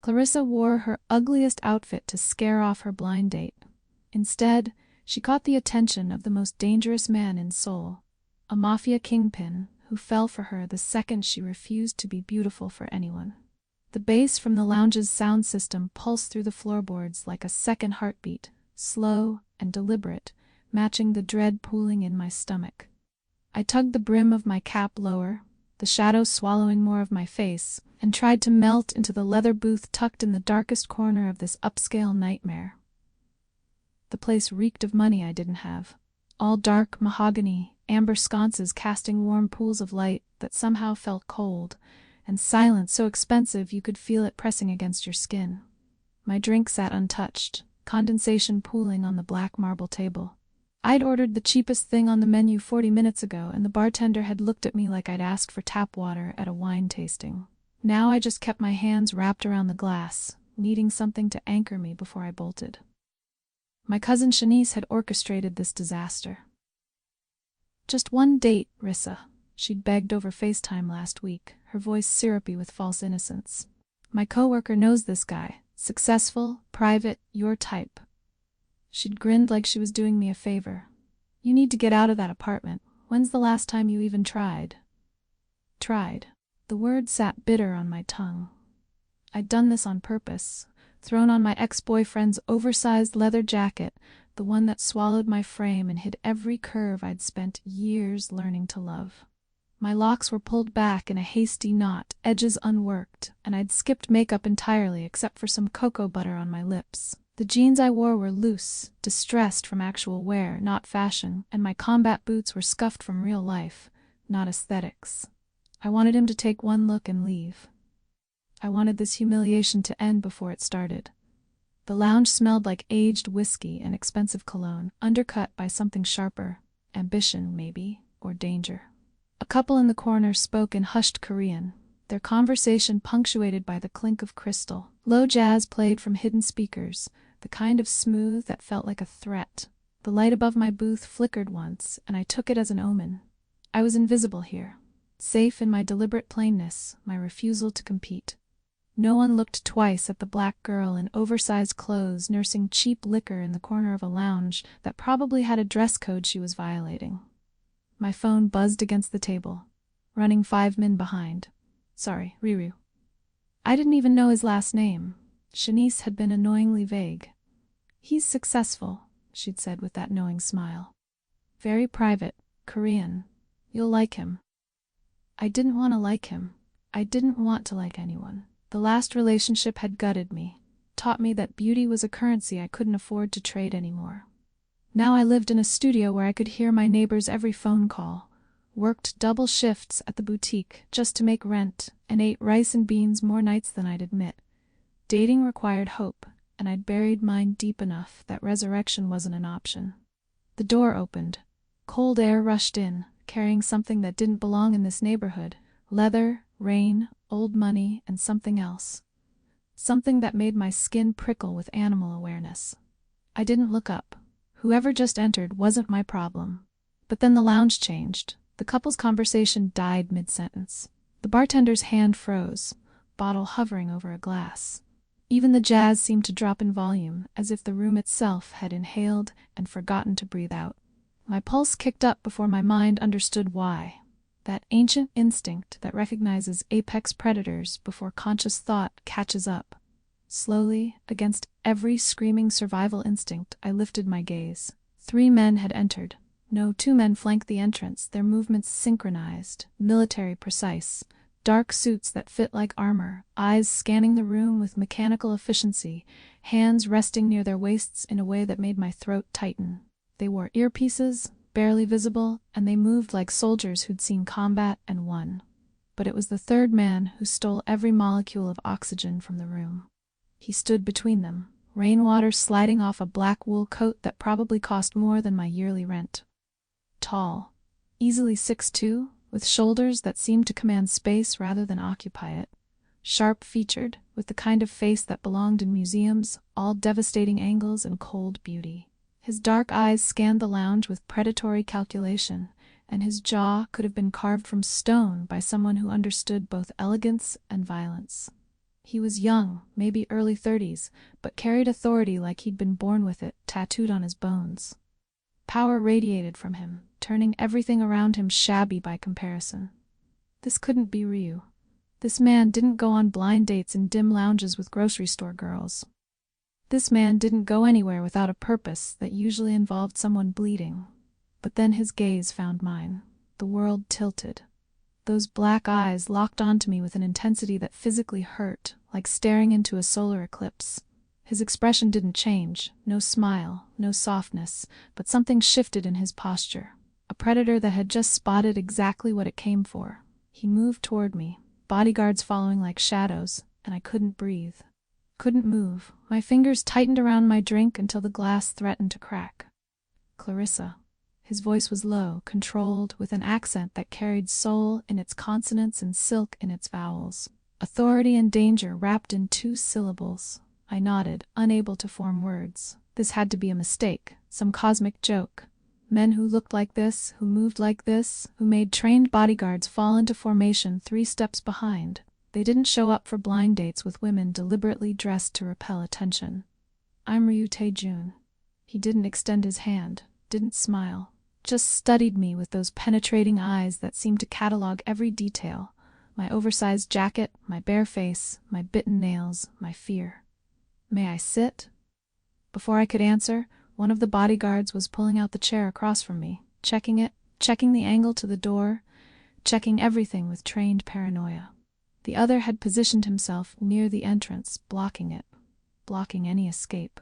Clarissa wore her ugliest outfit to scare off her blind date. Instead, she caught the attention of the most dangerous man in Seoul, a Mafia kingpin who fell for her the second she refused to be beautiful for anyone. The bass from the lounge's sound system pulsed through the floorboards like a second heartbeat, slow and deliberate, matching the dread pooling in my stomach. I tugged the brim of my cap lower, the shadows swallowing more of my face, and tried to melt into the leather booth tucked in the darkest corner of this upscale nightmare. The place reeked of money I didn't have. All dark mahogany, amber sconces casting warm pools of light that somehow felt cold, and silence so expensive you could feel it pressing against your skin. My drink sat untouched, condensation pooling on the black marble table. I'd ordered the cheapest thing on the menu 40 minutes ago, and the bartender had looked at me like I'd asked for tap water at a wine tasting. Now I just kept my hands wrapped around the glass, needing something to anchor me before I bolted. My cousin Shanice had orchestrated this disaster. "Just one date, Rissa," she'd begged over FaceTime last week, her voice syrupy with false innocence. "My coworker knows this guy. Successful, private, your type." She'd grinned like she was doing me a favor. "You need to get out of that apartment. When's the last time you even tried?" Tried. The word sat bitter on my tongue. I'd done this on purpose, thrown on my ex-boyfriend's oversized leather jacket, the one that swallowed my frame and hid every curve I'd spent years learning to love. My locks were pulled back in a hasty knot, edges unworked, and I'd skipped makeup entirely except for some cocoa butter on my lips. The jeans I wore were loose, distressed from actual wear, not fashion, and my combat boots were scuffed from real life, not aesthetics. I wanted him to take one look and leave. I wanted this humiliation to end before it started. The lounge smelled like aged whiskey and expensive cologne, undercut by something sharper, ambition maybe, or danger. A couple in the corner spoke in hushed Korean, their conversation punctuated by the clink of crystal. Low jazz played from hidden speakers, the kind of smooth that felt like a threat. The light above my booth flickered once, and I took it as an omen. I was invisible here, safe in my deliberate plainness, my refusal to compete. No one looked twice at the black girl in oversized clothes nursing cheap liquor in the corner of a lounge that probably had a dress code she was violating. My phone buzzed against the table, running 5 min behind. Sorry, Riru. I didn't even know his last name. Shanice had been annoyingly vague. "He's successful," she'd said with that knowing smile. "Very private, Korean. You'll like him." I didn't want to like him. I didn't want to like anyone. The last relationship had gutted me, taught me that beauty was a currency I couldn't afford to trade anymore. Now I lived in a studio where I could hear my neighbor's every phone call, worked double shifts at the boutique just to make rent, and ate rice and beans more nights than I'd admit. Dating required hope, and I'd buried mine deep enough that resurrection wasn't an option. The door opened. Cold air rushed in, carrying something that didn't belong in this neighborhood: leather, rain, old money, and something else. Something that made my skin prickle with animal awareness. I didn't look up. Whoever just entered wasn't my problem. But then the lounge changed. The couple's conversation died mid-sentence. The bartender's hand froze, bottle hovering over a glass. Even the jazz seemed to drop in volume, as if the room itself had inhaled and forgotten to breathe out. My pulse kicked up before my mind understood why. That ancient instinct that recognizes apex predators before conscious thought catches up. Slowly, against every screaming survival instinct, I lifted my gaze. 3 men had entered. No, 2 men flanked the entrance, their movements synchronized, military precise. Dark suits that fit like armor, eyes scanning the room with mechanical efficiency, hands resting near their waists in a way that made my throat tighten. They wore earpieces, barely visible, and they moved like soldiers who'd seen combat and won. But it was the 3rd man who stole every molecule of oxygen from the room. He stood between them, rainwater sliding off a black wool coat that probably cost more than my yearly rent. Tall, easily 6'2", with shoulders that seemed to command space rather than occupy it. Sharp-featured, with the kind of face that belonged in museums, all devastating angles and cold beauty. His dark eyes scanned the lounge with predatory calculation, and his jaw could have been carved from stone by someone who understood both elegance and violence. He was young, maybe early 30s, but carried authority like he'd been born with it, tattooed on his bones. Power radiated from him, turning everything around him shabby by comparison. This couldn't be Ryu. This man didn't go on blind dates in dim lounges with grocery store girls. This man didn't go anywhere without a purpose that usually involved someone bleeding. But then his gaze found mine. The world tilted. Those black eyes locked onto me with an intensity that physically hurt, like staring into a solar eclipse. His expression didn't change, no smile, no softness, but something shifted in his posture. A predator that had just spotted exactly what it came for. He moved toward me, bodyguards following like shadows, and I couldn't breathe. Couldn't move. My fingers tightened around my drink until the glass threatened to crack. Clarissa. His voice was low, controlled, with an accent that carried soul in its consonants and silk in its vowels. Authority and danger wrapped in 2 syllables. I nodded, unable to form words. This had to be a mistake, some cosmic joke. Men who looked like this, who moved like this, who made trained bodyguards fall into formation 3 steps behind. They didn't show up for blind dates with women deliberately dressed to repel attention. I'm Ryu Tae-jun. He didn't extend his hand, didn't smile. Just studied me with those penetrating eyes that seemed to catalog every detail. My oversized jacket, my bare face, my bitten nails, my fear. May I sit? Before I could answer, one of the bodyguards was pulling out the chair across from me, checking it, checking the angle to the door, checking everything with trained paranoia. The other had positioned himself near the entrance, blocking it, blocking any escape.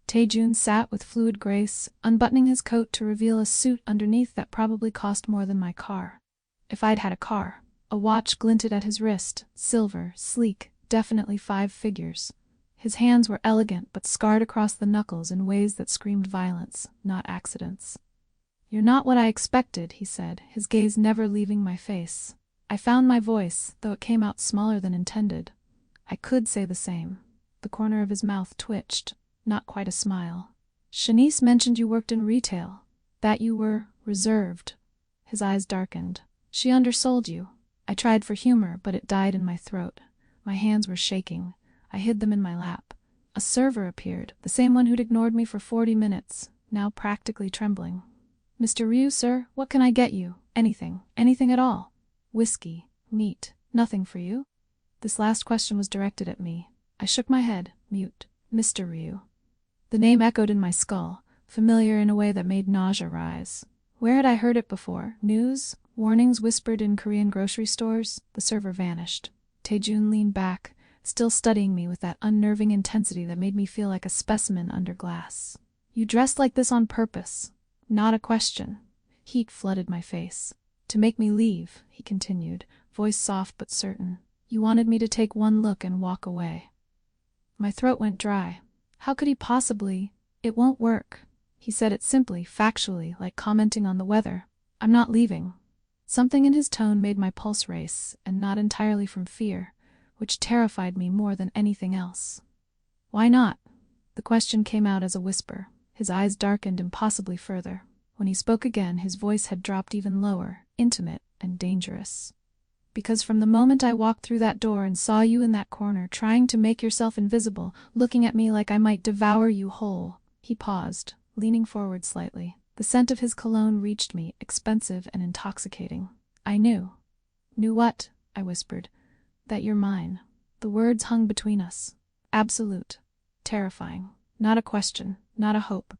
Tae-jun sat with fluid grace, unbuttoning his coat to reveal a suit underneath that probably cost more than my car. If I'd had a car. A watch glinted at his wrist, silver, sleek, definitely 5 figures. His hands were elegant but scarred across the knuckles in ways that screamed violence, not accidents. You're not what I expected, he said, his gaze never leaving my face. I found my voice, though it came out smaller than intended. I could say the same. The corner of his mouth twitched. Not quite a smile. Shanice mentioned you worked in retail. That you were reserved. His eyes darkened. She undersold you. I tried for humor, but it died in my throat. My hands were shaking. I hid them in my lap. A server appeared, the same one who'd ignored me for 40 minutes, now practically trembling. Mr. Ryu, sir, what can I get you? Anything. Anything at all. Whiskey. Meat. Nothing for you? This last question was directed at me. I shook my head, mute. Mr. Ryu. The name echoed in my skull, familiar in a way that made nausea rise. Where had I heard it before? News? Warnings whispered in Korean grocery stores? The server vanished. Tae-jun leaned back, still studying me with that unnerving intensity that made me feel like a specimen under glass. You dressed like this on purpose. Not a question. Heat flooded my face. To make me leave, he continued, voice soft but certain. You wanted me to take one look and walk away. My throat went dry. How could he possibly? It won't work. He said it simply, factually, like commenting on the weather. I'm not leaving. Something in his tone made my pulse race, and not entirely from fear, which terrified me more than anything else. Why not? The question came out as a whisper. His eyes darkened impossibly further. When he spoke again, his voice had dropped even lower, intimate and dangerous. Because from the moment I walked through that door and saw you in that corner, trying to make yourself invisible, looking at me like I might devour you whole. He paused, leaning forward slightly. The scent of his cologne reached me, expensive and intoxicating. I knew. Knew what? I whispered. That you're mine. The words hung between us. Absolute. Terrifying. Not a question, not a hope.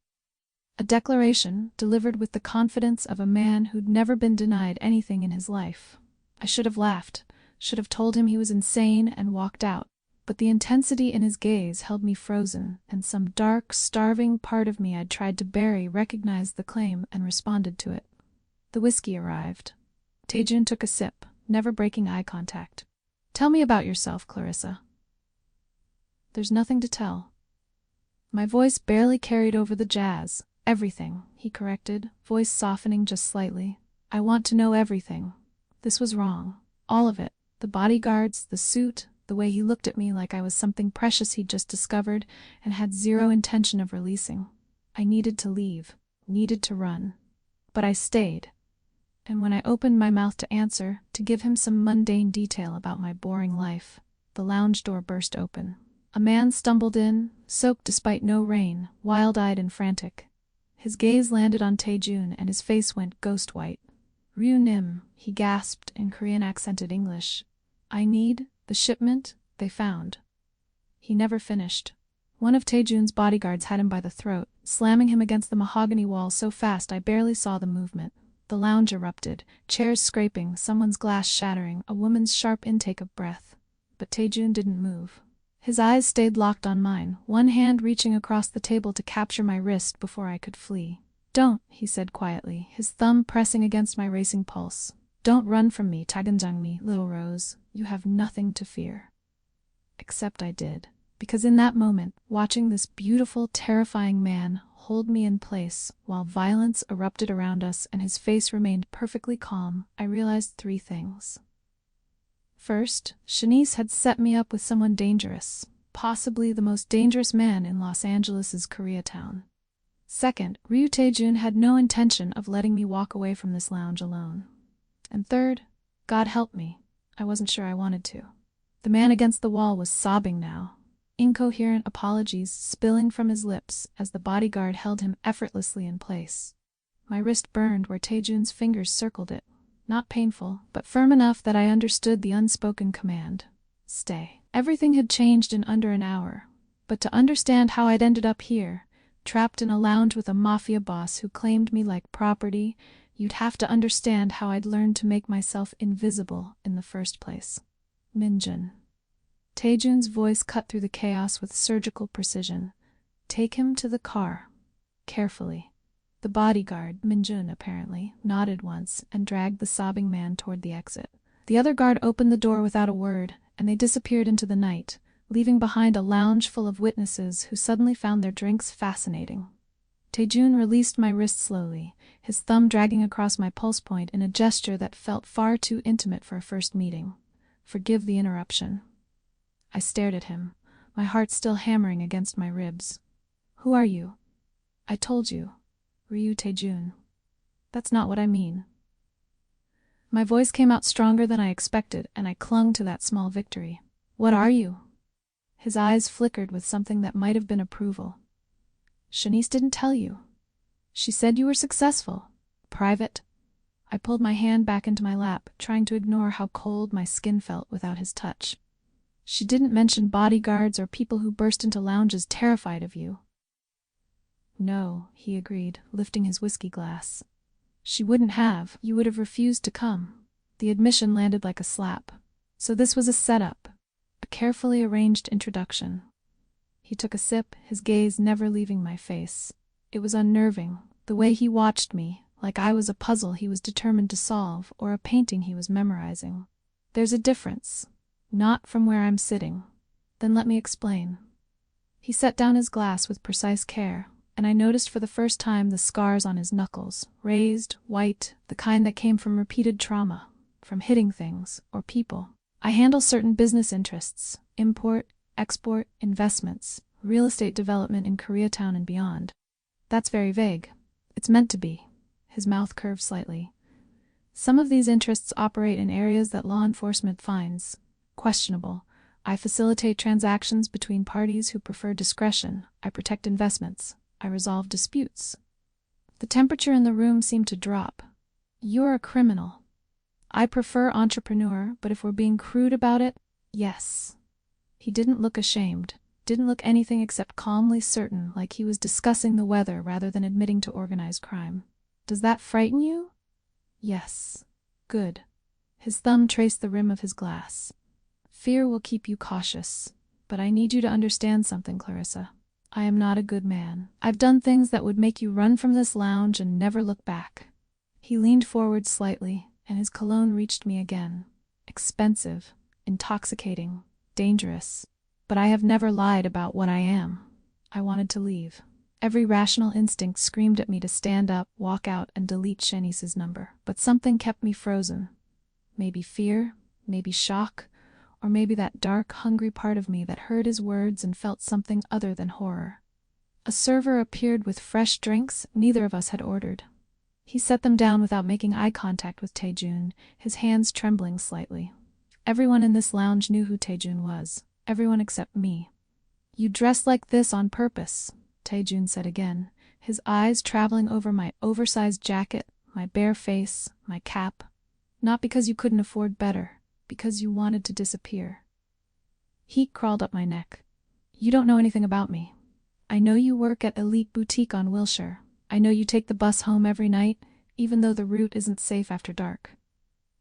A declaration, delivered with the confidence of a man who'd never been denied anything in his life. I should have laughed, should have told him he was insane and walked out, but the intensity in his gaze held me frozen, and some dark, starving part of me I'd tried to bury recognized the claim and responded to it. The whiskey arrived. Tae-jun took a sip, never breaking eye contact. Tell me about yourself, Clarissa. There's nothing to tell. My voice barely carried over the jazz. Everything, he corrected, voice softening just slightly. I want to know everything. This was wrong. All of it. The bodyguards, the suit, the way he looked at me like I was something precious he'd just discovered and had zero intention of releasing. I needed to leave, needed to run. But I stayed. And when I opened my mouth to answer, to give him some mundane detail about my boring life, the lounge door burst open. A man stumbled in, soaked despite no rain, wild-eyed and frantic. His gaze landed on Taejun and his face went ghost-white. "Ryu Nim," he gasped in Korean-accented English. "I need the shipment they found." He never finished. One of Taejun's bodyguards had him by the throat, slamming him against the mahogany wall so fast I barely saw the movement. The lounge erupted, chairs scraping, someone's glass shattering, a woman's sharp intake of breath. But Taejun didn't move. His eyes stayed locked on mine, one hand reaching across the table to capture my wrist before I could flee. "Don't," he said quietly, his thumb pressing against my racing pulse. "Don't run from me, Taganjangmi, little Rose. You have nothing to fear." Except I did. Because in that moment, watching this beautiful, terrifying man hold me in place while violence erupted around us and his face remained perfectly calm, I realized 3 things. First, Shanice had set me up with someone dangerous, possibly the most dangerous man in Los Angeles' Koreatown. Second, Ryu Taejun had no intention of letting me walk away from this lounge alone. And third, God help me, I wasn't sure I wanted to. The man against the wall was sobbing now, incoherent apologies spilling from his lips as the bodyguard held him effortlessly in place. My wrist burned where Taejun's fingers circled it. Not painful, but firm enough that I understood the unspoken command. Stay. Everything had changed in under an hour. But to understand how I'd ended up here, trapped in a lounge with a mafia boss who claimed me like property, you'd have to understand how I'd learned to make myself invisible in the first place. Minjun. Taejun's voice cut through the chaos with surgical precision. "Take him to the car. Carefully." The bodyguard, Minjun apparently, nodded once and dragged the sobbing man toward the exit. The other guard opened the door without a word, and they disappeared into the night, leaving behind a lounge full of witnesses who suddenly found their drinks fascinating. Taejun released my wrist slowly, his thumb dragging across my pulse point in a gesture that felt far too intimate for a first meeting. "Forgive the interruption." I stared at him, my heart still hammering against my ribs. "Who are you?" "I told you. Ryu Taejun." "That's not what I mean." My voice came out stronger than I expected, and I clung to that small victory. "What are you?" His eyes flickered with something that might have been approval. "Shanice didn't tell you. She said you were successful. Private." I pulled my hand back into my lap, trying to ignore how cold my skin felt without his touch. "She didn't mention bodyguards or people who burst into lounges terrified of you." "No," he agreed, lifting his whiskey glass. "She wouldn't have. You would have refused to come." The admission landed like a slap. So this was a setup, a carefully arranged introduction. He took a sip, his gaze never leaving my face. It was unnerving, the way he watched me, like I was a puzzle he was determined to solve or a painting he was memorizing. "There's a difference. Not from where I'm sitting." "Then let me explain." He set down his glass with precise care, and I noticed for the first time the scars on his knuckles, raised, white, the kind that came from repeated trauma, from hitting things, or people. "I handle certain business interests, import, export, investments, real estate development in Koreatown and beyond." "That's very vague." "It's meant to be." His mouth curved slightly. "Some of these interests operate in areas that law enforcement finds questionable. I facilitate transactions between parties who prefer discretion. I protect investments. I resolve disputes." The temperature in the room seemed to drop. "You're a criminal." "I prefer entrepreneur, but if we're being crude about it, yes." He didn't look ashamed, didn't look anything except calmly certain, like he was discussing the weather rather than admitting to organized crime. "Does that frighten you?" "Yes." "Good." His thumb traced the rim of his glass. "Fear will keep you cautious. But I need you to understand something, Clarissa. I am not a good man. I've done things that would make you run from this lounge and never look back." He leaned forward slightly, and his cologne reached me again. Expensive, intoxicating, dangerous. But I have never lied about what I am. I wanted to leave. Every rational instinct screamed at me to stand up, walk out, and delete Shanice's number. But something kept me frozen. Maybe fear, maybe shock, or maybe that dark, hungry part of me that heard his words and felt something other than horror. A server appeared with fresh drinks neither of us had ordered. He set them down without making eye contact with Taejun, his hands trembling slightly. Everyone in this lounge knew who Taejun was. Everyone except me. You dressed like this on purpose, Taejun said again, his eyes traveling over my oversized jacket, my bare face, my cap. Not because you couldn't afford better, because you wanted to disappear. Heat crawled up my neck. You don't know anything about me. I know you work at Elite Boutique on Wilshire. I know you take the bus home every night, even though the route isn't safe after dark.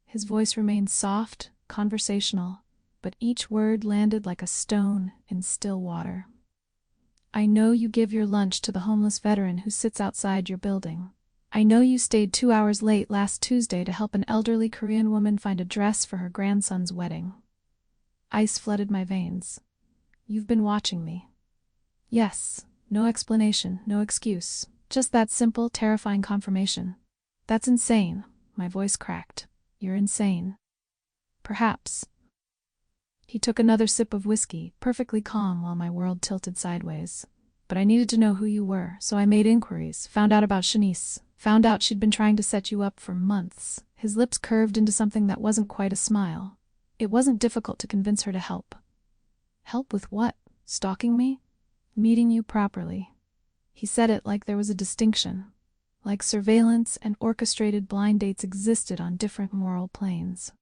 His voice remained soft, conversational, but each word landed like a stone in still water. I know you give your lunch to the homeless veteran who sits outside your building. I know you stayed 2 hours late last Tuesday to help an elderly Korean woman find a dress for her grandson's wedding. Ice flooded my veins. You've been watching me. Yes, no explanation, no excuse, just that simple, terrifying confirmation. That's insane, my voice cracked. You're insane. Perhaps. He took another sip of whiskey, perfectly calm while my world tilted sideways. But I needed to know who you were, so I made inquiries, found out about Shanice, found out she'd been trying to set you up for months. His lips curved into something that wasn't quite a smile. It wasn't difficult to convince her to help. Help with what? Stalking me? Meeting you properly. He said it like there was a distinction, like surveillance and orchestrated blind dates existed on different moral planes.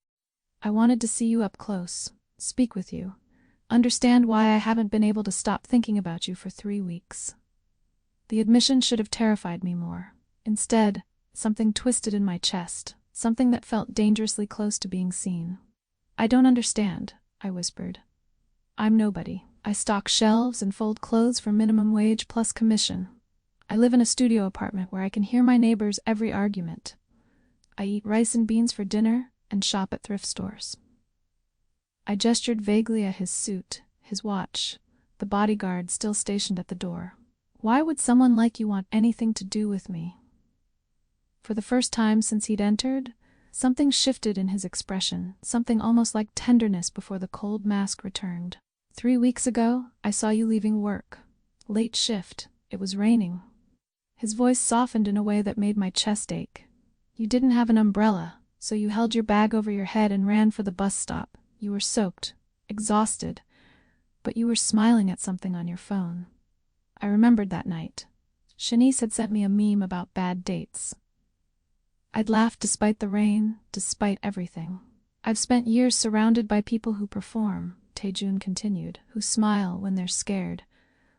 I wanted to see you up close, speak with you, understand why I haven't been able to stop thinking about you for 3 weeks. The admission should have terrified me more. Instead, something twisted in my chest, something that felt dangerously close to being seen. I don't understand, I whispered. I'm nobody. I stock shelves and fold clothes for minimum wage plus commission. I live in a studio apartment where I can hear my neighbors' every argument. I eat rice and beans for dinner and shop at thrift stores. I gestured vaguely at his suit, his watch, the bodyguard still stationed at the door. Why would someone like you want anything to do with me? For the first time since he'd entered, something shifted in his expression, something almost like tenderness before the cold mask returned. 3 weeks ago, I saw you leaving work. Late shift. It was raining. His voice softened in a way that made my chest ache. You didn't have an umbrella, so you held your bag over your head and ran for the bus stop. You were soaked, exhausted, but you were smiling at something on your phone. I remembered that night. Shanice had sent me a meme about bad dates. I'd laughed despite the rain, despite everything. I've spent years surrounded by people who perform, Taejun continued, who smile when they're scared,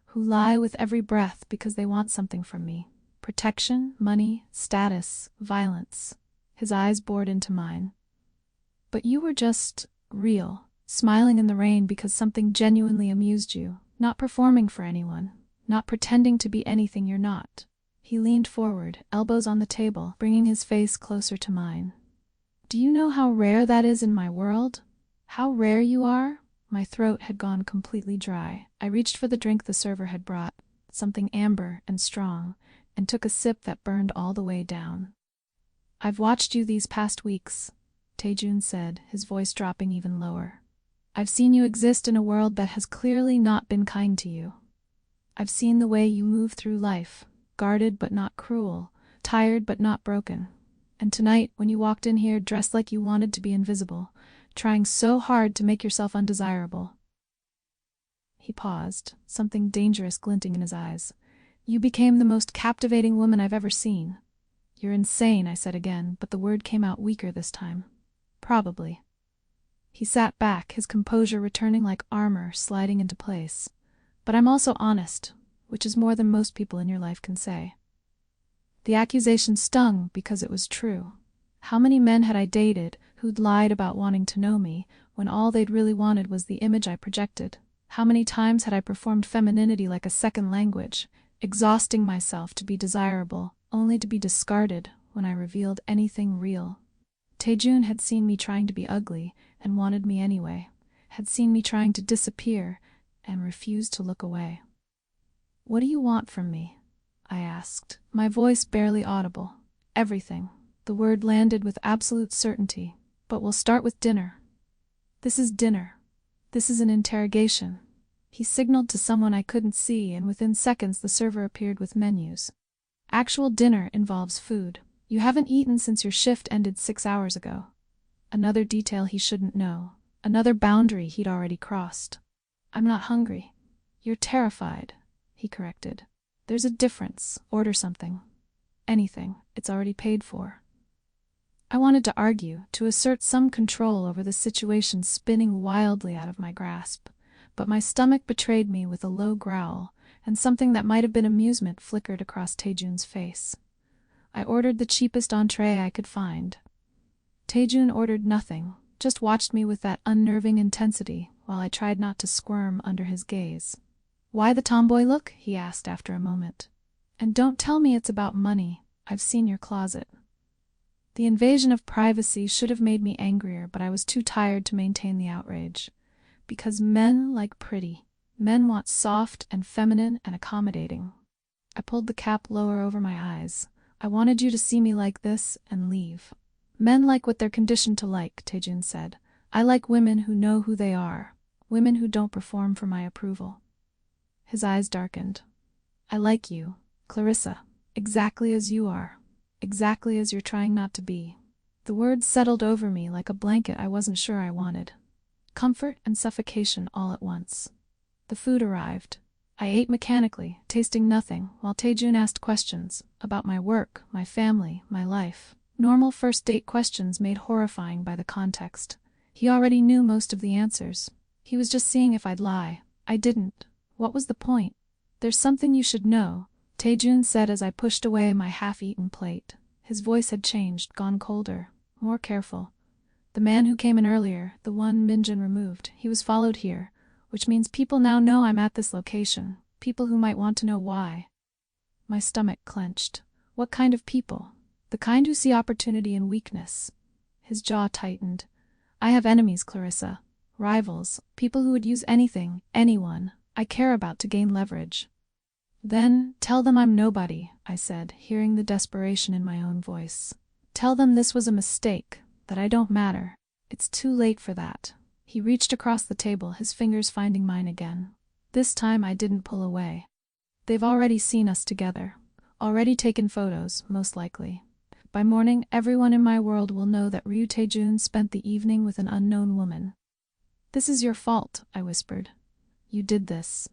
who lie with every breath because they want something from me. Protection, money, status, violence. His eyes bored into mine. But you were just real, smiling in the rain because something genuinely amused you, not performing for anyone, not pretending to be anything you're not. He leaned forward, elbows on the table, bringing his face closer to mine. Do you know how rare that is in my world? How rare you are? My throat had gone completely dry. I reached for the drink the server had brought, something amber and strong, and took a sip that burned all the way down. I've watched you these past weeks, Taejun said, his voice dropping even lower. I've seen you exist in a world that has clearly not been kind to you. I've seen the way you move through life, guarded but not cruel, tired but not broken. And tonight, when you walked in here dressed like you wanted to be invisible, trying so hard to make yourself undesirable. He paused, something dangerous glinting in his eyes. You became the most captivating woman I've ever seen. You're insane, I said again, but the word came out weaker this time. Probably. He sat back, his composure returning like armor sliding into place. But I'm also honest, which is more than most people in your life can say. The accusation stung because it was true. How many men had I dated who'd lied about wanting to know me when all they'd really wanted was the image I projected? How many times had I performed femininity like a second language, exhausting myself to be desirable, only to be discarded when I revealed anything real? Taejun had seen me trying to be ugly and wanted me anyway, had seen me trying to disappear and refused to look away. What do you want from me? I asked, my voice barely audible. Everything. The word landed with absolute certainty. But we'll start with dinner. This is dinner. This is an interrogation. He signaled to someone I couldn't see, and within seconds the server appeared with menus. Actual dinner involves food. You haven't eaten since your shift ended 6 hours ago. Another detail he shouldn't know. Another boundary he'd already crossed. "I'm not hungry." "You're terrified," he corrected. "There's a difference. Order something. Anything. It's already paid for." I wanted to argue, to assert some control over the situation spinning wildly out of my grasp, but my stomach betrayed me with a low growl, and something that might have been amusement flickered across Taejun's face. I ordered the cheapest entree I could find. Taejun ordered nothing, just watched me with that unnerving intensity while I tried not to squirm under his gaze. "Why the tomboy look?" he asked after a moment. "And don't tell me it's about money. I've seen your closet." The invasion of privacy should have made me angrier, but I was too tired to maintain the outrage. Because men like pretty. Men want soft and feminine and accommodating. I pulled the cap lower over my eyes. "I wanted you to see me like this and leave." "Men like what they're conditioned to like," Taejun said. "I like women who know who they are. Women who don't perform for my approval." His eyes darkened. "I like you, Clarissa, exactly as you are. Exactly as you're trying not to be." The words settled over me like a blanket I wasn't sure I wanted. Comfort and suffocation all at once. The food arrived. I ate mechanically, tasting nothing, while Taejun asked questions about my work, my family, my life. Normal first date questions made horrifying by the context. He already knew most of the answers. He was just seeing if I'd lie. I didn't. What was the point? "There's something you should know," Taejun said as I pushed away my half-eaten plate. His voice had changed, gone colder, more careful. "The man who came in earlier, the one Minjin removed, he was followed here, which means people now know I'm at this location, people who might want to know why." My stomach clenched. What kind of people? The kind who see opportunity in weakness. His jaw tightened. "I have enemies, Clarissa. Rivals, people who would use anything, anyone, I care about to gain leverage." "Then, tell them I'm nobody," I said, hearing the desperation in my own voice. "Tell them this was a mistake, that I don't matter. It's too late for that." He reached across the table, his fingers finding mine again. This time I didn't pull away. "They've already seen us together. Already taken photos, most likely. By morning, everyone in my world will know that Ryu Taejun spent the evening with an unknown woman." "This is your fault," I whispered. "You did this.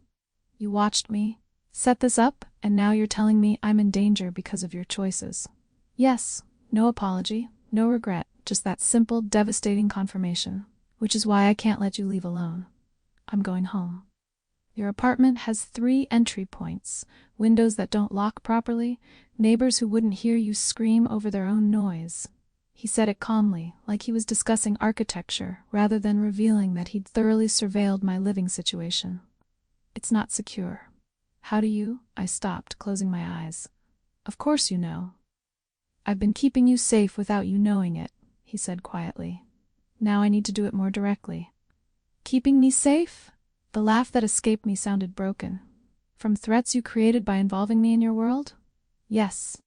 You watched me, set this up, and now you're telling me I'm in danger because of your choices." "Yes, no apology, no regret, just that simple, devastating confirmation. Which is why I can't let you leave alone. I'm going home. Your apartment has 3 entry points, windows that don't lock properly, neighbors who wouldn't hear you scream over their own noise." He said it calmly, like he was discussing architecture, rather than revealing that he'd thoroughly surveilled my living situation. "It's not secure." "How do you?" I stopped, closing my eyes. "Of course you know." "I've been keeping you safe without you knowing it," he said quietly. "Now I need to do it more directly." "Keeping me safe?" The laugh that escaped me sounded broken. "From threats you created by involving me in your world?" "Yes."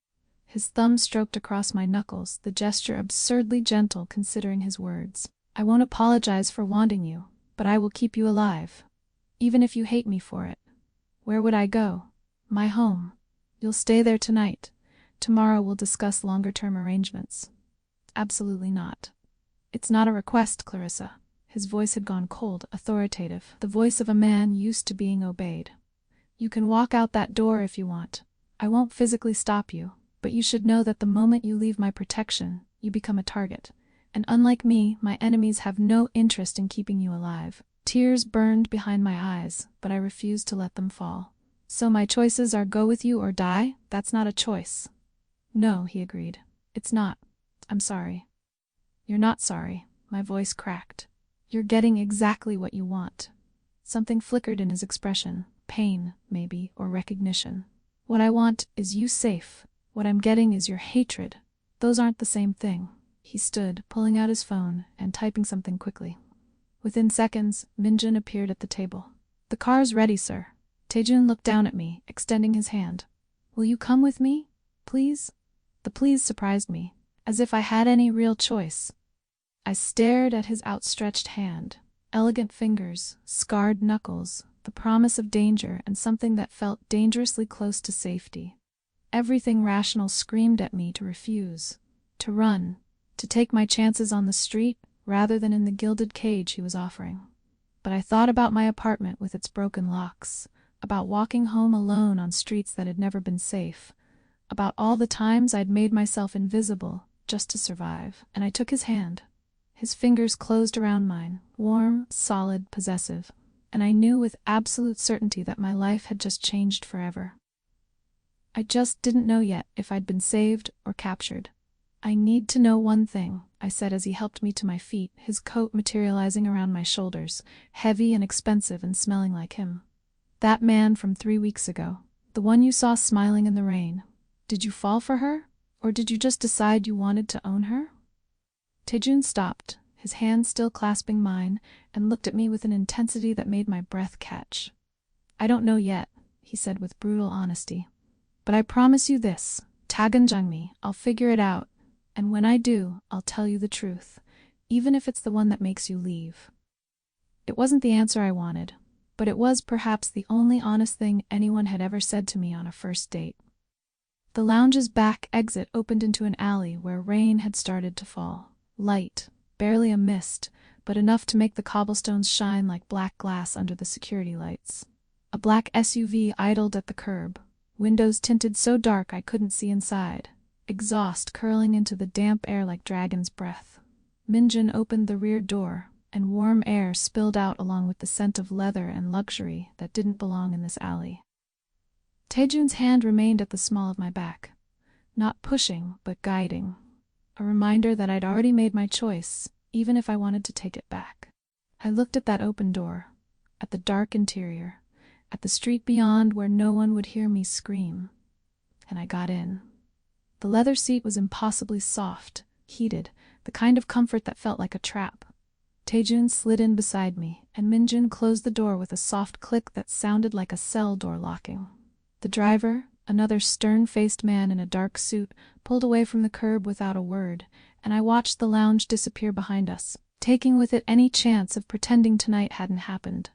His thumb stroked across my knuckles, the gesture absurdly gentle considering his words. "I won't apologize for wanting you, but I will keep you alive. Even if you hate me for it." "Where would I go?" "My home. You'll stay there tonight. Tomorrow we'll discuss longer-term arrangements." "Absolutely not." "It's not a request, Clarissa." His voice had gone cold, authoritative, the voice of a man used to being obeyed. "You can walk out that door if you want. I won't physically stop you, but you should know that the moment you leave my protection, you become a target. And unlike me, my enemies have no interest in keeping you alive." Tears burned behind my eyes, but I refused to let them fall. "So my choices are go with you or die? That's not a choice." "No," he agreed. "It's not. I'm sorry." "You're not sorry." My voice cracked. "You're getting exactly what you want." Something flickered in his expression. Pain, maybe, or recognition. "What I want is you safe. What I'm getting is your hatred. Those aren't the same thing." He stood, pulling out his phone and typing something quickly. Within seconds, Minjin appeared at the table. "The car's ready, sir." Taejun looked down at me, extending his hand. "Will you come with me? Please?" The please surprised me, as if I had any real choice. I stared at his outstretched hand. Elegant fingers, scarred knuckles, the promise of danger and something that felt dangerously close to safety. Everything rational screamed at me to refuse, to run, to take my chances on the street, rather than in the gilded cage he was offering. But I thought about my apartment with its broken locks, about walking home alone on streets that had never been safe, about all the times I'd made myself invisible just to survive, and I took his hand. His fingers closed around mine, warm, solid, possessive, and I knew with absolute certainty that my life had just changed forever. I just didn't know yet if I'd been saved or captured. "I need to know one thing," I said as he helped me to my feet, his coat materializing around my shoulders, heavy and expensive and smelling like him. "That man from 3 weeks ago, the one you saw smiling in the rain, did you fall for her? Or did you just decide you wanted to own her?" Taejun stopped, his hand still clasping mine, and looked at me with an intensity that made my breath catch. "I don't know yet," he said with brutal honesty. "But I promise you this, Taganjangmi, I'll figure it out, and when I do, I'll tell you the truth, even if it's the one that makes you leave." It wasn't the answer I wanted, but it was perhaps the only honest thing anyone had ever said to me on a first date. The lounge's back exit opened into an alley where rain had started to fall. Light, barely a mist, but enough to make the cobblestones shine like black glass under the security lights. A black SUV idled at the curb, windows tinted so dark I couldn't see inside, exhaust curling into the damp air like dragon's breath. Minjin opened the rear door, and warm air spilled out along with the scent of leather and luxury that didn't belong in this alley. Taejun's hand remained at the small of my back, not pushing, but guiding, a reminder that I'd already made my choice, even if I wanted to take it back. I looked at that open door, at the dark interior, at the street beyond where no one would hear me scream, and I got in. The leather seat was impossibly soft, heated, the kind of comfort that felt like a trap. Taejun slid in beside me, and Minjin closed the door with a soft click that sounded like a cell door locking. The driver, another stern-faced man in a dark suit, pulled away from the curb without a word, and I watched the lounge disappear behind us, taking with it any chance of pretending tonight hadn't happened.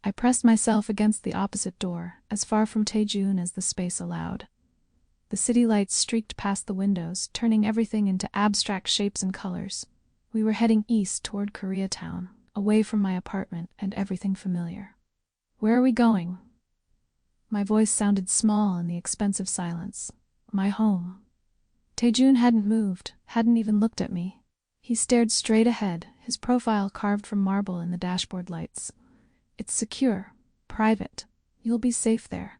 I pressed myself against the opposite door, as far from Taejun as the space allowed. The city lights streaked past the windows, turning everything into abstract shapes and colors. We were heading east toward Koreatown, away from my apartment and everything familiar. "Where are we going?" My voice sounded small in the expensive silence. "My home." Taejun hadn't moved, hadn't even looked at me. He stared straight ahead, his profile carved from marble in the dashboard lights. "It's secure, private. You'll be safe there.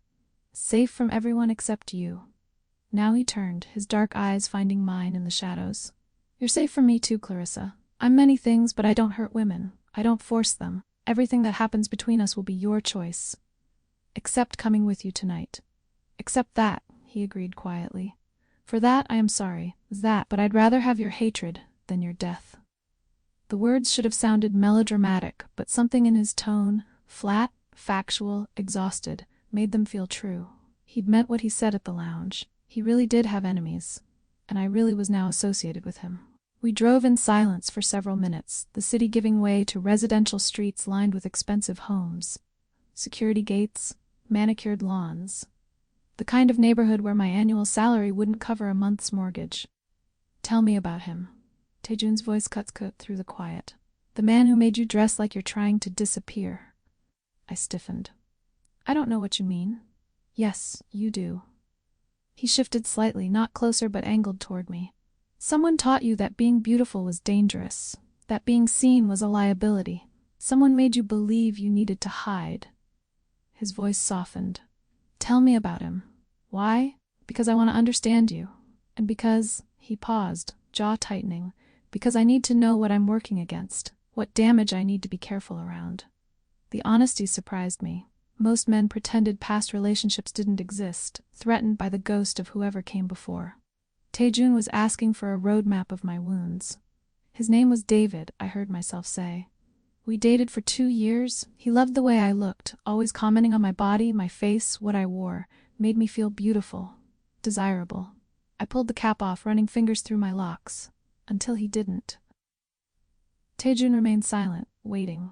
Safe from everyone except you." Now he turned, his dark eyes finding mine in the shadows. "You're safe from me too, Clarissa. I'm many things, but I don't hurt women. I don't force them. Everything that happens between us will be your choice. Except coming with you tonight." "Except that," he agreed quietly. "For that I am sorry, but I'd rather have your hatred than your death." The words should have sounded melodramatic, but something in his tone, flat, factual, exhausted, made them feel true. He'd meant what he said at the lounge. He really did have enemies, and I really was now associated with him. We drove in silence for several minutes, the city giving way to residential streets lined with expensive homes, security gates, manicured lawns. The kind of neighborhood where my annual salary wouldn't cover a month's mortgage. "Tell me about him." Taejun's voice cut through the quiet. "The man who made you dress like you're trying to disappear." I stiffened. "I don't know what you mean." "Yes, you do." He shifted slightly, not closer but angled toward me. "Someone taught you that being beautiful was dangerous, that being seen was a liability. Someone made you believe you needed to hide." His voice softened. "Tell me about him." "Why? Because I want to understand you. And because," he paused, jaw tightening, "because I need to know what I'm working against, what damage I need to be careful around." The honesty surprised me. Most men pretended past relationships didn't exist, threatened by the ghost of whoever came before. Taejun was asking for a roadmap of my wounds. His name was David, I heard myself say. We dated for 2 years. He loved the way I looked, always commenting on my body, my face, what I wore, made me feel beautiful, desirable. I pulled the cap off, running fingers through my locks, until he didn't. Taejun remained silent, waiting.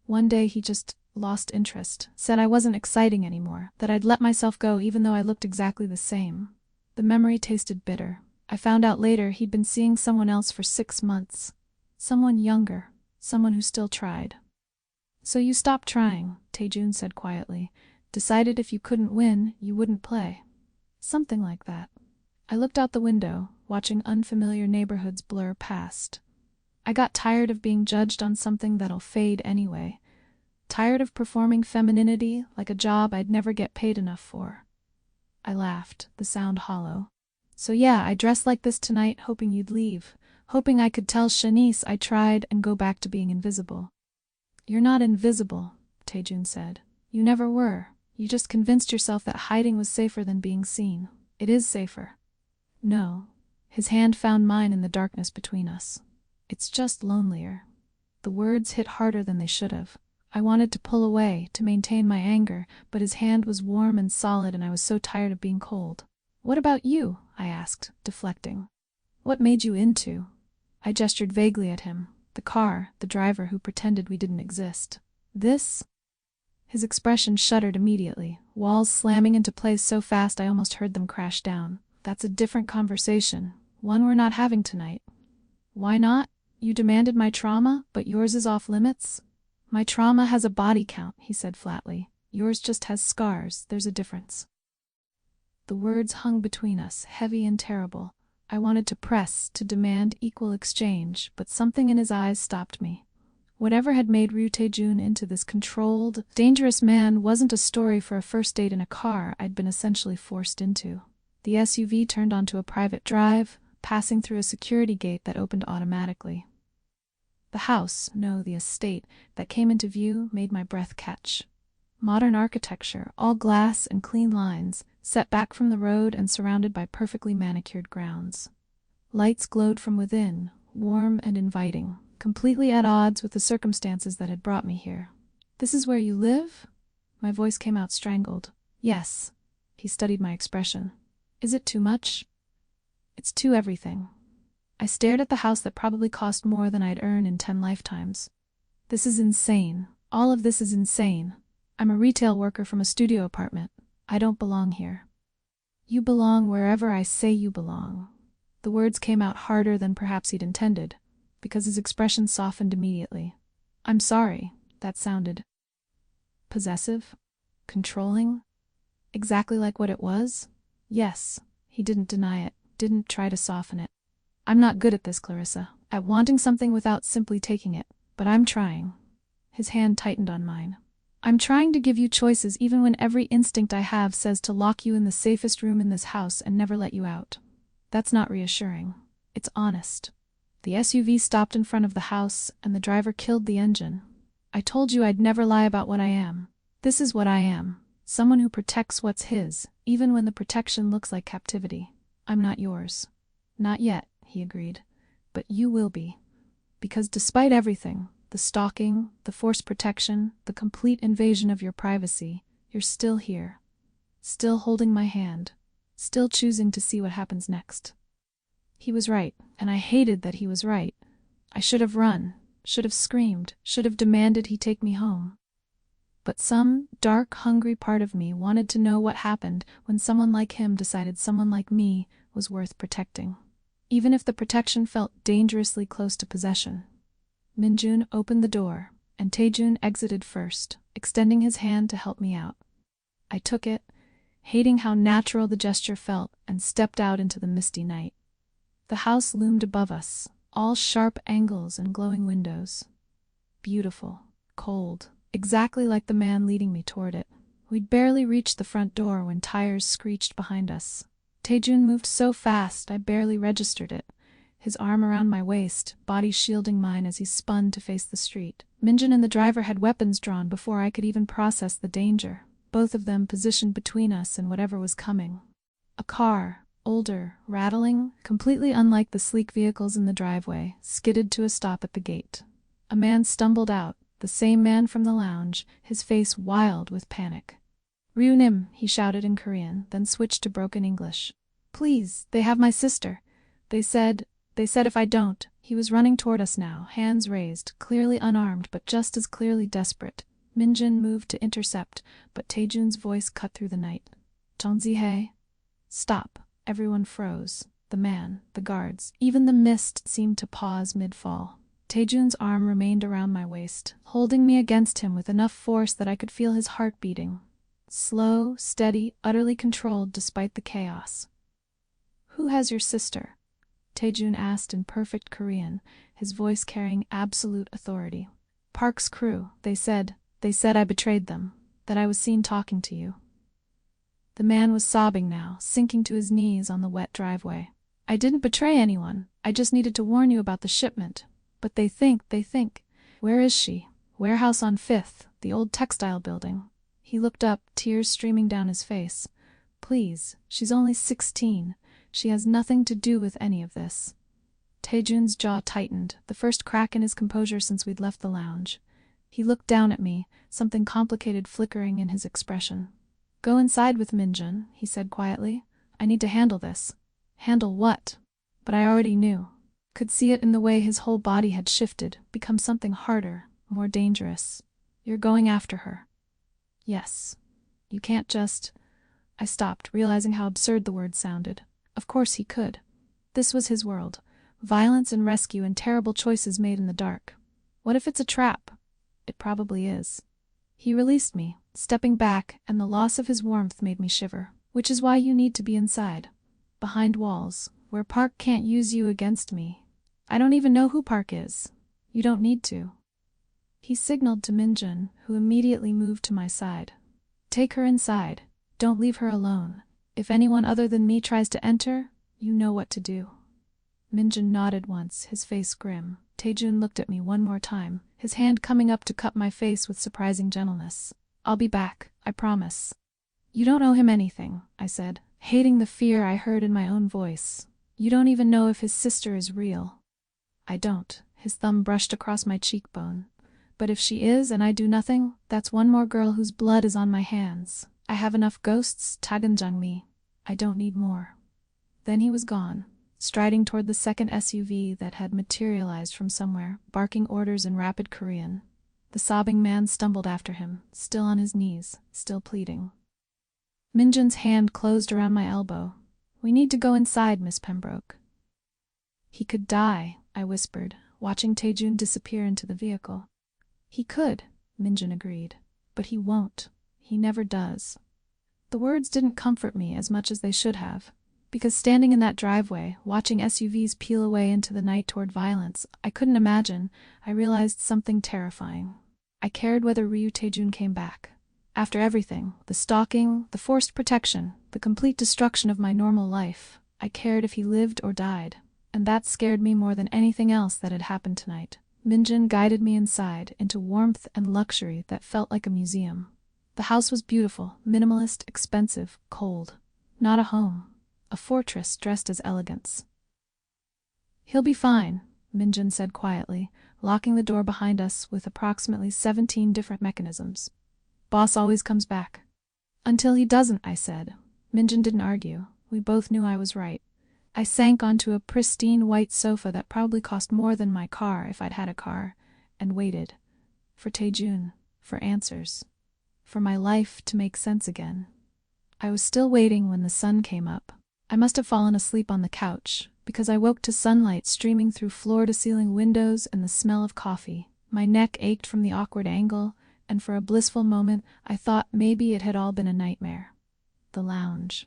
One day he just lost interest, said I wasn't exciting anymore, that I'd let myself go even though I looked exactly the same. The memory tasted bitter. I found out later he'd been seeing someone else for 6 months. Someone younger, someone who still tried. So you stopped trying, Taejun said quietly. Decided if you couldn't win, you wouldn't play. Something like that. I looked out the window, watching unfamiliar neighborhoods blur past. I got tired of being judged on something that'll fade anyway. Tired of performing femininity like a job I'd never get paid enough for. I laughed, the sound hollow. So yeah, I dressed like this tonight hoping you'd leave, hoping I could tell Shanice I tried and go back to being invisible. You're not invisible, Taejun said. You never were. You just convinced yourself that hiding was safer than being seen. It is safer. No. His hand found mine in the darkness between us. It's just lonelier. The words hit harder than they should have. I wanted to pull away, to maintain my anger, but his hand was warm and solid and I was so tired of being cold. What about you? I asked, deflecting. What made you into? I gestured vaguely at him. The car, the driver who pretended we didn't exist. This? His expression shuddered immediately, walls slamming into place so fast I almost heard them crash down. That's a different conversation, one we're not having tonight. Why not? You demanded my trauma, but yours is off limits? My trauma has a body count, he said flatly. Yours just has scars, there's a difference. The words hung between us, heavy and terrible. I wanted to press, to demand equal exchange, but something in his eyes stopped me. Whatever had made Ryu Taejun into this controlled, dangerous man wasn't a story for a first date in a car I'd been essentially forced into. The SUV turned onto a private drive, passing through a security gate that opened automatically. The house, no, the estate, that came into view made my breath catch. Modern architecture, all glass and clean lines, set back from the road and surrounded by perfectly manicured grounds. Lights glowed from within, warm and inviting, completely at odds with the circumstances that had brought me here. This is where you live? My voice came out strangled. Yes. He studied my expression. Is it too much? It's too everything. I stared at the house that probably cost more than I'd earn in 10 lifetimes. This is insane. All of this is insane. I'm a retail worker from a studio apartment. I don't belong here. You belong wherever I say you belong. The words came out harder than perhaps he'd intended, because his expression softened immediately. I'm sorry, that sounded possessive? Controlling? Exactly like what it was? Yes, he didn't deny it, didn't try to soften it. I'm not good at this, Clarissa, at wanting something without simply taking it, but I'm trying. His hand tightened on mine. I'm trying to give you choices even when every instinct I have says to lock you in the safest room in this house and never let you out. That's not reassuring. It's honest. The SUV stopped in front of the house and the driver killed the engine. I told you I'd never lie about what I am. This is what I am. Someone who protects what's his, even when the protection looks like captivity. I'm not yours. Not yet, he agreed. But you will be. Because despite everything, the stalking, the forced protection, the complete invasion of your privacy, you're still here. Still holding my hand. Still choosing to see what happens next. He was right, and I hated that he was right. I should have run, should have screamed, should have demanded he take me home. But some dark, hungry part of me wanted to know what happened when someone like him decided someone like me was worth protecting. Even if the protection felt dangerously close to possession. Minjun opened the door, and Taejun exited first, extending his hand to help me out. I took it, hating how natural the gesture felt, and stepped out into the misty night. The house loomed above us, all sharp angles and glowing windows. Beautiful, cold, exactly like the man leading me toward it. We'd barely reached the front door when tires screeched behind us. Taejun moved so fast I barely registered it, his arm around my waist, body shielding mine as he spun to face the street. Minjun and the driver had weapons drawn before I could even process the danger, both of them positioned between us and whatever was coming. A car, older, rattling, completely unlike the sleek vehicles in the driveway, skidded to a stop at the gate. A man stumbled out, the same man from the lounge, his face wild with panic. "Ryunim," he shouted in Korean, then switched to broken English. "Please, they have my sister. They said if I don't." He was running toward us now, hands raised, clearly unarmed but just as clearly desperate. Minjun moved to intercept, but Taejun's voice cut through the night. "Jeonji-hae." Stop. Everyone froze. The man, the guards, even the mist seemed to pause mid-fall. Taejun's arm remained around my waist, holding me against him with enough force that I could feel his heart beating. Slow, steady, utterly controlled despite the chaos. "Who has your sister?" Taejun asked in perfect Korean, his voice carrying absolute authority. "Park's crew. They said I betrayed them, that I was seen talking to you." The man was sobbing now, sinking to his knees on the wet driveway. "I didn't betray anyone. I just needed to warn you about the shipment. But they think. Where is she?" "Warehouse on 5th, the old textile building." He looked up, tears streaming down his face. "Please, she's only 16. She has nothing to do with any of this." Taejun's jaw tightened, the first crack in his composure since we'd left the lounge. He looked down at me, something complicated flickering in his expression. "Go inside with Minjun," he said quietly. "I need to handle this." Handle what? But I already knew. Could see it in the way his whole body had shifted, become something harder, more dangerous. "You're going after her." "Yes. You can't just—" I stopped, realizing how absurd the word sounded. Of course he could. This was his world. Violence and rescue and terrible choices made in the dark. What if it's a trap? It probably is. He released me, stepping back, and the loss of his warmth made me shiver. "Which is why you need to be inside. Behind walls, where Park can't use you against me. I don't even know who Park is. You don't need to." He signaled to Minjun, who immediately moved to my side. "Take her inside. Don't leave her alone. If anyone other than me tries to enter, you know what to do." Minjun nodded once, his face grim. Taejun looked at me one more time, his hand coming up to cup my face with surprising gentleness. "I'll be back, I promise." "You don't owe him anything," I said, hating the fear I heard in my own voice. "You don't even know if his sister is real." "I don't." His thumb brushed across my cheekbone. "But if she is and I do nothing, that's one more girl whose blood is on my hands. I have enough ghosts, taganjang me. I don't need more." Then he was gone, striding toward the second SUV that had materialized from somewhere, barking orders in rapid Korean. The sobbing man stumbled after him, still on his knees, still pleading. Minjun's hand closed around my elbow. "We need to go inside, Miss Pembroke." "He could die," I whispered, watching Taejun disappear into the vehicle. "He could," Minjun agreed. "But he won't. He never does." The words didn't comfort me as much as they should have, because standing in that driveway, watching SUVs peel away into the night toward violence, I couldn't imagine. I realized something terrifying. I cared whether Ryu Taejun came back. After everything, the stalking, the forced protection, the complete destruction of my normal life, I cared if he lived or died. And that scared me more than anything else that had happened tonight. Minjun guided me inside, into warmth and luxury that felt like a museum. The house was beautiful, minimalist, expensive, cold. Not a home. A fortress dressed as elegance. "He'll be fine," Minjun said quietly, locking the door behind us with approximately 17 different mechanisms. "Boss always comes back." "Until he doesn't," I said. Minjun didn't argue. We both knew I was right. I sank onto a pristine white sofa that probably cost more than my car if I'd had a car, and waited. For Taejun. For answers. For my life to make sense again. I was still waiting when the sun came up. I must have fallen asleep on the couch, because I woke to sunlight streaming through floor-to-ceiling windows and the smell of coffee. My neck ached from the awkward angle, and for a blissful moment I thought maybe it had all been a nightmare. The lounge.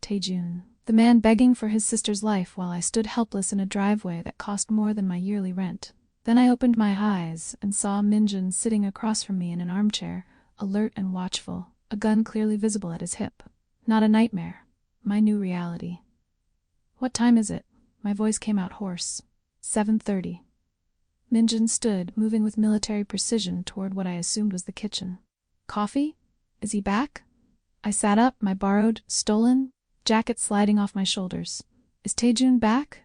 Taejun. The man begging for his sister's life while I stood helpless in a driveway that cost more than my yearly rent. Then I opened my eyes and saw Minjun sitting across from me in an armchair, alert and watchful, a gun clearly visible at his hip. Not a nightmare. My new reality. "What time is it?" My voice came out hoarse. 7:30. Minjun stood, moving with military precision toward what I assumed was the kitchen. "Coffee? Is he back?" I sat up, my borrowed, stolen jacket sliding off my shoulders. "Is Taejun back?"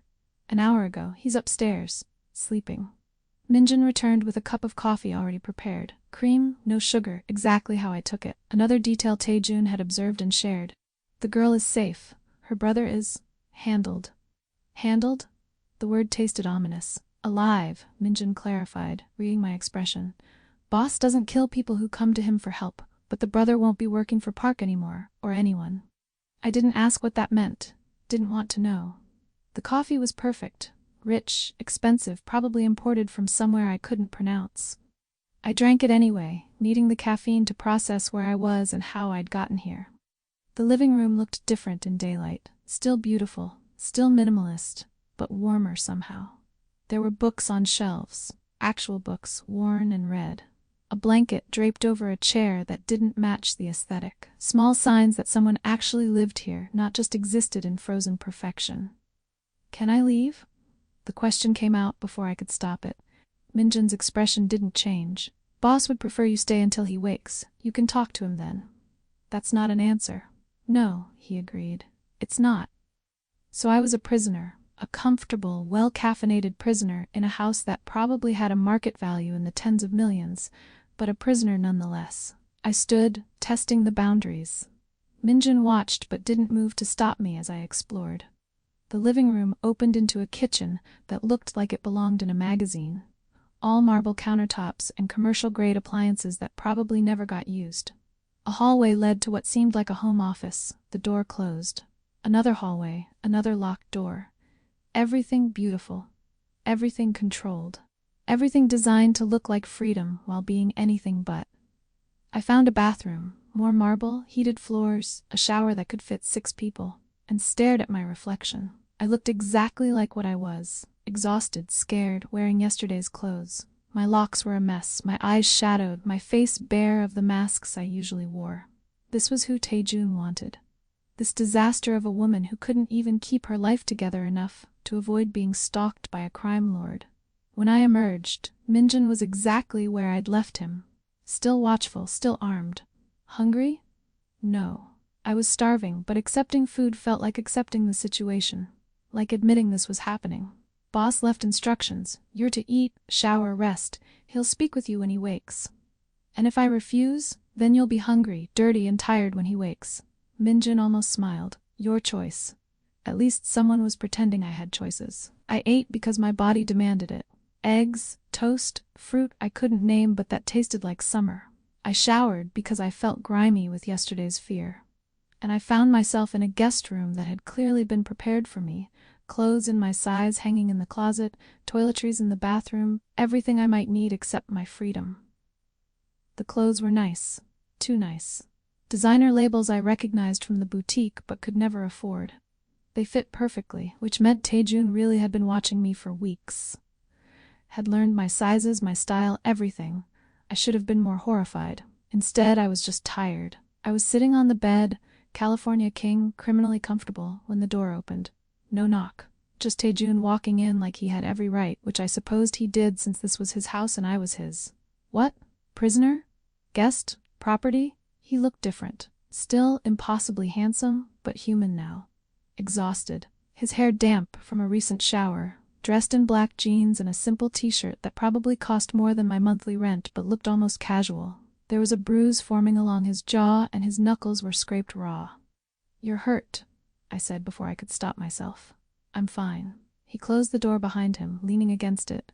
"An hour ago. He's upstairs. Sleeping." Minjun returned with a cup of coffee already prepared. Cream, no sugar, exactly how I took it. Another detail Taejun had observed and shared. "The girl is safe. Her brother is handled." Handled? The word tasted ominous. "Alive," Minjun clarified, reading my expression. "Boss doesn't kill people who come to him for help, but the brother won't be working for Park anymore, or anyone." I didn't ask what that meant. Didn't want to know. The coffee was perfect. Rich, expensive, probably imported from somewhere I couldn't pronounce. I drank it anyway, needing the caffeine to process where I was and how I'd gotten here. The living room looked different in daylight, still beautiful, still minimalist, but warmer somehow. There were books on shelves, actual books, worn and read. A blanket draped over a chair that didn't match the aesthetic. Small signs that someone actually lived here, not just existed in frozen perfection. "Can I leave?" The question came out before I could stop it. Minjin's expression didn't change. "Boss would prefer you stay until he wakes. You can talk to him then." "That's not an answer." "No," he agreed. "It's not." So I was a prisoner, a comfortable, well-caffeinated prisoner in a house that probably had a market value in the tens of millions, but a prisoner nonetheless. I stood, testing the boundaries. Minjin watched but didn't move to stop me as I explored. The living room opened into a kitchen that looked like it belonged in a magazine. All marble countertops and commercial-grade appliances that probably never got used. A hallway led to what seemed like a home office, the door closed. Another hallway, another locked door. Everything beautiful. Everything controlled. Everything designed to look like freedom while being anything but. I found a bathroom, more marble, heated floors, a shower that could fit 6 people, and stared at my reflection. I looked exactly like what I was, exhausted, scared, wearing yesterday's clothes. My locks were a mess, my eyes shadowed, my face bare of the masks I usually wore. This was who Taejun wanted. This disaster of a woman who couldn't even keep her life together enough to avoid being stalked by a crime lord. When I emerged, Minjin was exactly where I'd left him. Still watchful, still armed. Hungry? No. I was starving, but accepting food felt like accepting the situation. Like admitting this was happening. Boss left instructions. You're to eat, shower, rest. He'll speak with you when he wakes. And if I refuse, then you'll be hungry, dirty, and tired when he wakes. Minjin almost smiled. Your choice. At least someone was pretending I had choices. I ate because my body demanded it. Eggs, toast, fruit I couldn't name but that tasted like summer. I showered because I felt grimy with yesterday's fear. And I found myself in a guest room that had clearly been prepared for me. Clothes in my size hanging in the closet, toiletries in the bathroom, everything I might need except my freedom. The clothes were nice. Too nice. Designer labels I recognized from the boutique but could never afford. They fit perfectly, which meant Taejun really had been watching me for weeks. Had learned my sizes, my style, everything. I should have been more horrified. Instead, I was just tired. I was sitting on the bed, California king, criminally comfortable, when the door opened. No knock. Just Taejun walking in like he had every right, which I supposed he did since this was his house and I was his. What? Prisoner? Guest? Property? He looked different. Still impossibly handsome, but human now. Exhausted. His hair damp from a recent shower. Dressed in black jeans and a simple t-shirt that probably cost more than my monthly rent but looked almost casual. There was a bruise forming along his jaw and his knuckles were scraped raw. "You're hurt," I said before I could stop myself. "I'm fine." He closed the door behind him, leaning against it.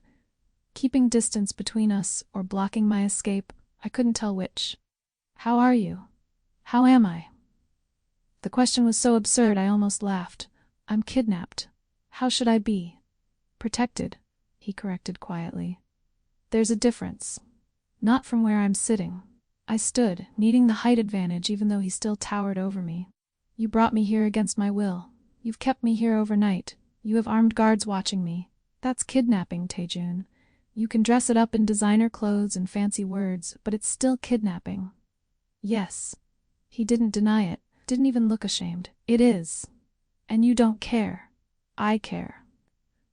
Keeping distance between us or blocking my escape, I couldn't tell which. "How are you?" "How am I?" The question was so absurd I almost laughed. "I'm kidnapped." "How should I be?" "Protected," he corrected quietly. "There's a difference." "Not from where I'm sitting." I stood, needing the height advantage even though he still towered over me. "You brought me here against my will. You've kept me here overnight. You have armed guards watching me. That's kidnapping, Taejun. You can dress it up in designer clothes and fancy words, but it's still kidnapping." "Yes." He didn't deny it, didn't even look ashamed. "It is. And you don't care. I care."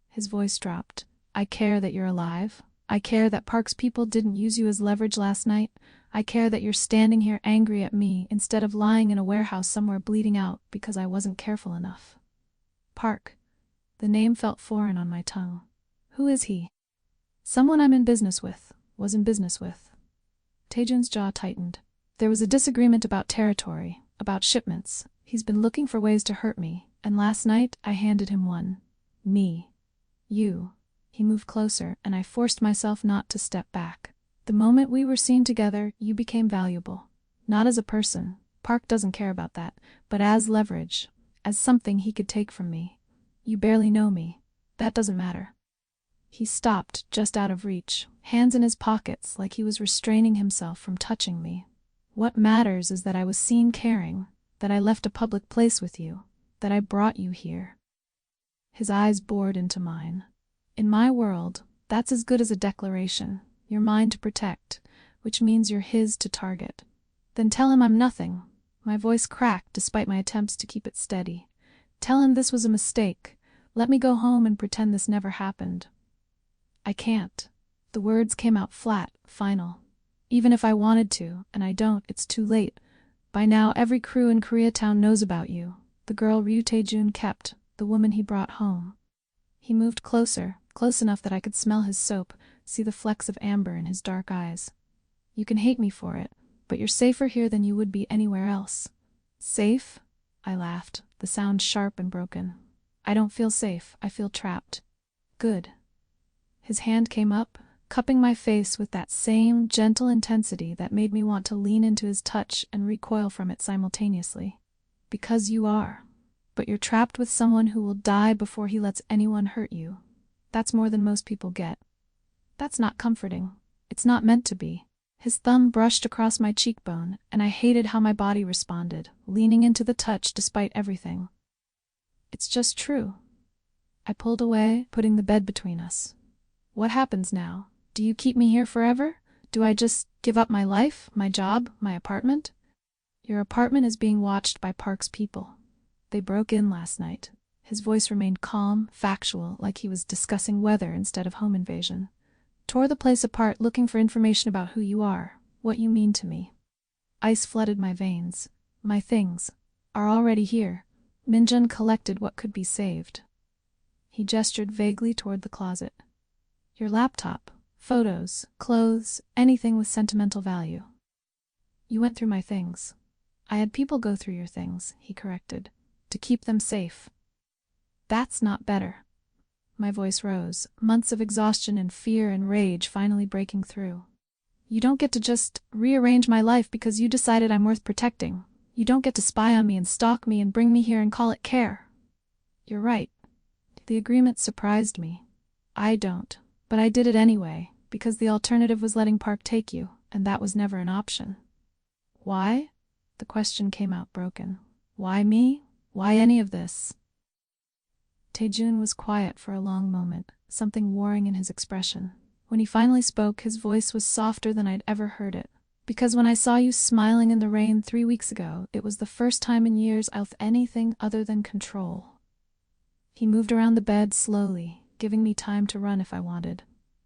His voice dropped. "I care that you're alive. I care that Park's people didn't use you as leverage last night. I care that you're standing here angry at me instead of lying in a warehouse somewhere bleeding out because I wasn't careful enough." Park. The name felt foreign on my tongue. Who is he? Someone I'm in business with. Was in business with. Taejun's jaw tightened. There was a disagreement about territory, about shipments. He's been looking for ways to hurt me, and last night I handed him one. Me. You. He moved closer, and I forced myself not to step back. The moment we were seen together, you became valuable. Not as a person. Park doesn't care about that, but as leverage. As something he could take from me. You barely know me. That doesn't matter. He stopped, just out of reach, hands in his pockets like he was restraining himself from touching me. What matters is that I was seen caring, that I left a public place with you, that I brought you here. His eyes bored into mine. In my world, that's as good as a declaration. You're mine to protect, which means you're his to target. Then tell him I'm nothing. My voice cracked despite my attempts to keep it steady. Tell him this was a mistake. Let me go home and pretend this never happened. I can't. The words came out flat, final. Even if I wanted to, and I don't, it's too late. By now, every crew in Koreatown knows about you. The girl Ryu Tae-jun kept, the woman he brought home. He moved closer, close enough that I could smell his soap, see the flecks of amber in his dark eyes. You can hate me for it, but you're safer here than you would be anywhere else. Safe? I laughed, the sound sharp and broken. I don't feel safe, I feel trapped. Good. His hand came up, cupping my face with that same gentle intensity that made me want to lean into his touch and recoil from it simultaneously. Because you are. But you're trapped with someone who will die before he lets anyone hurt you. That's more than most people get. That's not comforting. It's not meant to be. His thumb brushed across my cheekbone, and I hated how my body responded, leaning into the touch despite everything. It's just true. I pulled away, putting the bed between us. What happens now? Do you keep me here forever? Do I just give up my life, my job, my apartment? Your apartment is being watched by Park's people. They broke in last night. His voice remained calm, factual, like he was discussing weather instead of home invasion. Tore the place apart looking for information about who you are, what you mean to me. Ice flooded my veins. My things are already here. Minjun collected what could be saved. He gestured vaguely toward the closet. Your laptop, photos, clothes, anything with sentimental value. You went through my things. I had people go through your things, he corrected, to keep them safe. That's not better. My voice rose, months of exhaustion and fear and rage finally breaking through. You don't get to just rearrange my life because you decided I'm worth protecting. You don't get to spy on me and stalk me and bring me here and call it care. You're right. The agreement surprised me. I don't. But I did it anyway, because the alternative was letting Park take you, and that was never an option. Why? The question came out broken. Why me? Why any of this? Tae-jun was quiet for a long moment, something warring in his expression. When he finally spoke, his voice was softer than I'd ever heard it. Because when I saw you smiling in the rain 3 weeks ago, it was the first time in years I felt anything other than control. He moved around the bed slowly, giving me time to run if I wanted.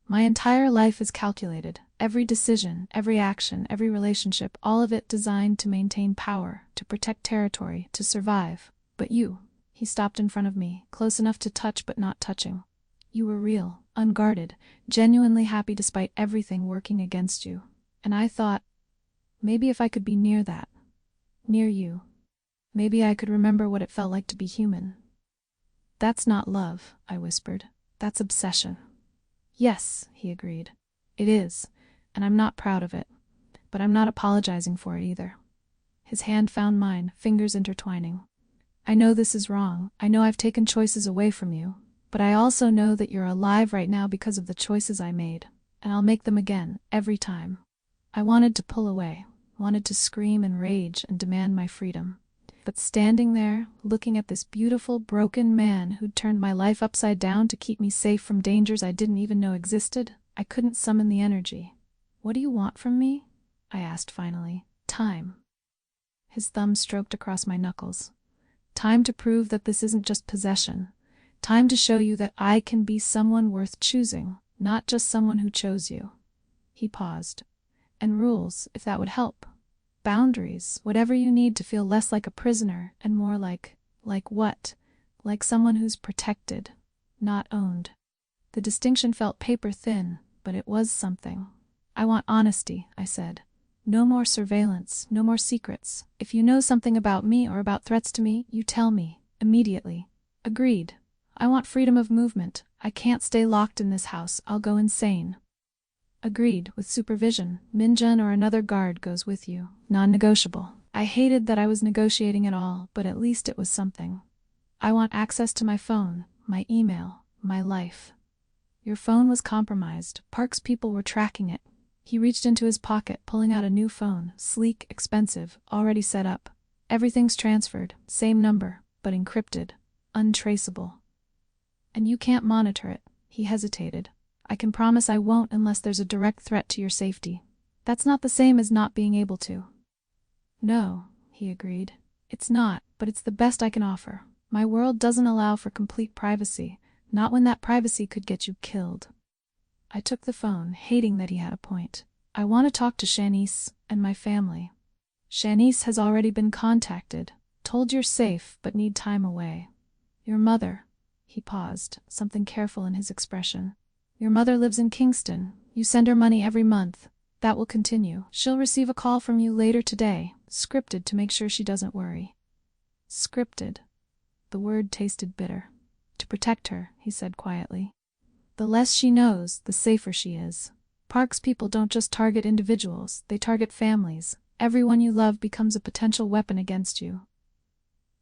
My entire life is calculated. Every decision, every action, every relationship, all of it designed to maintain power, to protect territory, to survive. But you, he stopped in front of me, close enough to touch but not touching. You were real, unguarded, genuinely happy despite everything working against you. And I thought, maybe if I could be near that, near you, maybe I could remember what it felt like to be human. That's not love, I whispered. That's obsession. Yes, he agreed. It is, and I'm not proud of it. But I'm not apologizing for it either. His hand found mine, fingers intertwining. I know this is wrong. I know I've taken choices away from you. But I also know that you're alive right now because of the choices I made. And I'll make them again, every time. I wanted to pull away, wanted to scream and rage and demand my freedom. But standing there, looking at this beautiful, broken man who'd turned my life upside down to keep me safe from dangers I didn't even know existed, I couldn't summon the energy. What do you want from me? I asked finally. Time. His thumb stroked across my knuckles. Time to prove that this isn't just possession. Time to show you that I can be someone worth choosing, not just someone who chose you. He paused. And rules, if that would help. Boundaries, whatever you need to feel less like a prisoner and more like what? Like someone who's protected, not owned. The distinction felt paper thin, but it was something. I want honesty, I said. No more surveillance, no more secrets. If you know something about me or about threats to me, you tell me, immediately. Agreed. I want freedom of movement. I can't stay locked in this house. I'll go insane. Agreed, with supervision. Minjun or another guard goes with you. Non-negotiable. I hated that I was negotiating at all, but at least it was something. I want access to my phone, my email, My life. Your phone was compromised. Park's people were tracking it. He reached into his pocket, pulling out a new phone, sleek, expensive, already set up. Everything's transferred, same number, but encrypted, untraceable. And you can't monitor it. He hesitated. I can promise I won't unless there's a direct threat to your safety. That's not the same as not being able to. No, he agreed. It's not, but it's the best I can offer. My world doesn't allow for complete privacy, not when that privacy could get you killed. I took the phone, hating that he had a point. I want to talk to Shanice and my family. Shanice has already been contacted, told you're safe but need time away. Your mother. He paused, something careful in his expression. Your mother lives in Kingston. You send her money every month. That will continue. She'll receive a call from you later today, scripted to make sure she doesn't worry. Scripted. The word tasted bitter. To protect her, he said quietly. The less she knows, the safer she is. Park's people don't just target individuals, they target families. Everyone you love becomes a potential weapon against you.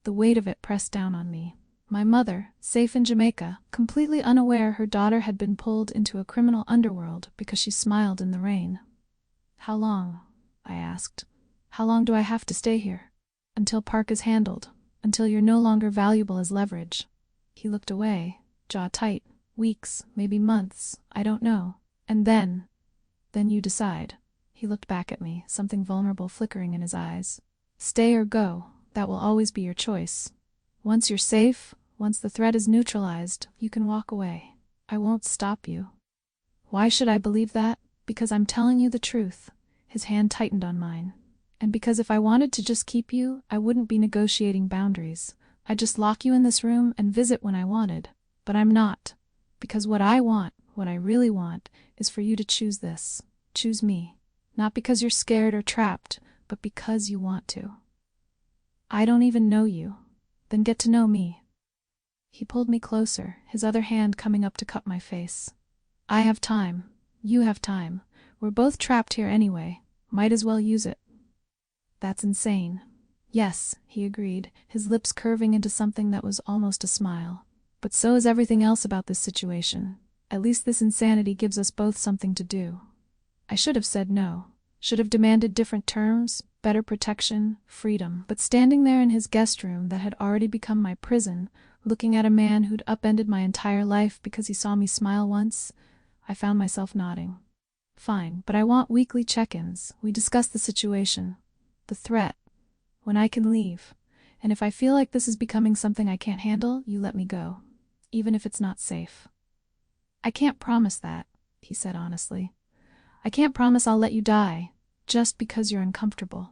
The weight of it pressed down on me. My mother, safe in Jamaica, completely unaware her daughter had been pulled into a criminal underworld because she smiled in the rain. How long? I asked. How long do I have to stay here? Until Park is handled. Until you're no longer valuable as leverage. He looked away, jaw tight. Weeks, maybe months, I don't know. And then you decide. He looked back at me, something vulnerable flickering in his eyes. Stay or go, that will always be your choice. Once you're safe, once the threat is neutralized, you can walk away. I won't stop you. Why should I believe that? Because I'm telling you the truth. His hand tightened on mine. And because if I wanted to just keep you, I wouldn't be negotiating boundaries. I'd just lock you in this room and visit when I wanted. But I'm not. Because what I want, what I really want, is for you to choose this. Choose me. Not because you're scared or trapped, but because you want to. I don't even know you. Then get to know me. He pulled me closer, his other hand coming up to cup my face. I have time. You have time. We're both trapped here anyway. Might as well use it. That's insane. Yes, he agreed, his lips curving into something that was almost a smile. But so is everything else about this situation. At least this insanity gives us both something to do. I should have said no. Should have demanded different terms, better protection, freedom. But standing there in his guest room that had already become my prison, looking at a man who'd upended my entire life because he saw me smile once, I found myself nodding. Fine, but I want weekly check-ins. We discuss the situation, the threat, when I can leave. And if I feel like this is becoming something I can't handle, you let me go. Even if it's not safe. I can't promise that, he said honestly. I can't promise I'll let you die, just because you're uncomfortable.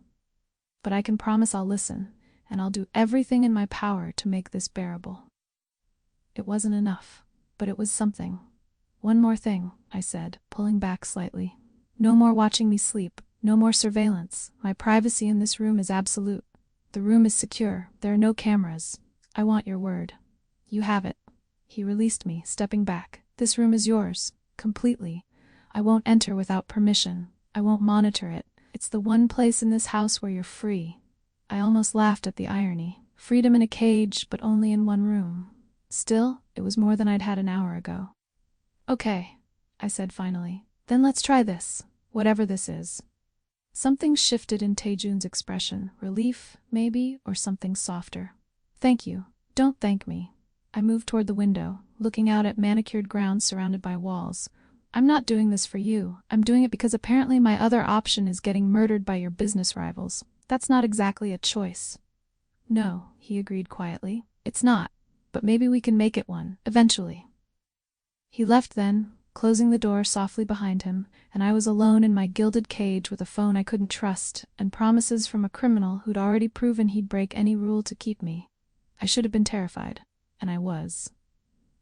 But I can promise I'll listen, and I'll do everything in my power to make this bearable. It wasn't enough, but it was something. One more thing, I said, pulling back slightly. No more watching me sleep, no more surveillance. My privacy in this room is absolute. The room is secure, there are no cameras. I want your word. You have it. He released me, stepping back. This room is yours, completely. I won't enter without permission. I won't monitor it. It's the one place in this house where you're free. I almost laughed at the irony. Freedom in a cage, but only in one room. Still, it was more than I'd had an hour ago. Okay, I said finally. Then let's try this, whatever this is. Something shifted in Taejun's expression. Relief, maybe, or something softer. Thank you. Don't thank me. I moved toward the window, looking out at manicured grounds surrounded by walls. I'm not doing this for you. I'm doing it because apparently my other option is getting murdered by your business rivals. That's not exactly a choice. No, he agreed quietly. It's not. But maybe we can make it one, eventually. He left then, closing the door softly behind him, and I was alone in my gilded cage with a phone I couldn't trust, and promises from a criminal who'd already proven he'd break any rule to keep me. I should have been terrified, and I was.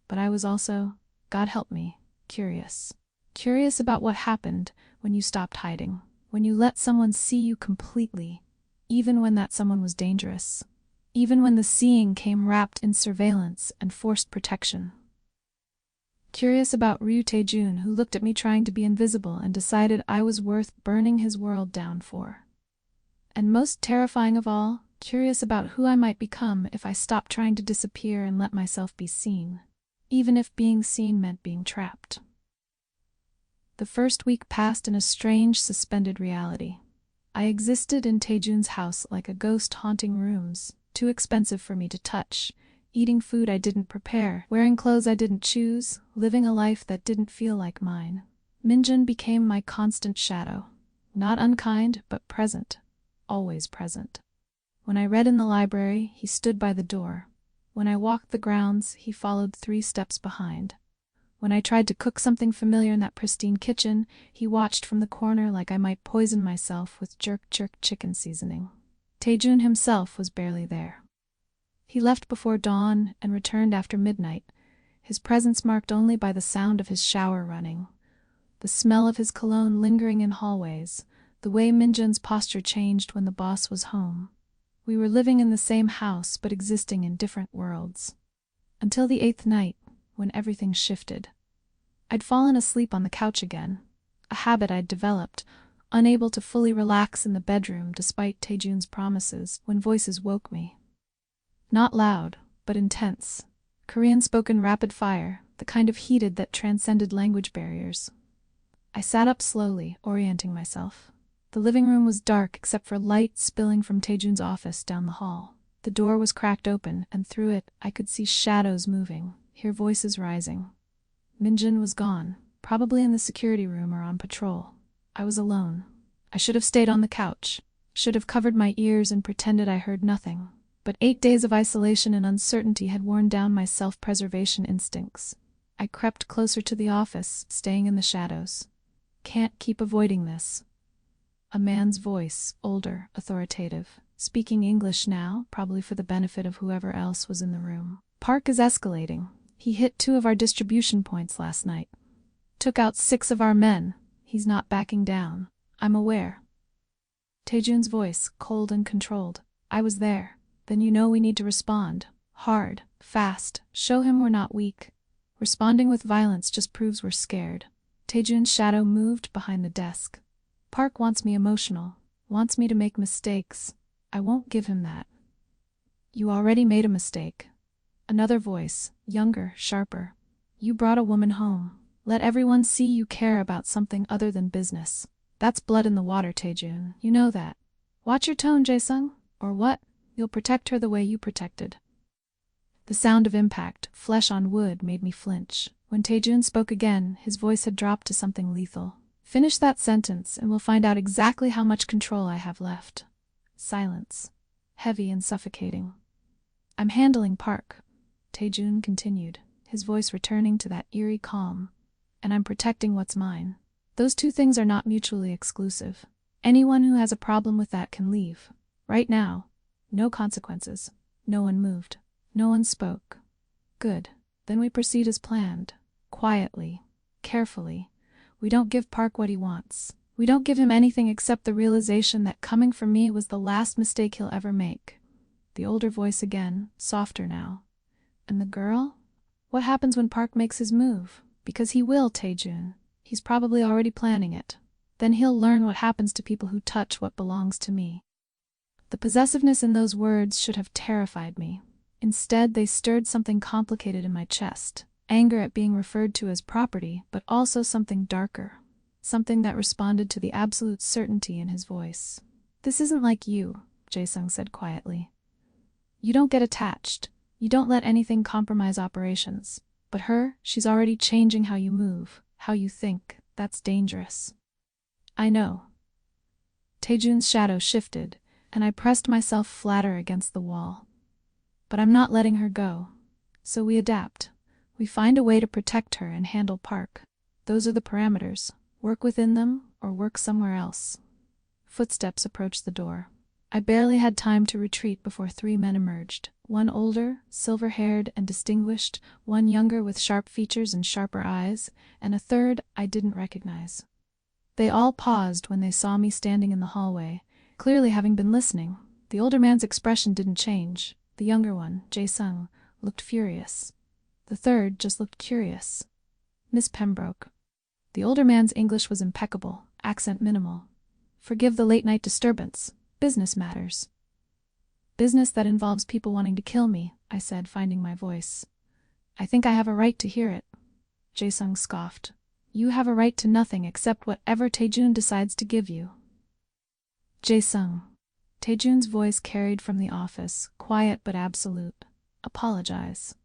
But I was also, God help me, curious. Curious about what happened when you stopped hiding, when you let someone see you completely, even when that someone was dangerous, even when the seeing came wrapped in surveillance and forced protection. Curious about Ryu Taejun, who looked at me trying to be invisible and decided I was worth burning his world down for. And most terrifying of all, curious about who I might become if I stopped trying to disappear and let myself be seen. even if being seen meant being trapped. The first week passed in a strange, suspended reality. I existed in Taejun's house like a ghost haunting rooms, too expensive for me to touch, eating food I didn't prepare, wearing clothes I didn't choose, living a life that didn't feel like mine. Minjun became my constant shadow. Not unkind, but present. Always present. When I read in the library, he stood by the door. When I walked the grounds, he followed 3 steps behind. When I tried to cook something familiar in that pristine kitchen, he watched from the corner like I might poison myself with jerk chicken seasoning. Taejun himself was barely there. He left before dawn and returned after midnight, his presence marked only by the sound of his shower running, the smell of his cologne lingering in hallways, the way Minjun's posture changed when the boss was home. We were living in the same house but existing in different worlds. Until the 8th night, when everything shifted. I'd fallen asleep on the couch again, a habit I'd developed, unable to fully relax in the bedroom despite Taejun's promises, when voices woke me. Not loud, but intense. Korean spoken rapid fire, the kind of heated that transcended language barriers. I sat up slowly, orienting myself. The living room was dark except for light spilling from Taejun's office down the hall. The door was cracked open, and through it I could see shadows moving, hear voices rising. Minjun was gone, probably in the security room or on patrol. I was alone. I should have stayed on the couch, should have covered my ears and pretended I heard nothing. But 8 days of isolation and uncertainty had worn down my self-preservation instincts. I crept closer to the office, staying in the shadows. Can't keep avoiding this. A man's voice, older, authoritative, speaking English now, probably for the benefit of whoever else was in the room. Park is escalating. He hit 2 of our distribution points last night. Took out 6 of our men. He's not backing down. I'm aware. Taejun's voice, cold and controlled. I was there. Then you know we need to respond. Hard, fast, show him we're not weak. Responding with violence just proves we're scared. Taejun's shadow moved behind the desk. Park wants me emotional, wants me to make mistakes. I won't give him that. You already made a mistake. Another voice, younger, sharper. You brought a woman home. Let everyone see you care about something other than business. That's blood in the water, Taejun. You know that. Watch your tone, Jae-sung. Or what? You'll protect her the way you protected. The sound of impact, flesh on wood, made me flinch. When Taejun spoke again, his voice had dropped to something lethal. Finish that sentence, and we'll find out exactly how much control I have left. Silence. Heavy and suffocating. I'm handling Park, Taejun continued, his voice returning to that eerie calm. And I'm protecting what's mine. Those 2 things are not mutually exclusive. Anyone who has a problem with that can leave. Right now. No consequences. No one moved. No one spoke. Good. Then we proceed as planned. Quietly. Carefully. We don't give Park what he wants. We don't give him anything except the realization that coming for me was the last mistake he'll ever make. The older voice again, softer now. And the girl? What happens when Park makes his move? Because he will, Taejun. He's probably already planning it. Then he'll learn what happens to people who touch what belongs to me. The possessiveness in those words should have terrified me. Instead, they stirred something complicated in my chest. Anger at being referred to as property, but also something darker. Something that responded to the absolute certainty in his voice. This isn't like you, Jae-sung said quietly. You don't get attached. You don't let anything compromise operations. But her, she's already changing how you move, how you think. That's dangerous. I know. Taejun's shadow shifted, and I pressed myself flatter against the wall. But I'm not letting her go. So we adapt. We find a way to protect her and handle Park. Those are the parameters. Work within them, or work somewhere else. Footsteps approached the door. I barely had time to retreat before 3 men emerged. One older, silver-haired and distinguished, one younger with sharp features and sharper eyes, and a third I didn't recognize. They all paused when they saw me standing in the hallway, clearly having been listening. The older man's expression didn't change. The younger one, Jae-sung, looked furious. The third just looked curious. Miss Pembroke. The older man's English was impeccable, accent minimal. Forgive the late-night disturbance. Business matters. Business that involves people wanting to kill me, I said, finding my voice. I think I have a right to hear it. Jae-sung scoffed. You have a right to nothing except whatever Taejun decides to give you. Jae-sung. Taejun's voice carried from the office, quiet but absolute. Apologize.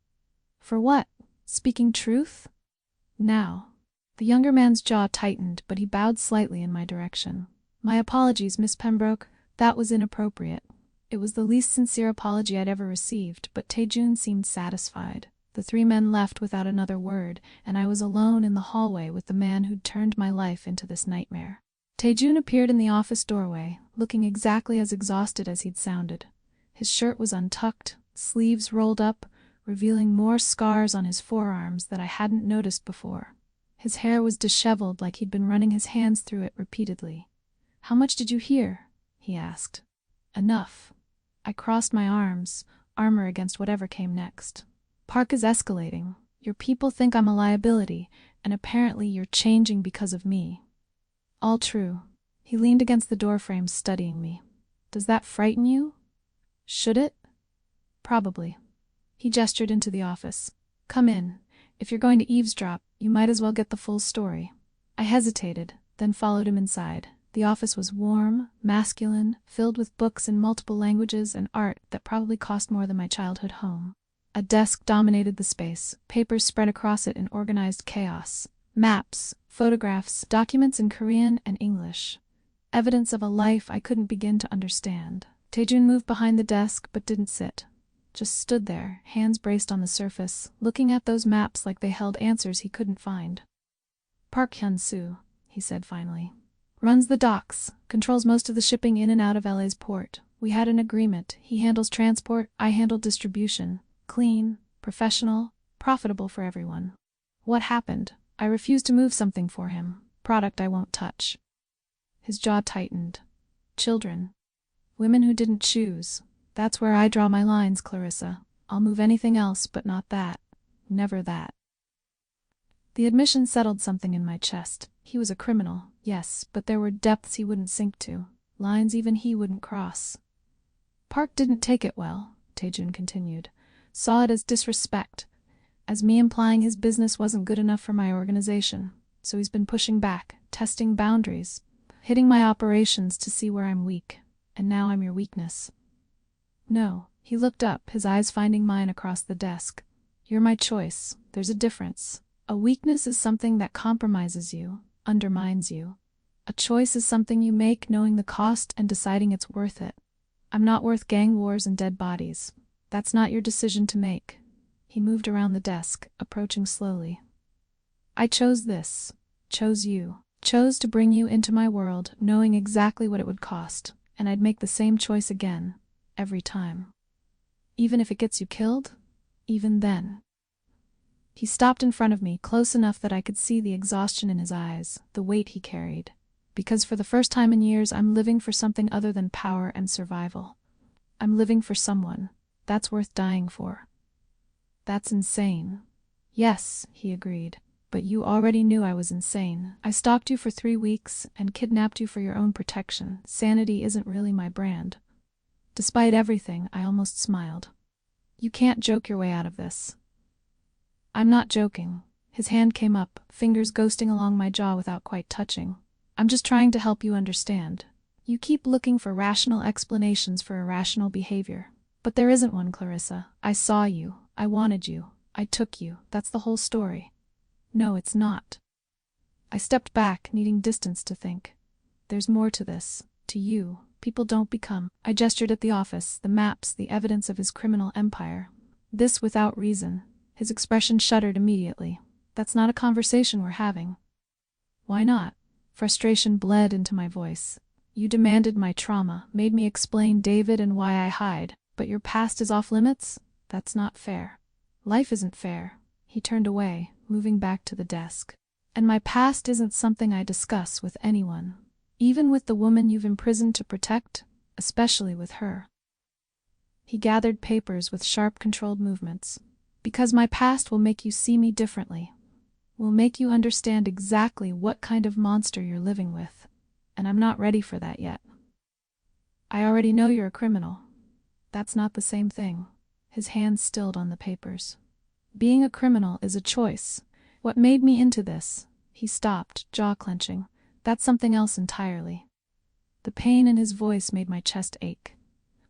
For what? Speaking truth? Now. The younger man's jaw tightened, but he bowed slightly in my direction. My apologies, Miss Pembroke. That was inappropriate. It was the least sincere apology I'd ever received, but Taejun seemed satisfied. The three men left without another word, and I was alone in the hallway with the man who'd turned my life into this nightmare. Taejun appeared in the office doorway, looking exactly as exhausted as he'd sounded. His shirt was untucked, sleeves rolled up, revealing more scars on his forearms that I hadn't noticed before. His hair was disheveled like he'd been running his hands through it repeatedly. How much did you hear? He asked. Enough. I crossed my arms, armor against whatever came next. Park is escalating. Your people think I'm a liability, and apparently you're changing because of me. All true. He leaned against the doorframe, studying me. Does that frighten you? Should it? Probably. He gestured into the office. Come in. If you're going to eavesdrop, you might as well get the full story. I hesitated, then followed him inside. The office was warm, masculine, filled with books in multiple languages and art that probably cost more than my childhood home. A desk dominated the space, papers spread across it in organized chaos. Maps, photographs, documents in Korean and English. Evidence of a life I couldn't begin to understand. Taejun moved behind the desk but didn't sit. Just stood there, hands braced on the surface, looking at those maps like they held answers he couldn't find. Park Hyun-soo, he said finally. Runs the docks, controls most of the shipping in and out of LA's port. We had an agreement. He handles transport, I handle distribution. Clean, professional, profitable for everyone. What happened? I refused to move something for him. Product I won't touch. His jaw tightened. Children. Women who didn't choose. That's where I draw my lines, Clarissa. I'll move anything else, but not that. Never that. The admission settled something in my chest. He was a criminal, yes, but there were depths he wouldn't sink to, lines even he wouldn't cross. Park didn't take it well, Taejun continued. Saw it as disrespect, as me implying his business wasn't good enough for my organization. So he's been pushing back, testing boundaries, hitting my operations to see where I'm weak. And now I'm your weakness. No, he looked up, his eyes finding mine across the desk. You're my choice. There's a difference. A weakness is something that compromises you, undermines you. A choice is something you make knowing the cost and deciding it's worth it. I'm not worth gang wars and dead bodies. That's not your decision to make. He moved around the desk, approaching slowly. I chose this. Chose you. Chose to bring you into my world, knowing exactly what it would cost, and I'd make the same choice again, every time. Even if it gets you killed? Even then. He stopped in front of me, close enough that I could see the exhaustion in his eyes, the weight he carried. Because for the first time in years, I'm living for something other than power and survival. I'm living for someone. That's worth dying for. That's insane. Yes, he agreed. But you already knew I was insane. I stalked you for 3 weeks and kidnapped you for your own protection. Sanity isn't really my brand. Despite everything, I almost smiled. You can't joke your way out of this. I'm not joking. His hand came up, fingers ghosting along my jaw without quite touching. I'm just trying to help you understand. You keep looking for rational explanations for irrational behavior. But there isn't one, Clarissa. I saw you. I wanted you. I took you. That's the whole story. No, it's not. I stepped back, needing distance to think. There's more to this. To you. People don't become. I gestured at the office, the maps, the evidence of his criminal empire. This without reason. His expression shuddered immediately. That's not a conversation we're having. Why not? Frustration bled into my voice. You demanded my trauma, made me explain David and why I hide. But your past is off limits? That's not fair. Life isn't fair. He turned away, moving back to the desk. And my past isn't something I discuss with anyone. Even with the woman you've imprisoned to protect, especially with her. He gathered papers with sharp, controlled movements. Because my past will make you see me differently. Will make you understand exactly what kind of monster you're living with. And I'm not ready for that yet. I already know you're a criminal. That's not the same thing. His hand stilled on the papers. Being a criminal is a choice. What made me into this?" He stopped, jaw clenching. "That's something else entirely." The pain in his voice made my chest ache.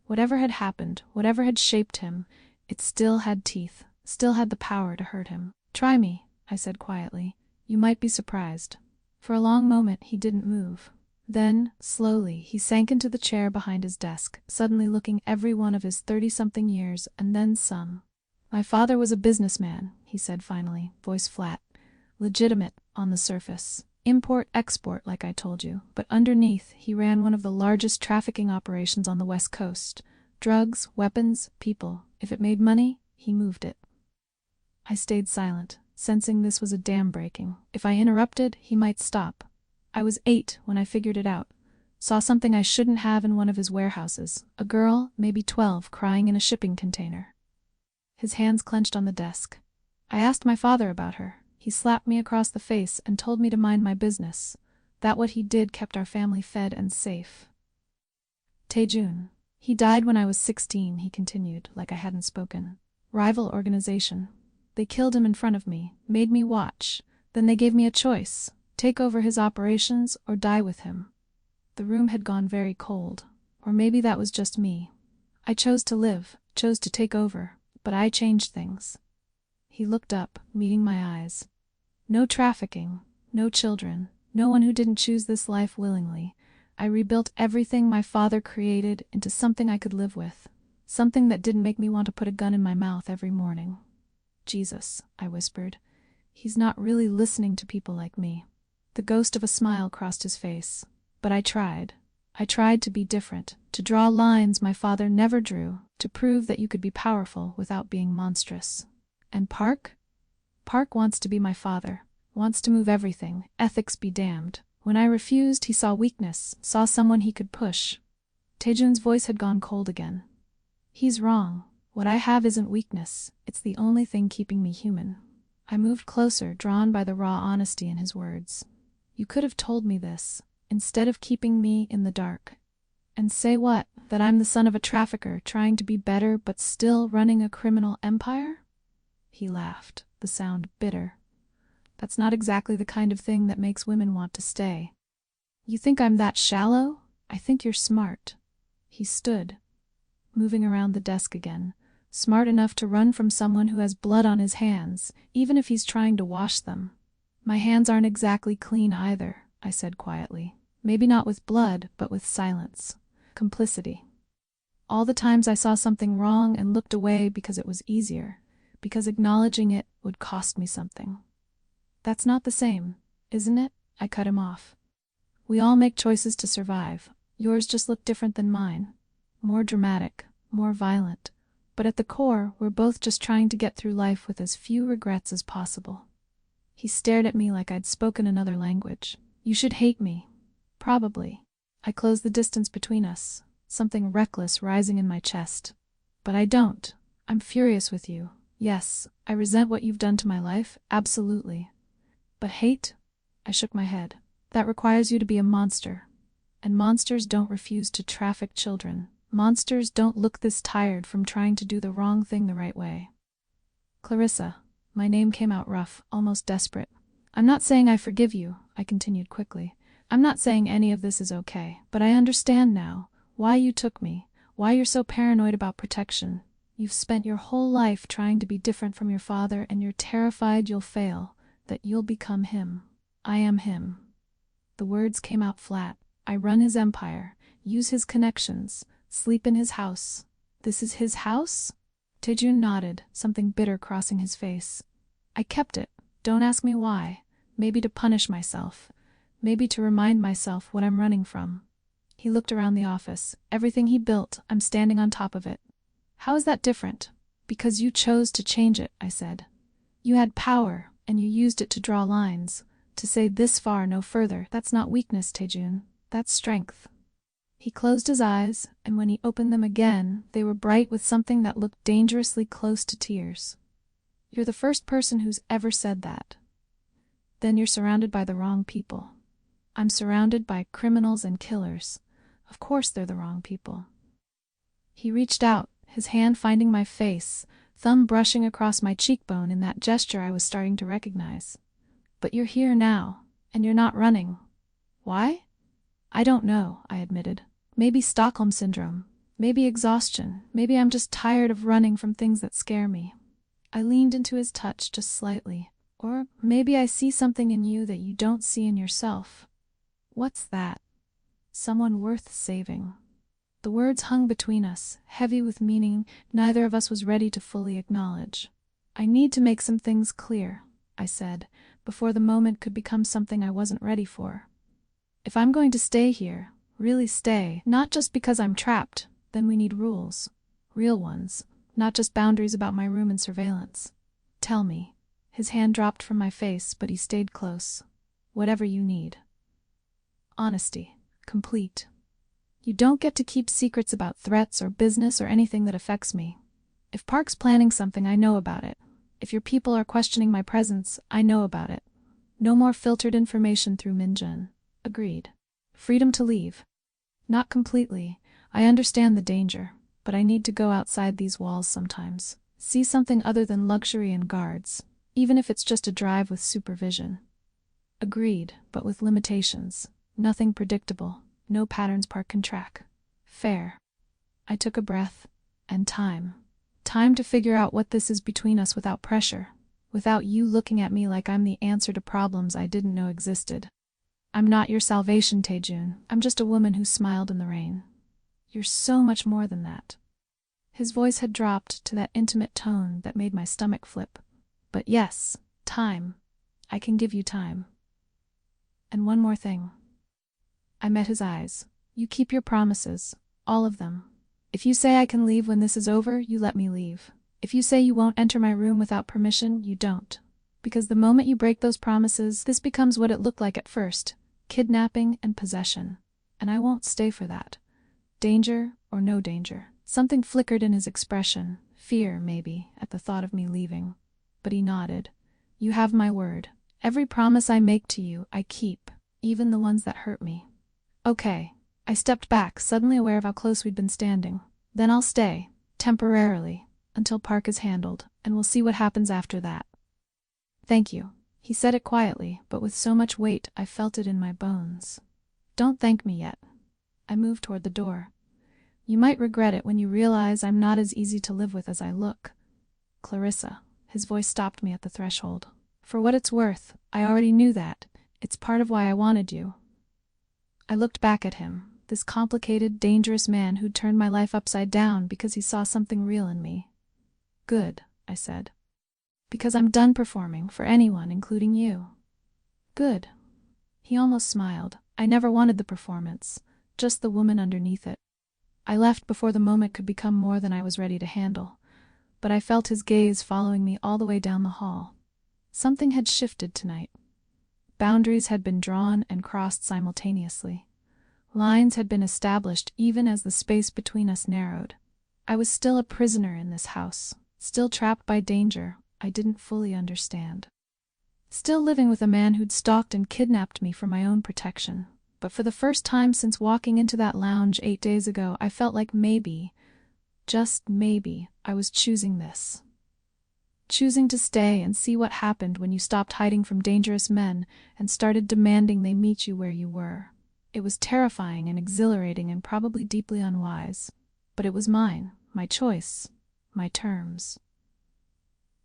Whatever had happened, whatever had shaped him, it still had teeth, still had the power to hurt him. "Try me," I said quietly. "You might be surprised." For a long moment he didn't move. Then, slowly, he sank into the chair behind his desk, suddenly looking every one of his 30-something years and then some. "My father was a businessman," he said finally, voice flat. "Legitimate, on the surface. Import-export, like I told you. But underneath, he ran one of the largest trafficking operations on the West Coast. Drugs, weapons, people. If it made money, he moved it." I stayed silent, sensing this was a dam breaking. If I interrupted, he might stop. I was 8 when I figured it out. Saw something I shouldn't have in one of his warehouses. A girl, maybe 12, crying in a shipping container. His hands clenched on the desk. "I asked my father about her. He slapped me across the face and told me to mind my business. That what he did kept our family fed and safe." "Taejun. He died when I was 16, he continued, like I hadn't spoken. "Rival organization. They killed him in front of me, made me watch. Then they gave me a choice. Take over his operations or die with him." The room had gone very cold. Or maybe that was just me. I chose to live, chose to take over, but I changed things. He looked up, meeting my eyes. "No trafficking, no children, no one who didn't choose this life willingly. I rebuilt everything my father created into something I could live with. Something that didn't make me want to put a gun in my mouth every morning." "Jesus," I whispered. "He's not really listening to people like me." The ghost of a smile crossed his face. "But I tried. I tried to be different, to draw lines my father never drew, to prove that you could be powerful without being monstrous." "And Park?" "Park wants to be my father, wants to move everything, ethics be damned. When I refused, he saw weakness, saw someone he could push." Taejun's voice had gone cold again. "He's wrong. What I have isn't weakness, it's the only thing keeping me human." I moved closer, drawn by the raw honesty in his words. "You could have told me this, instead of keeping me in the dark." "And say what? That I'm the son of a trafficker, trying to be better but still running a criminal empire?" He laughed, the sound bitter. "That's not exactly the kind of thing that makes women want to stay." "You think I'm that shallow? I think you're smart." He stood, moving around the desk again. "Smart enough to run from someone who has blood on his hands, even if he's trying to wash them." "My hands aren't exactly clean either," I said quietly. "Maybe not with blood, but with silence. Complicity. All the times I saw something wrong and looked away because it was easier, because acknowledging it would cost me something." "That's not the same, isn't it?" I cut him off. "We all make choices to survive. Yours just look different than mine. More dramatic, more violent. But at the core, we're both just trying to get through life with as few regrets as possible." He stared at me like I'd spoken another language. "You should hate me. Probably." I closed the distance between us, something reckless rising in my chest. "But I don't. I'm furious with you. Yes, I resent what you've done to my life, absolutely. But hate?" I shook my head. "That requires you to be a monster. And monsters don't refuse to traffic children. Monsters don't look this tired from trying to do the wrong thing the right way." "Clarissa." My name came out rough, almost desperate. "I'm not saying I forgive you," I continued quickly. "I'm not saying any of this is okay. But I understand now why you took me, why you're so paranoid about protection. You've spent your whole life trying to be different from your father, and you're terrified you'll fail, that you'll become him. I am him." The words came out flat. "I run his empire, use his connections, sleep in his house." "This is his house?" Taejun nodded, something bitter crossing his face. "I kept it. Don't ask me why. Maybe to punish myself. Maybe to remind myself what I'm running from." He looked around the office. "Everything he built, I'm standing on top of it." "How is that different?" "Because you chose to change it," I said. "You had power, and you used it to draw lines. To say this far, no further. That's not weakness, Taejun. That's strength." He closed his eyes, and when he opened them again, they were bright with something that looked dangerously close to tears. "You're the first person who's ever said that." "Then you're surrounded by the wrong people." "I'm surrounded by criminals and killers. Of course they're the wrong people." He reached out, his hand finding my face, thumb brushing across my cheekbone in that gesture I was starting to recognize. But you're here now, and you're not running. Why? I don't know, I admitted. Maybe Stockholm Syndrome. Maybe exhaustion. Maybe I'm just tired of running from things that scare me. I leaned into his touch just slightly. Or maybe I see something in you that you don't see in yourself. What's that? Someone worth saving. The words hung between us, heavy with meaning neither of us was ready to fully acknowledge. I need to make some things clear, I said, before the moment could become something I wasn't ready for. If I'm going to stay here, really stay, not just because I'm trapped, then we need rules. Real ones, not just boundaries about my room and surveillance. Tell me. His hand dropped from my face, but he stayed close. Whatever you need. Honesty. Complete. You don't get to keep secrets about threats or business or anything that affects me. If Park's planning something, I know about it. If your people are questioning my presence, I know about it. No more filtered information through Minjun. Agreed. Freedom to leave. Not completely. I understand the danger, but I need to go outside these walls sometimes. See something other than luxury and guards, even if it's just a drive with supervision. Agreed, but with limitations. Nothing predictable. No patterns Park can track. Fair. I took a breath. And time. Time to figure out what this is between us without pressure. Without you looking at me like I'm the answer to problems I didn't know existed. I'm not your salvation, Taejun. I'm just a woman who smiled in the rain. You're so much more than that. His voice had dropped to that intimate tone that made my stomach flip. But yes, time. I can give you time. And one more thing. I met his eyes. You keep your promises. All of them. If you say I can leave when this is over, you let me leave. If you say you won't enter my room without permission, you don't. Because the moment you break those promises, this becomes what it looked like at first. Kidnapping and possession. And I won't stay for that. Danger or no danger. Something flickered in his expression. Fear, maybe, at the thought of me leaving. But he nodded. You have my word. Every promise I make to you, I keep. Even the ones that hurt me. Okay. I stepped back, suddenly aware of how close we'd been standing. Then I'll stay. Temporarily. Until Park is handled. And we'll see what happens after that. Thank you. He said it quietly, but with so much weight I felt it in my bones. Don't thank me yet. I moved toward the door. You might regret it when you realize I'm not as easy to live with as I look. Clarissa. His voice stopped me at the threshold. For what it's worth, I already knew that. It's part of why I wanted you. I looked back at him, this complicated, dangerous man who'd turned my life upside down because he saw something real in me. Good, I said. Because I'm done performing for anyone, including you. Good. He almost smiled. I never wanted the performance, just the woman underneath it. I left before the moment could become more than I was ready to handle, but I felt his gaze following me all the way down the hall. Something had shifted tonight. Boundaries had been drawn and crossed simultaneously. Lines had been established even as the space between us narrowed. I was still a prisoner in this house, still trapped by danger I didn't fully understand. Still living with a man who'd stalked and kidnapped me for my own protection. But for the first time since walking into that lounge 8 days ago, I felt like maybe, just maybe, I was choosing this. Choosing to stay and see what happened when you stopped hiding from dangerous men and started demanding they meet you where you were. It was terrifying and exhilarating and probably deeply unwise. But it was mine, my choice, my terms.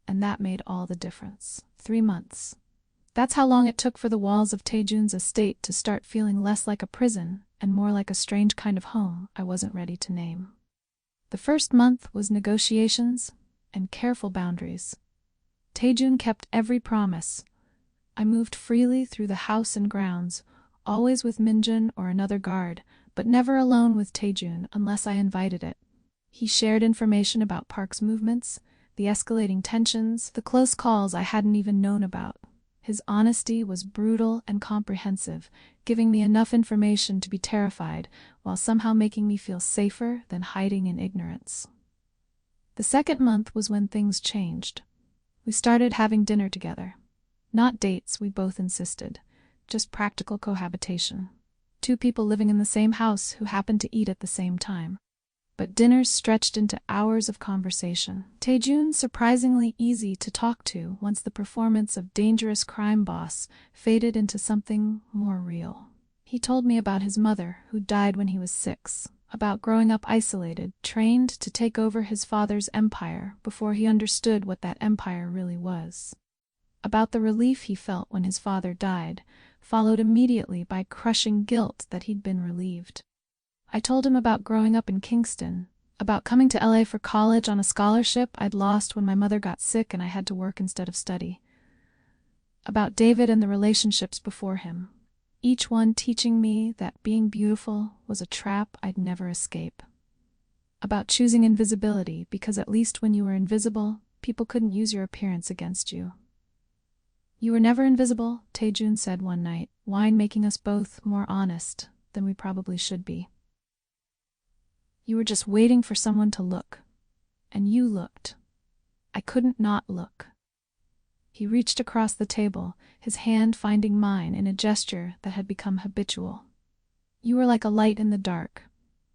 And that made all the difference. 3 months. That's how long it took for the walls of Taejun's estate to start feeling less like a prison and more like a strange kind of home I wasn't ready to name. The first month was negotiations and careful boundaries. Taejun kept every promise. I moved freely through the house and grounds, always with Minjun or another guard, but never alone with Taejun unless I invited it. He shared information about Park's movements, the escalating tensions, the close calls I hadn't even known about. His honesty was brutal and comprehensive, giving me enough information to be terrified, while somehow making me feel safer than hiding in ignorance. The second month was when things changed. We started having dinner together. Not dates, we both insisted. Just practical cohabitation. 2 people living in the same house who happened to eat at the same time. but dinners stretched into hours of conversation. Taejun surprisingly easy to talk to once the performance of dangerous crime boss faded into something more real. He told me about his mother, who died when he was 6, about growing up isolated, trained to take over his father's empire before he understood what that empire really was. About the relief he felt when his father died, followed immediately by crushing guilt that he'd been relieved. I told him about growing up in Kingston, about coming to LA for college on a scholarship I'd lost when my mother got sick and I had to work instead of study. About David and the relationships before him, each one teaching me that being beautiful was a trap I'd never escape. About choosing invisibility because at least when you were invisible, people couldn't use your appearance against you. "You were never invisible," Taejun said one night, wine making us both more honest than we probably should be. "You were just waiting for someone to look. And you looked. I couldn't not look." He reached across the table, his hand finding mine in a gesture that had become habitual. "You were like a light in the dark.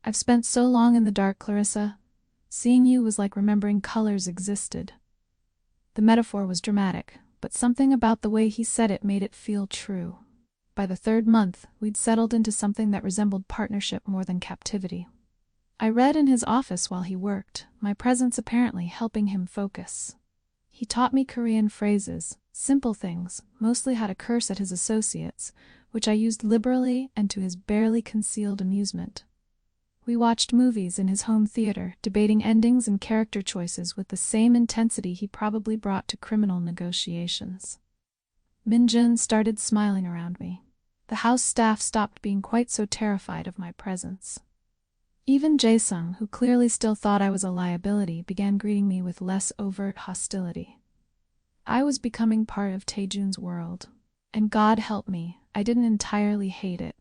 I've spent so long in the dark, Clarissa. Seeing you was like remembering colors existed." The metaphor was dramatic, but something about the way he said it made it feel true. By the 3rd month, we'd settled into something that resembled partnership more than captivity. I read in his office while he worked, my presence apparently helping him focus. He taught me Korean phrases, simple things, mostly how to curse at his associates, which I used liberally and to his barely concealed amusement. We watched movies in his home theater, debating endings and character choices with the same intensity he probably brought to criminal negotiations. Minjun started smiling around me. The house staff stopped being quite so terrified of my presence. Even Jae-sung, who clearly still thought I was a liability, began greeting me with less overt hostility. I was becoming part of Taejun's world. And God help me, I didn't entirely hate it.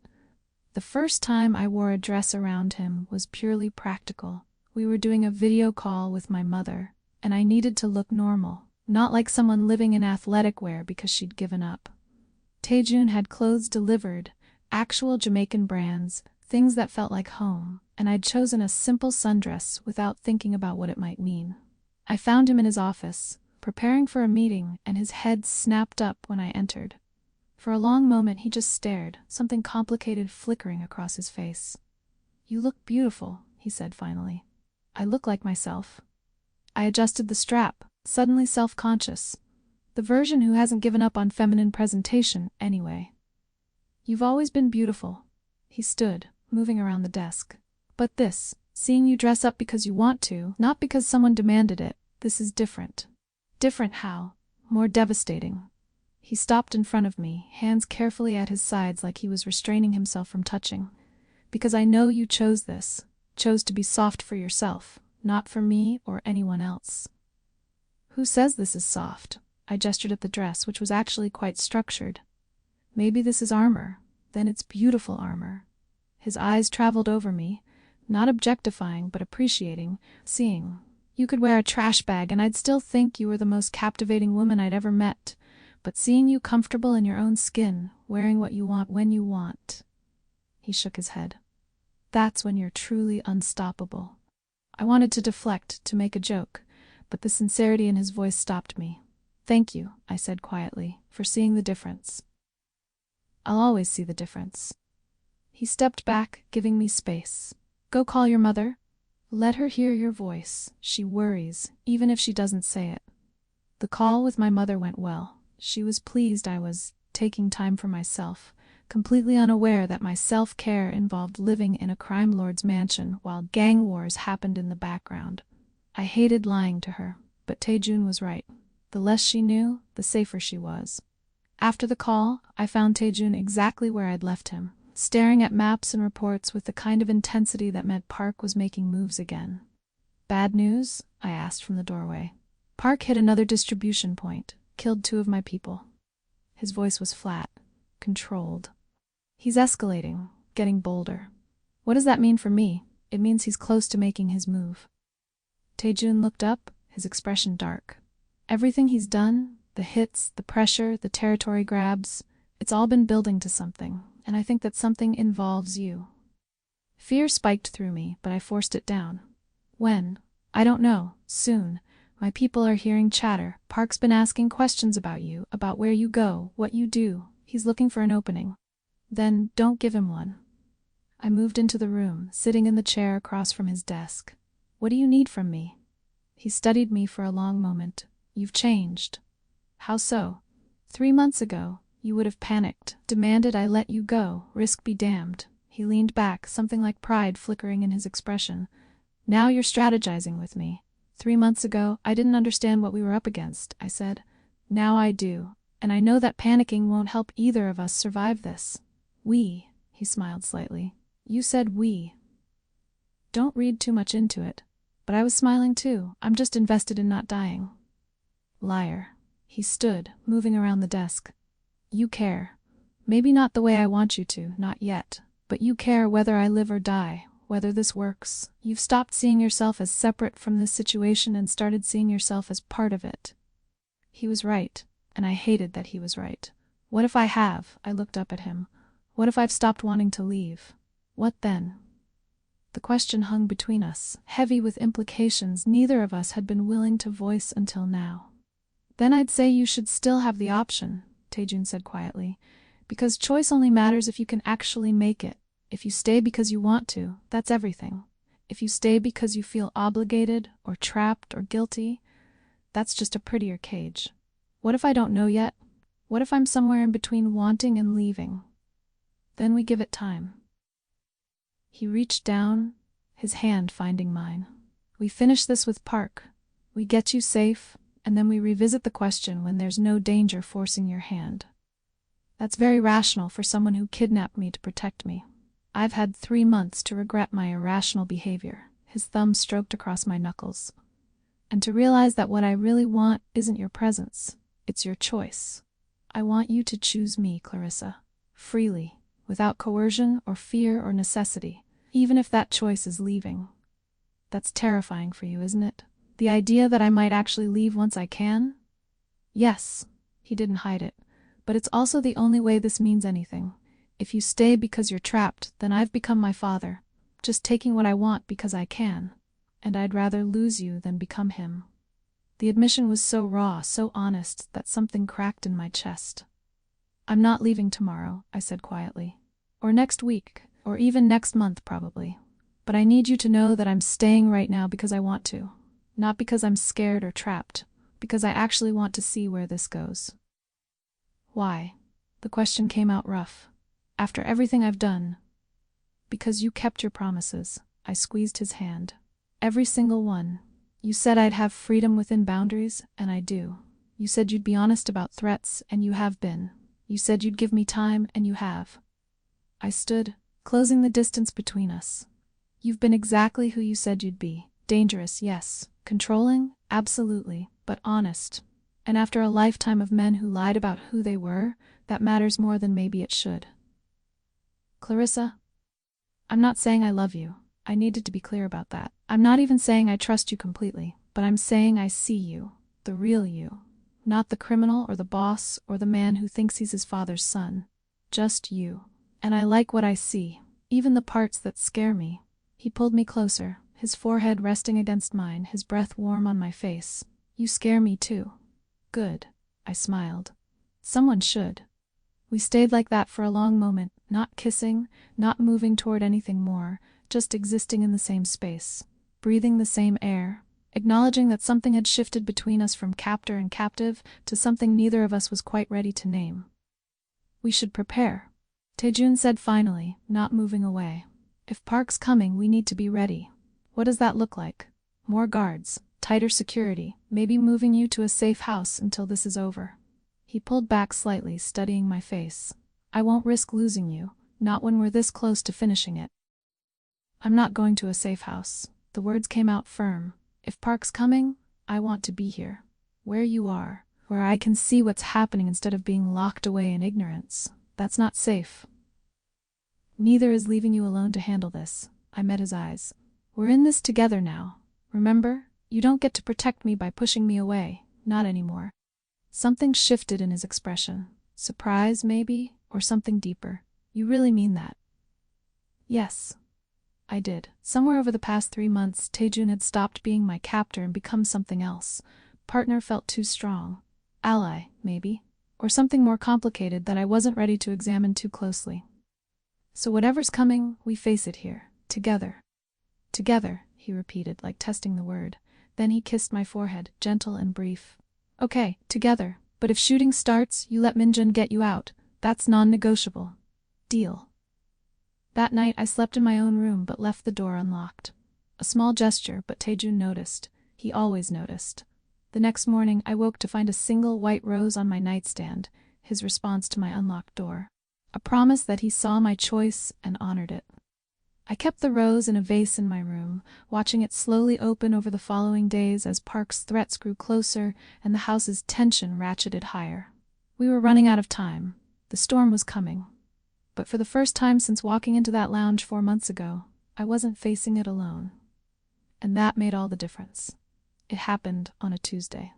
The first time I wore a dress around him was purely practical. We were doing a video call with my mother, and I needed to look normal, not like someone living in athletic wear because she'd given up. Taejun had clothes delivered, actual Jamaican brands, things that felt like home, and I'd chosen a simple sundress without thinking about what it might mean. I found him in his office, preparing for a meeting, and his head snapped up when I entered. For a long moment he just stared, something complicated flickering across his face. "You look beautiful," he said finally. "I look like myself." I adjusted the strap, suddenly self-conscious. The version who hasn't given up on feminine presentation, anyway. "You've always been beautiful." He stood, moving around the desk. "But this, seeing you dress up because you want to, not because someone demanded it, this is different." "Different how?" "More devastating." He stopped in front of me, hands carefully at his sides like he was restraining himself from touching. "Because I know you chose this, chose to be soft for yourself, not for me or anyone else." "Who says this is soft?" I gestured at the dress, which was actually quite structured. "Maybe this is armor. Then it's beautiful armor." His eyes traveled over me, not objectifying but appreciating, seeing. "You could wear a trash bag and I'd still think you were the most captivating woman I'd ever met. But seeing you comfortable in your own skin, wearing what you want when you want." He shook his head. "That's when you're truly unstoppable." I wanted to deflect, to make a joke, but the sincerity in his voice stopped me. "Thank you," I said quietly, "for seeing the difference." "I'll always see the difference." He stepped back, giving me space. "Go call your mother. Let her hear your voice. She worries, even if she doesn't say it." The call with my mother went well. She was pleased I was taking time for myself, completely unaware that my self-care involved living in a crime lord's mansion while gang wars happened in the background. I hated lying to her, but Taejun was right. The less she knew, the safer she was. After the call, I found Taejun exactly where I'd left him, staring at maps and reports with the kind of intensity that meant Park was making moves again. "Bad news?" I asked from the doorway. "Park hit another distribution point. Killed 2 of my people." His voice was flat, controlled. "He's escalating, getting bolder." "What does that mean for me?" "It means he's close to making his move." Taejun looked up, his expression dark. "Everything he's done, the hits, the pressure, the territory grabs, it's all been building to something, and I think that something involves you." Fear spiked through me, but I forced it down. When? I don't know. Soon. My people are hearing chatter. Park's been asking questions about you, about where you go, what you do. He's looking for an opening. Then, don't give him one. I moved into the room, sitting in the chair across from his desk. What do you need from me? He studied me for a long moment. You've changed. How so? 3 months ago, you would have panicked, demanded I let you go, risk be damned. He leaned back, something like pride flickering in his expression. Now you're strategizing with me. 3 months ago, I didn't understand what we were up against, I said. Now I do, and I know that panicking won't help either of us survive this. We, he smiled slightly. You said we. Don't read too much into it. But I was smiling too. I'm just invested in not dying. Liar. He stood, moving around the desk. You care. Maybe not the way I want you to, not yet. But you care whether I live or die, whether this works. You've stopped seeing yourself as separate from this situation and started seeing yourself as part of it. He was right, and I hated that he was right. What if I have? I looked up at him. What if I've stopped wanting to leave? What then? The question hung between us, heavy with implications neither of us had been willing to voice until now. Then I'd say you should still have the option, Taejun said quietly, because choice only matters if you can actually make it. If you stay because you want to, that's everything. If you stay because you feel obligated, or trapped, or guilty, that's just a prettier cage. What if I don't know yet? What if I'm somewhere in between wanting and leaving? Then we give it time. He reached down, his hand finding mine. We finish this with Park. We get you safe, and then we revisit the question when there's no danger forcing your hand. That's very rational for someone who kidnapped me to protect me. I've had 3 months to regret my irrational behavior. His thumb stroked across my knuckles. And to realize that what I really want isn't your presence, it's your choice. I want you to choose me, Clarissa, freely, without coercion or fear or necessity, even if that choice is leaving. That's terrifying for you, isn't it? The idea that I might actually leave once I can? Yes, he didn't hide it, but it's also the only way this means anything. If you stay because you're trapped, then I've become my father, just taking what I want because I can, and I'd rather lose you than become him. The admission was so raw, so honest, that something cracked in my chest. I'm not leaving tomorrow, I said quietly. Or next week, or even next month probably. But I need you to know that I'm staying right now because I want to. Not because I'm scared or trapped, because I actually want to see where this goes. Why? The question came out rough. After everything I've done. Because you kept your promises. I squeezed his hand. Every single one. You said I'd have freedom within boundaries, and I do. You said you'd be honest about threats, and you have been. You said you'd give me time, and you have. I stood, closing the distance between us. You've been exactly who you said you'd be. Dangerous, yes. Controlling, absolutely, but honest. And after a lifetime of men who lied about who they were, that matters more than maybe it should. Clarissa, I'm not saying I love you. I needed to be clear about that. I'm not even saying I trust you completely, but I'm saying I see you, the real you. Not the criminal or the boss or the man who thinks he's his father's son. Just you. And I like what I see, even the parts that scare me. He pulled me closer, his forehead resting against mine, his breath warm on my face. You scare me too. Good. I smiled. Someone should. We stayed like that for a long moment, not kissing, not moving toward anything more, just existing in the same space, breathing the same air, acknowledging that something had shifted between us from captor and captive to something neither of us was quite ready to name. We should prepare, Taejun said finally, not moving away. If Park's coming, we need to be ready. What does that look like? More guards, tighter security, maybe moving you to a safe house until this is over. He pulled back slightly, studying my face. I won't risk losing you, not when we're this close to finishing it. I'm not going to a safe house. The words came out firm. If Park's coming, I want to be here. Where you are, where I can see what's happening instead of being locked away in ignorance. That's not safe. Neither is leaving you alone to handle this. I met his eyes. We're in this together now. Remember? You don't get to protect me by pushing me away. Not anymore. Something shifted in his expression. Surprise, maybe, or something deeper. You really mean that? Yes. I did. Somewhere over the past 3 months, Taejun had stopped being my captor and become something else. Partner felt too strong. Ally, maybe. Or something more complicated that I wasn't ready to examine too closely. So whatever's coming, we face it here. Together. Together, he repeated, like testing the word. Then he kissed my forehead, gentle and brief. Okay, together. But if shooting starts, you let Minjun get you out. That's non-negotiable. Deal. That night I slept in my own room but left the door unlocked. A small gesture, but Taejun noticed. He always noticed. The next morning I woke to find a single white rose on my nightstand, his response to my unlocked door. A promise that he saw my choice and honored it. I kept the rose in a vase in my room, watching it slowly open over the following days as Park's threats grew closer and the house's tension ratcheted higher. We were running out of time. The storm was coming. But for the first time since walking into that lounge 4 months ago, I wasn't facing it alone. And that made all the difference. It happened on a Tuesday.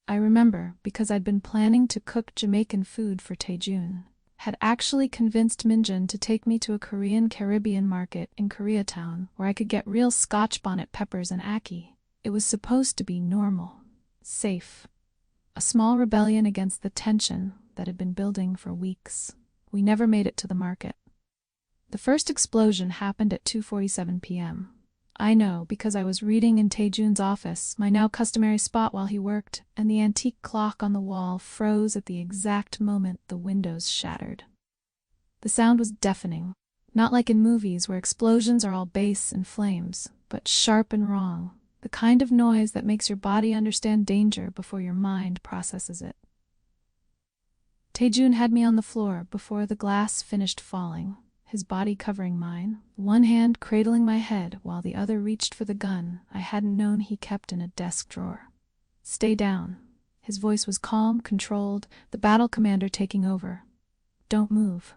I remember because I'd been planning to cook Jamaican food for Taejun. Had actually convinced Minjun to take me to a Korean Caribbean market in Koreatown where I could get real Scotch bonnet peppers and ackee. It was supposed to be normal, safe. A small rebellion against the tension that had been building for weeks. We never made it to the market. The first explosion happened at 2:47 p.m. I know because I was reading in Taejun's office, my now customary spot while he worked, and the antique clock on the wall froze at the exact moment the windows shattered. The sound was deafening, not like in movies where explosions are all bass and flames, but sharp and wrong, the kind of noise that makes your body understand danger before your mind processes it. Taejun had me on the floor before the glass finished falling. His body covering mine, one hand cradling my head while the other reached for the gun I hadn't known he kept in a desk drawer. Stay down. His voice was calm, controlled, the battle commander taking over. Don't move.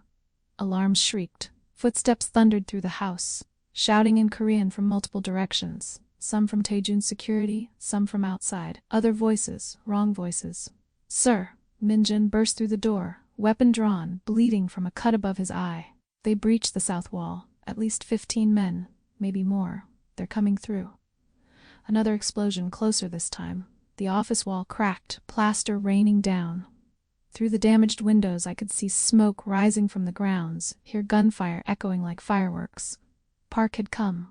Alarms shrieked. Footsteps thundered through the house, shouting in Korean from multiple directions, some from Taejun's security, some from outside. Other voices, wrong voices. Sir, Minjun burst through the door, weapon drawn, bleeding from a cut above his eye. They breached the south wall. At least 15 men, maybe more. They're coming through. Another explosion closer this time. The office wall cracked, plaster raining down. Through the damaged windows I could see smoke rising from the grounds, hear gunfire echoing like fireworks. Park had come.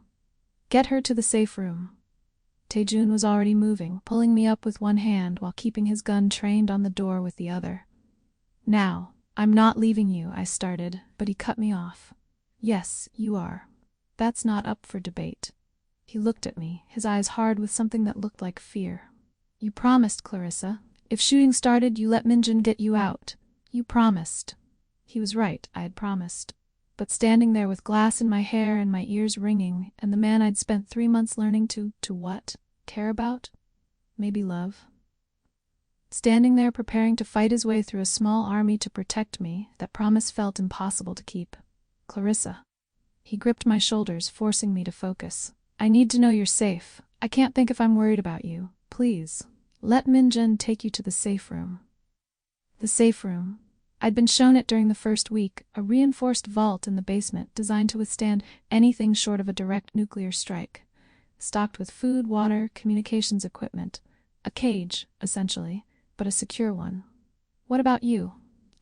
Get her to the safe room. Taejun was already moving, pulling me up with one hand while keeping his gun trained on the door with the other. Now. I'm not leaving you, I started, but he cut me off. Yes, you are. That's not up for debate. He looked at me, his eyes hard with something that looked like fear. You promised, Clarissa. If shooting started, you let Minjun get you out. You promised. He was right, I had promised. But standing there with glass in my hair and my ears ringing, and the man I'd spent 3 months learning to what? Care about? Maybe love? Standing there preparing to fight his way through a small army to protect me, that promise felt impossible to keep. Clarissa. He gripped my shoulders, forcing me to focus. I need to know you're safe. I can't think if I'm worried about you. Please. Let Minjun take you to the safe room. The safe room. I'd been shown it during the first week, a reinforced vault in the basement designed to withstand anything short of a direct nuclear strike. Stocked with food, water, communications equipment. A cage, essentially. But a secure one. What about you?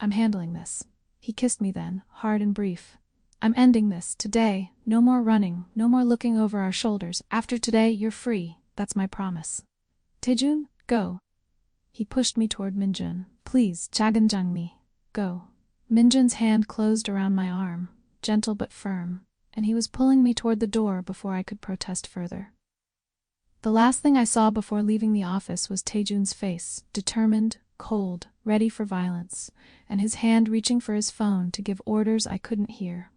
I'm handling this. He kissed me then, hard and brief. I'm ending this, today. No more running, no more looking over our shoulders. After today, you're free. That's my promise. Taejun, go. He pushed me toward Minjun. Please, chaganjang me. Go. Minjun's hand closed around my arm, gentle but firm, and he was pulling me toward the door before I could protest further. The last thing I saw before leaving the office was Taejun's face, determined, cold, ready for violence, and his hand reaching for his phone to give orders I couldn't hear.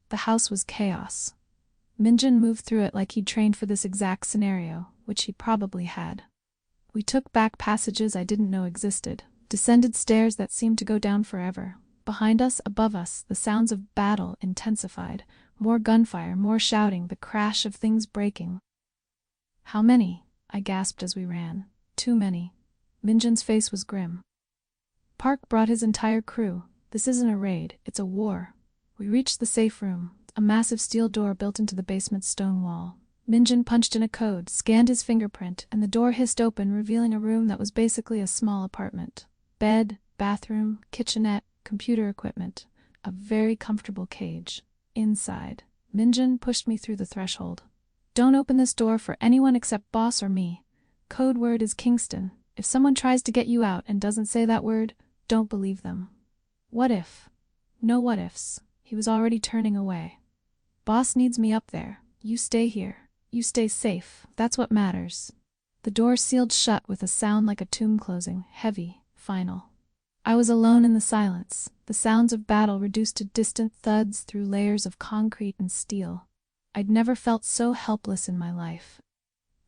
The house was chaos. Minjun moved through it like he'd trained for this exact scenario, which he probably had. We took back passages I didn't know existed, descended stairs that seemed to go down forever. Behind us, above us, the sounds of battle intensified. More gunfire, more shouting, the crash of things breaking. How many? I gasped as we ran. Too many. Minjun's face was grim. Park brought his entire crew. This isn't a raid, it's a war. We reached the safe room, A massive steel door built into the basement's stone wall. Minjin punched in a code, scanned his fingerprint, and the door hissed open, revealing a room that was basically a small apartment. Bed, bathroom, kitchenette, computer equipment. A very comfortable cage. Inside, Minjin pushed me through the threshold. Don't open this door for anyone except boss or me. Code word is Kingston. If someone tries to get you out and doesn't say that word, don't believe them. What if? No what ifs. He was already turning away. Boss needs me up there. You stay here. You stay safe. That's what matters. The door sealed shut with a sound like a tomb closing, heavy, final. I was alone in the silence, the sounds of battle reduced to distant thuds through layers of concrete and steel. I'd never felt so helpless in my life.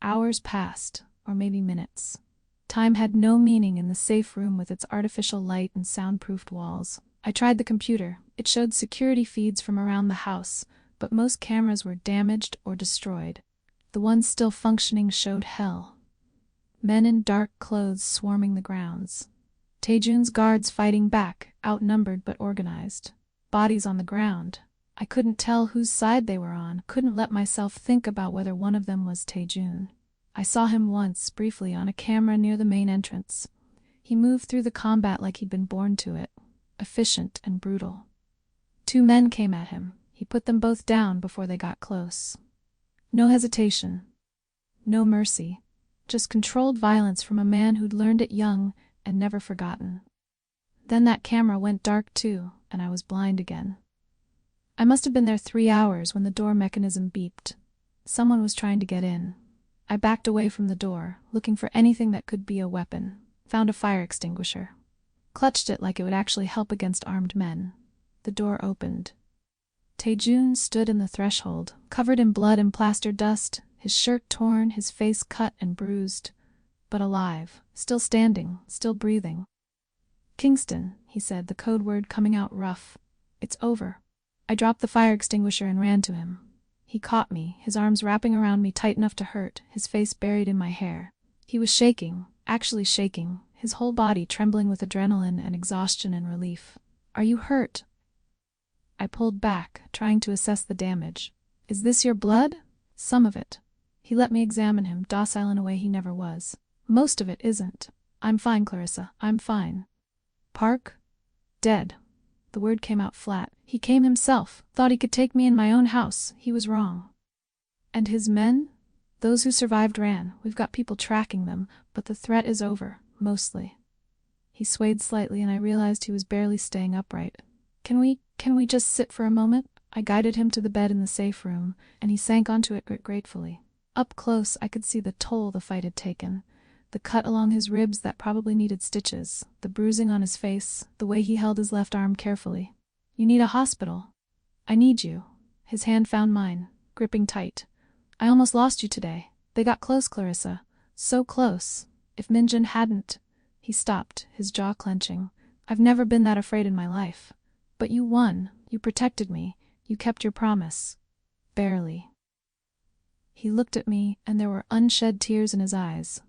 Hours passed, or maybe minutes. Time had no meaning in the safe room with its artificial light and soundproofed walls. I tried the computer. It showed security feeds from around the house, but most cameras were damaged or destroyed. The ones still functioning showed hell. Men in dark clothes swarming the grounds. Taejun's guards fighting back, outnumbered but organized. Bodies on the ground. I couldn't tell whose side they were on, couldn't let myself think about whether one of them was Taejun. I saw him once, briefly, on a camera near the main entrance. He moved through the combat like he'd been born to it. Efficient and brutal. 2 men came at him. He put them both down before they got close. No hesitation. No mercy. Just controlled violence from a man who'd learned it young and never forgotten. Then that camera went dark too, and I was blind again. I must have been there 3 hours when the door mechanism beeped. Someone was trying to get in. I backed away from the door, looking for anything that could be a weapon. Found a fire extinguisher. Clutched it like it would actually help against armed men. The door opened. Taejun stood in the threshold, covered in blood and plaster dust, his shirt torn, his face cut and bruised, but alive, still standing, still breathing. "Kingston," he said, the code word coming out rough. "It's over." I dropped the fire extinguisher and ran to him. He caught me, his arms wrapping around me tight enough to hurt, his face buried in my hair. He was shaking, actually shaking, his whole body trembling with adrenaline and exhaustion and relief. "Are you hurt?" I pulled back, trying to assess the damage. "Is this your blood?" "Some of it." He let me examine him, docile in a way he never was. "Most of it isn't. I'm fine, Clarissa, I'm fine." "Park?" "Dead." The word came out flat. "He came himself, thought he could take me in my own house. He was wrong." "And his men?" "Those who survived ran. We've got people tracking them, but the threat is over, mostly." He swayed slightly and I realized he was barely staying upright. Can we just sit for a moment?" I guided him to the bed in the safe room, and he sank onto it gratefully. Up close, I could see the toll the fight had taken. The cut along his ribs that probably needed stitches, the bruising on his face, the way he held his left arm carefully. "You need a hospital." "I need you." His hand found mine, gripping tight. "I almost lost you today. They got close, Clarissa. So close. If Minjin hadn't—" He stopped, his jaw clenching. "I've never been that afraid in my life. But you won. You protected me. You kept your promise." "Barely." He looked at me, and there were unshed tears in his eyes.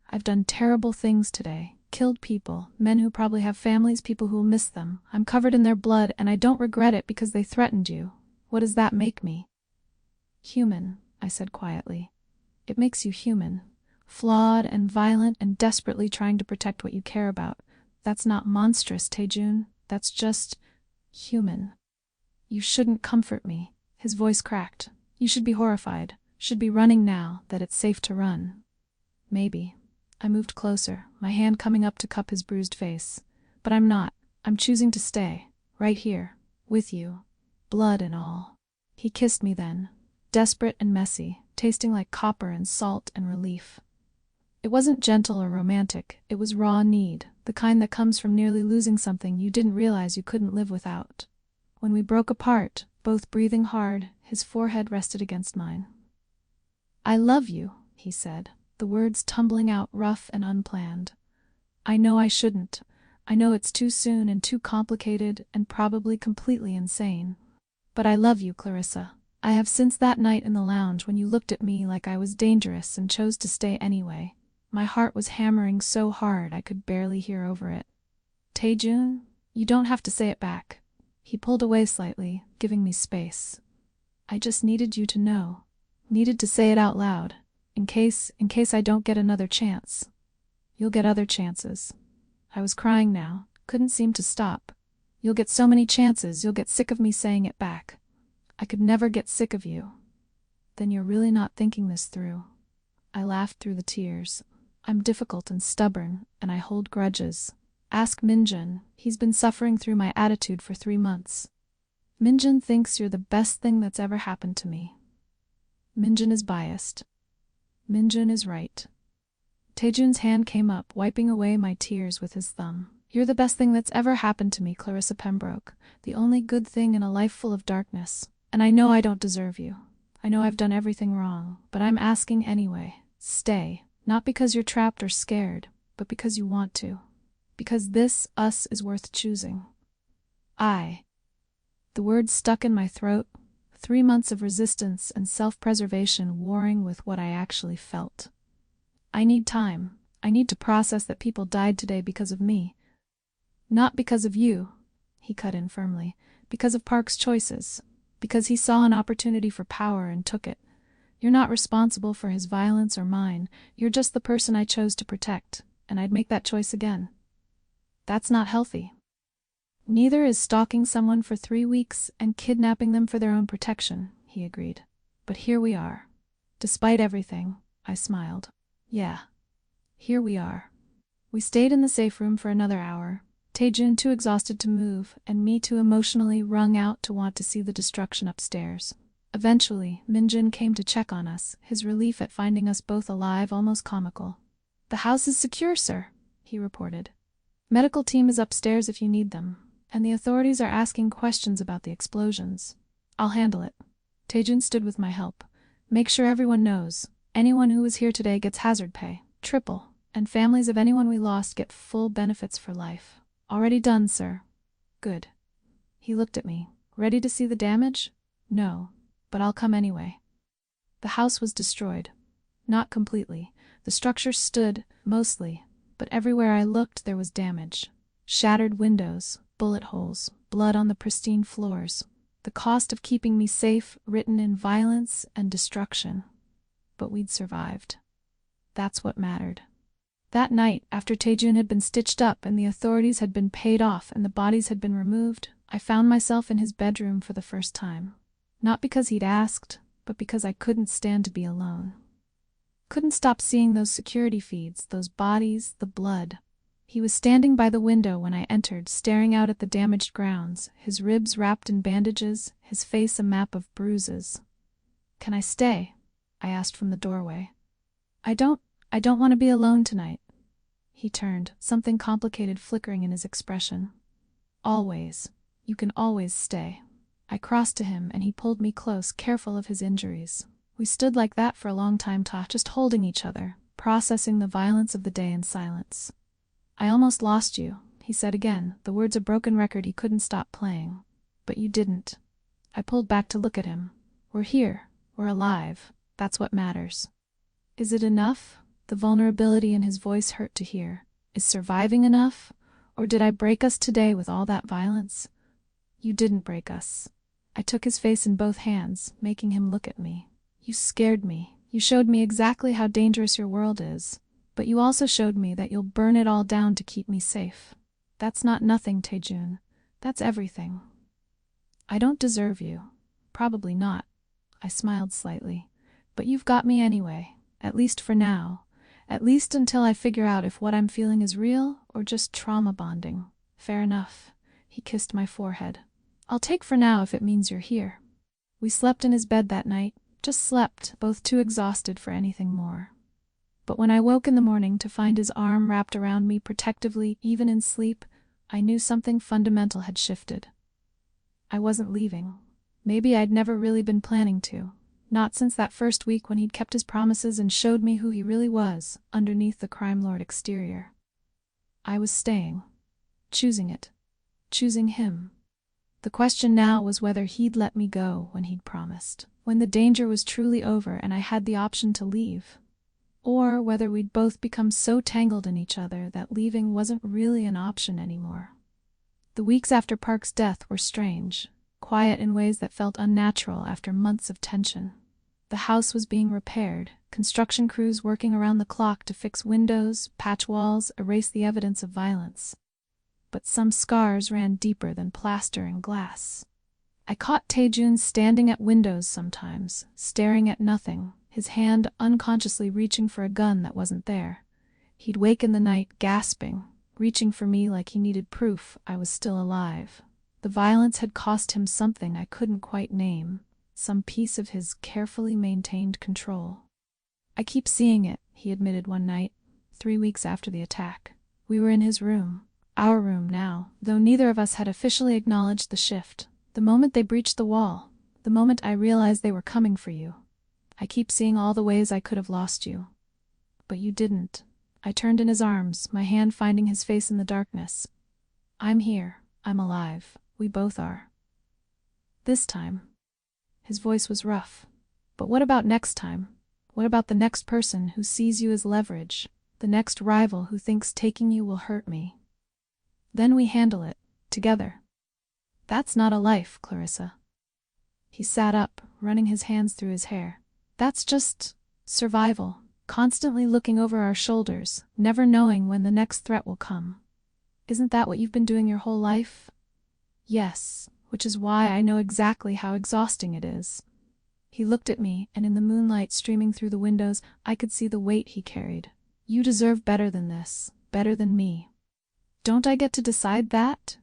"I've done terrible things today. Killed people, men who probably have families, people who'll miss them. I'm covered in their blood, and I don't regret it because they threatened you. What does that make me?" "Human," I said quietly. "It makes you human. Flawed and violent and desperately trying to protect what you care about. That's not monstrous, Taejun. That's just human." "You shouldn't comfort me." His voice cracked. "You should be horrified. Should be running now, that it's safe to run." "Maybe." I moved closer, my hand coming up to cup his bruised face. "But I'm not. I'm choosing to stay. Right here. With you. Blood and all." He kissed me then. Desperate and messy, tasting like copper and salt and relief. It wasn't gentle or romantic. It was raw need, the kind that comes from nearly losing something you didn't realize you couldn't live without. When we broke apart, both breathing hard, his forehead rested against mine. "I love you," he said, the words tumbling out rough and unplanned. "I know I shouldn't. I know it's too soon and too complicated and probably completely insane. But I love you, Clarissa. I have since that night in the lounge when you looked at me like I was dangerous and chose to stay anyway. My heart was hammering so hard I could barely hear over it. Taejun, you don't have to say it back." He pulled away slightly, giving me space. I just needed you to know. Needed to say it out loud. In case I don't get another chance. You'll get other chances. I was crying now, couldn't seem to stop. You'll get so many chances, you'll get sick of me saying it back. I could never get sick of you. Then you're really not thinking this through. I laughed through the tears. I'm difficult and stubborn, and I hold grudges. Ask Minjun. He's been suffering through my attitude for 3 months. Minjun thinks you're the best thing that's ever happened to me. Minjun is biased. Minjun is right. Taejun's hand came up, wiping away my tears with his thumb. You're the best thing that's ever happened to me, Clarissa Pembroke. The only good thing in a life full of darkness. And I know I don't deserve you. I know I've done everything wrong, but I'm asking anyway. Stay. Not because you're trapped or scared, but because you want to. Because this, us, is worth choosing. The words stuck in my throat. 3 months of resistance and self-preservation warring with what I actually felt. I need time. I need to process that people died today because of me. Not because of you, he cut in firmly. Because of Park's choices. Because he saw an opportunity for power and took it. You're not responsible for his violence or mine. You're just the person I chose to protect, and I'd make that choice again. That's not healthy. Neither is stalking someone for 3 weeks and kidnapping them for their own protection, he agreed. But here we are. Despite everything, I smiled. Yeah. Here we are. We stayed in the safe room for another hour, Taejun too exhausted to move, and me too emotionally wrung out to want to see the destruction upstairs. Eventually, Minjun came to check on us, his relief at finding us both alive almost comical. The house is secure, sir, he reported. Medical team is upstairs if you need them, and the authorities are asking questions about the explosions. I'll handle it. Taejun stood with my help. Make sure everyone knows. Anyone who was here today gets hazard pay, triple, and families of anyone we lost get full benefits for life. Already done, sir. Good. He looked at me. Ready to see the damage? No, but I'll come anyway. The house was destroyed. Not completely. The structure stood, mostly, but everywhere I looked there was damage. Shattered windows, bullet holes, blood on the pristine floors. The cost of keeping me safe written in violence and destruction. But we'd survived. That's what mattered. That night, after Taejun had been stitched up and the authorities had been paid off and the bodies had been removed, I found myself in his bedroom for the first time. Not because he'd asked, but because I couldn't stand to be alone. Couldn't stop seeing those security feeds, those bodies, the blood. He was standing by the window when I entered, staring out at the damaged grounds, his ribs wrapped in bandages, his face a map of bruises. "Can I stay?" I asked from the doorway. I don't want to be alone tonight." He turned, something complicated flickering in his expression. "Always. You can always stay." I crossed to him and he pulled me close, careful of his injuries. We stood like that for a long time, just holding each other, processing the violence of the day in silence. "I almost lost you," he said again, the words a broken record he couldn't stop playing. "But you didn't." I pulled back to look at him. "We're here. We're alive. That's what matters." "Is it enough?" The vulnerability in his voice hurt to hear. "Is surviving enough? Or did I break us today with all that violence?" "You didn't break us." I took his face in both hands, making him look at me. "You scared me. You showed me exactly how dangerous your world is. But you also showed me that you'll burn it all down to keep me safe. That's not nothing, Taejun. That's everything." "I don't deserve you. Probably not." I smiled slightly. "But you've got me anyway, at least for now. At least until I figure out if what I'm feeling is real or just trauma bonding." "Fair enough." He kissed my forehead. "I'll take for now if it means you're here." We slept in his bed that night, just slept, both too exhausted for anything more. But when I woke in the morning to find his arm wrapped around me protectively, even in sleep, I knew something fundamental had shifted. I wasn't leaving. Maybe I'd never really been planning to. Not since that first week when he'd kept his promises and showed me who he really was, underneath the crime lord exterior. I was staying. Choosing it. Choosing him. The question now was whether he'd let me go when he'd promised, when the danger was truly over and I had the option to leave. Or whether we'd both become so tangled in each other that leaving wasn't really an option anymore. The weeks after Park's death were strange. quiet in ways that felt unnatural after months of tension. The house was being repaired, construction crews working around the clock to fix windows, patch walls, erase the evidence of violence. But some scars ran deeper than plaster and glass. I caught Taejun standing at windows sometimes, staring at nothing, his hand unconsciously reaching for a gun that wasn't there. He'd wake in the night gasping, reaching for me like he needed proof I was still alive. The violence had cost him something I couldn't quite name, some piece of his carefully maintained control. "I keep seeing it," he admitted one night, 3 weeks after the attack. We were in his room, our room now, though neither of us had officially acknowledged the shift. "The moment they breached the wall, the moment I realized they were coming for you. I keep seeing all the ways I could have lost you. But you didn't." I turned in his arms, my hand finding his face in the darkness. "I'm here. I'm alive. We both are. This time." His voice was rough. "But what about next time? What about the next person who sees you as leverage? The next rival who thinks taking you will hurt me? Then we handle it, together." "That's not a life, Clarissa." He sat up, running his hands through his hair. "That's just survival, constantly looking over our shoulders, never knowing when the next threat will come. Isn't that what you've been doing your whole life?" "Yes, which is why I know exactly how exhausting it is." He looked at me, and in the moonlight streaming through the windows, I could see the weight he carried. "You deserve better than this, better than me." "Don't I get to decide that?"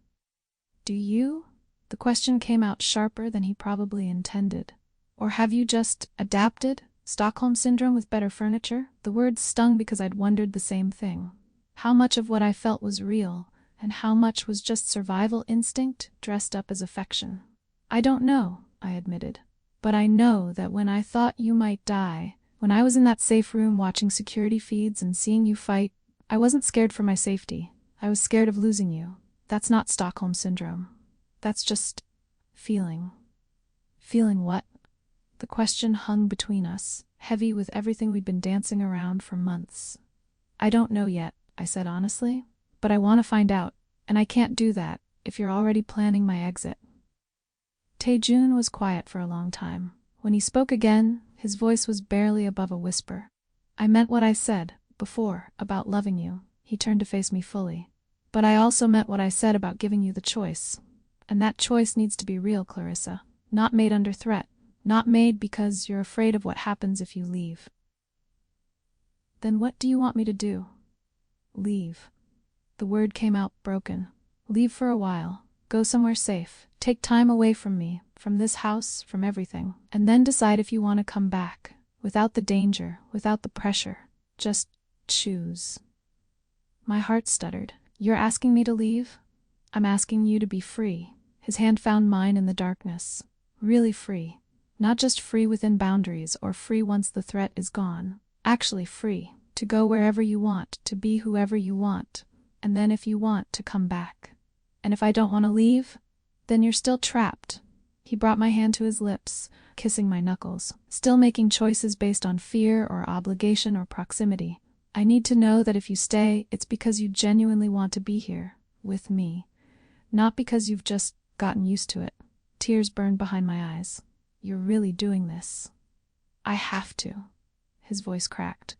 "Do you?" The question came out sharper than he probably intended. "Or have you just adapted? Stockholm Syndrome with better furniture?" The words stung because I'd wondered the same thing. How much of what I felt was real, and how much was just survival instinct dressed up as affection? "I don't know," I admitted. "But I know that when I thought you might die, when I was in that safe room watching security feeds and seeing you fight, I wasn't scared for my safety. I was scared of losing you. That's not Stockholm Syndrome. That's just feeling." "Feeling what?" The question hung between us, heavy with everything we'd been dancing around for months. "I don't know yet," I said honestly, "but I want to find out, and I can't do that if you're already planning my exit." Taejun was quiet for a long time. When he spoke again, his voice was barely above a whisper. "I meant what I said before about loving you." He turned to face me fully. "But I also meant what I said about giving you the choice. And that choice needs to be real, Clarissa. Not made under threat. Not made because you're afraid of what happens if you leave." "Then what do you want me to do?" "Leave." The word came out broken. "Leave for a while. Go somewhere safe. Take time away from me, from this house, from everything. And then decide if you want to come back. Without the danger, without the pressure. Just choose." My heart stuttered. "You're asking me to leave?" "I'm asking you to be free." His hand found mine in the darkness. "Really free. Not just free within boundaries or free once the threat is gone. Actually free. To go wherever you want, to be whoever you want. And then if you want, to come back. And if I don't want to leave, then you're still trapped." He brought my hand to his lips, kissing my knuckles. "Still making choices based on fear or obligation or proximity. I need to know that if you stay, it's because you genuinely want to be here, with me. Not because you've just gotten used to it." Tears burned behind my eyes. "You're really doing this?" "I have to." His voice cracked.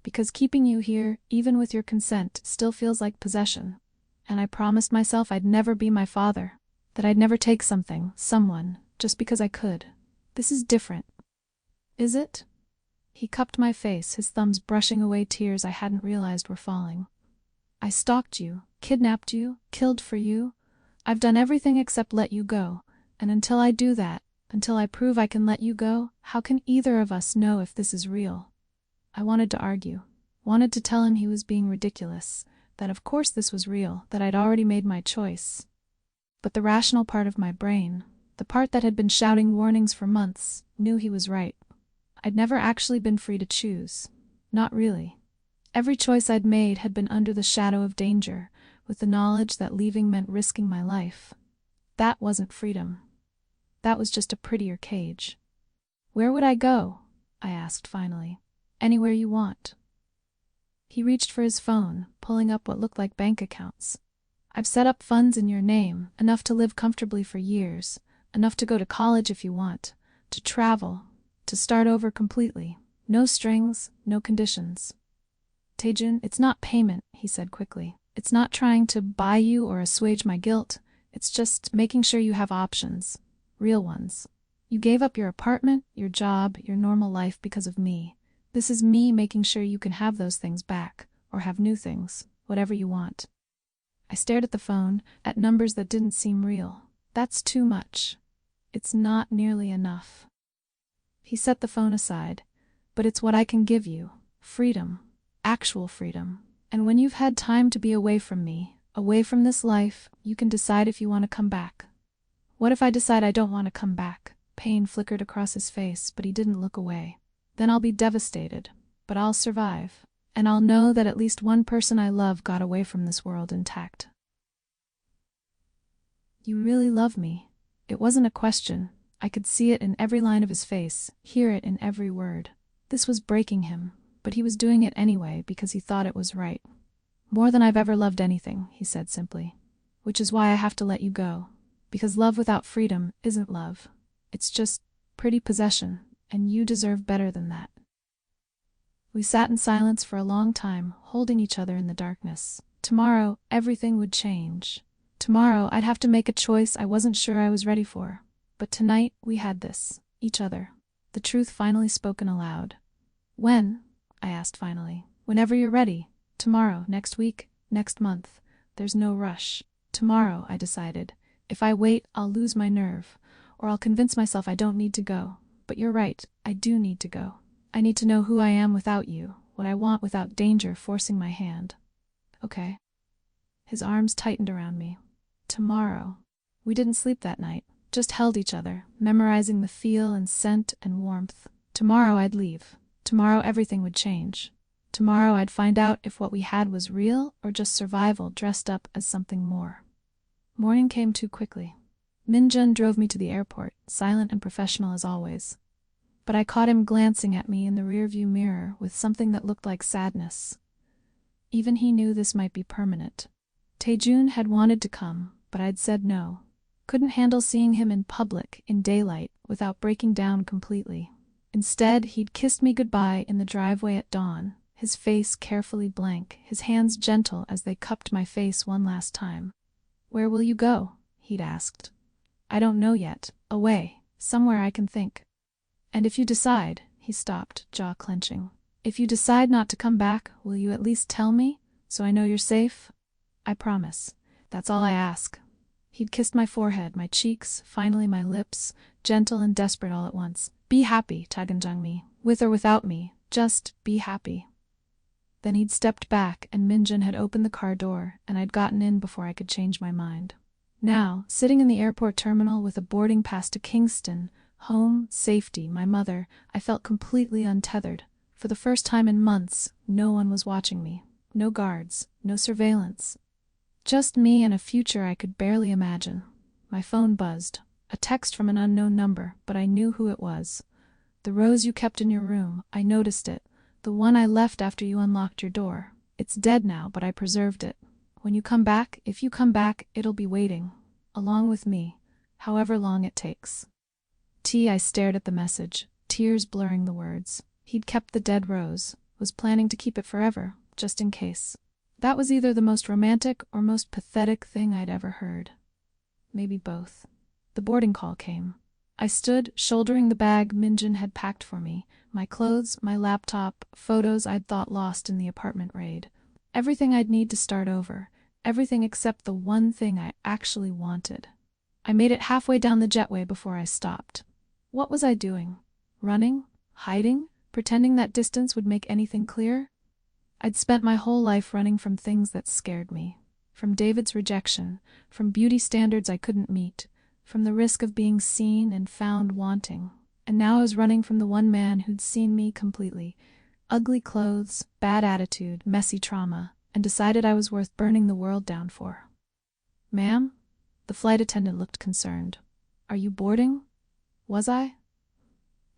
"Because keeping you here, even with your consent, still feels like possession. And I promised myself I'd never be my father. That I'd never take something, someone, just because I could. This is different." "Is it?" He cupped my face, his thumbs brushing away tears I hadn't realized were falling. "I stalked you, kidnapped you, killed for you. I've done everything except let you go. And until I do that, until I prove I can let you go, how can either of us know if this is real?" I wanted to argue. Wanted to tell him he was being ridiculous. That of course this was real, that I'd already made my choice. But the rational part of my brain, the part that had been shouting warnings for months, knew he was right. I'd never actually been free to choose. Not really. Every choice I'd made had been under the shadow of danger, with the knowledge that leaving meant risking my life. That wasn't freedom. That was just a prettier cage. "Where would I go?" I asked finally. "Anywhere you want." He reached for his phone, pulling up what looked like bank accounts. "I've set up funds in your name, enough to live comfortably for years. Enough to go to college if you want, to travel, to start over completely. No strings, no conditions. Taejun, it's not payment, he said quickly. It's not trying to buy you or assuage my guilt. It's just making sure you have options. Real ones. You gave up your apartment, your job, your normal life because of me. This is me making sure you can have those things back, or have new things, whatever you want. I stared at the phone, at numbers that didn't seem real. That's too much. It's not nearly enough. He set the phone aside. But it's what I can give you. Freedom. Actual freedom. And when you've had time to be away from me, away from this life, you can decide if you want to come back. What if I decide I don't want to come back? Pain flickered across his face, but he didn't look away. Then I'll be devastated, but I'll survive. And I'll know that at least one person I love got away from this world intact. You really love me. It wasn't a question. I could see it in every line of his face, hear it in every word. This was breaking him, but he was doing it anyway because he thought it was right. More than I've ever loved anything, he said simply. Which is why I have to let you go. Because love without freedom isn't love. It's just pretty possession, and you deserve better than that. We sat in silence for a long time, holding each other in the darkness. Tomorrow, everything would change. Tomorrow, I'd have to make a choice I wasn't sure I was ready for. But tonight, we had this. Each other. The truth finally spoken aloud. When? I asked finally. Whenever you're ready. Tomorrow, next week, next month. There's no rush. Tomorrow, I decided. If I wait, I'll lose my nerve. Or I'll convince myself I don't need to go. But you're right, I do need to go. I need to know who I am without you, what I want without danger forcing my hand. Okay. His arms tightened around me. Tomorrow. We didn't sleep that night, just held each other, memorizing the feel and scent and warmth. Tomorrow I'd leave. Tomorrow everything would change. Tomorrow I'd find out if what we had was real or just survival dressed up as something more. Morning came too quickly. Minjun drove me to the airport, silent and professional as always. But I caught him glancing at me in the rearview mirror with something that looked like sadness. Even he knew this might be permanent. Taejun had wanted to come, but I'd said no. Couldn't handle seeing him in public, in daylight, without breaking down completely. Instead, he'd kissed me goodbye in the driveway at dawn, his face carefully blank, his hands gentle as they cupped my face one last time. Where will you go? He'd asked. I don't know yet. Away. Somewhere I can think. And if you decide, he stopped, jaw clenching. If you decide not to come back, will you at least tell me, so I know you're safe? I promise. That's all I ask. He'd kissed my forehead, my cheeks, finally my lips, gentle and desperate all at once. Be happy, Taganjang-mi. With or without me, just be happy. Then he'd stepped back and Minjun had opened the car door and I'd gotten in before I could change my mind. Now, sitting in the airport terminal with a boarding pass to Kingston, home, safety, my mother, I felt completely untethered. For the first time in months, no one was watching me. No guards, no surveillance. Just me and a future I could barely imagine. My phone buzzed. A text from an unknown number, but I knew who it was. The rose you kept in your room, I noticed it. The one I left after you unlocked your door. It's dead now, but I preserved it. When you come back, if you come back, it'll be waiting. Along with me. However long it takes. I stared at the message, tears blurring the words. He'd kept the dead rose, was planning to keep it forever, just in case. That was either the most romantic or most pathetic thing I'd ever heard. Maybe both. The boarding call came. I stood, shouldering the bag Minjun had packed for me, my clothes, my laptop, photos I'd thought lost in the apartment raid. Everything I'd need to start over, everything except the one thing I actually wanted. I made it halfway down the jetway before I stopped. What was I doing? Running? Hiding? Pretending that distance would make anything clear? I'd spent my whole life running from things that scared me. From David's rejection, from beauty standards I couldn't meet, from the risk of being seen and found wanting. And now I was running from the one man who'd seen me completely. Ugly clothes, bad attitude, messy trauma, and decided I was worth burning the world down for. Ma'am? The flight attendant looked concerned. Are you boarding? Was I?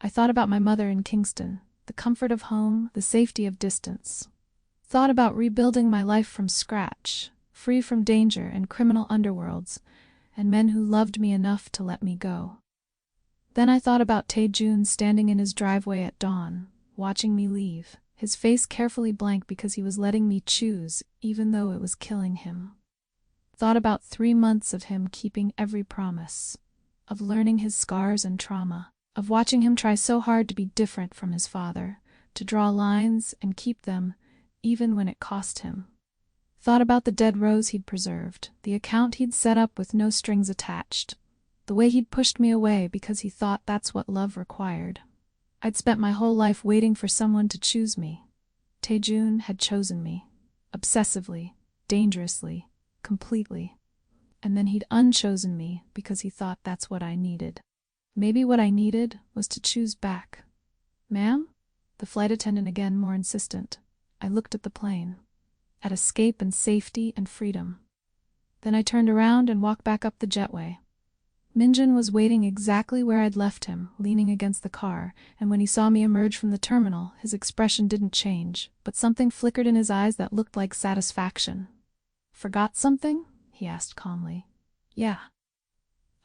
I thought about my mother in Kingston, the comfort of home, the safety of distance. Thought about rebuilding my life from scratch, free from danger and criminal underworlds, and men who loved me enough to let me go. Then I thought about Tae-jun standing in his driveway at dawn, watching me leave, his face carefully blank because he was letting me choose, even though it was killing him. Thought about 3 months of him keeping every promise, of learning his scars and trauma, of watching him try so hard to be different from his father, to draw lines and keep them, even when it cost him. Thought about the dead rose he'd preserved, the account he'd set up with no strings attached, the way he'd pushed me away because he thought that's what love required. I'd spent my whole life waiting for someone to choose me. Tae-jun had chosen me, obsessively, dangerously, completely. And then he'd unchosen me because he thought that's what I needed. Maybe what I needed was to choose back. "Ma'am?" The flight attendant again, more insistent. I looked at the plane, at escape and safety and freedom. Then I turned around and walked back up the jetway. Minjun was waiting exactly where I'd left him, leaning against the car, and when he saw me emerge from the terminal, his expression didn't change, but something flickered in his eyes that looked like satisfaction. "Forgot something?" he asked calmly. "Yeah."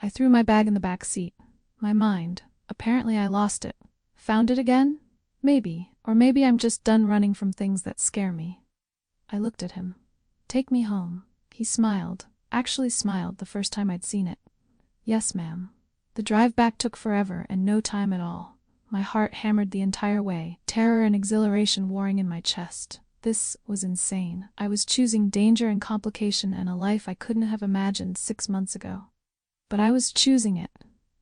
I threw my bag in the back seat. My mind. Apparently I lost it. Found it again? Maybe. Or maybe I'm just done running from things that scare me. I looked at him. "Take me home." He smiled. Actually smiled the first time I'd seen it. "Yes, ma'am." The drive back took forever and no time at all. My heart hammered the entire way, terror and exhilaration warring in my chest. This was insane. I was choosing danger and complication and a life I couldn't have imagined 6 months ago. But I was choosing it.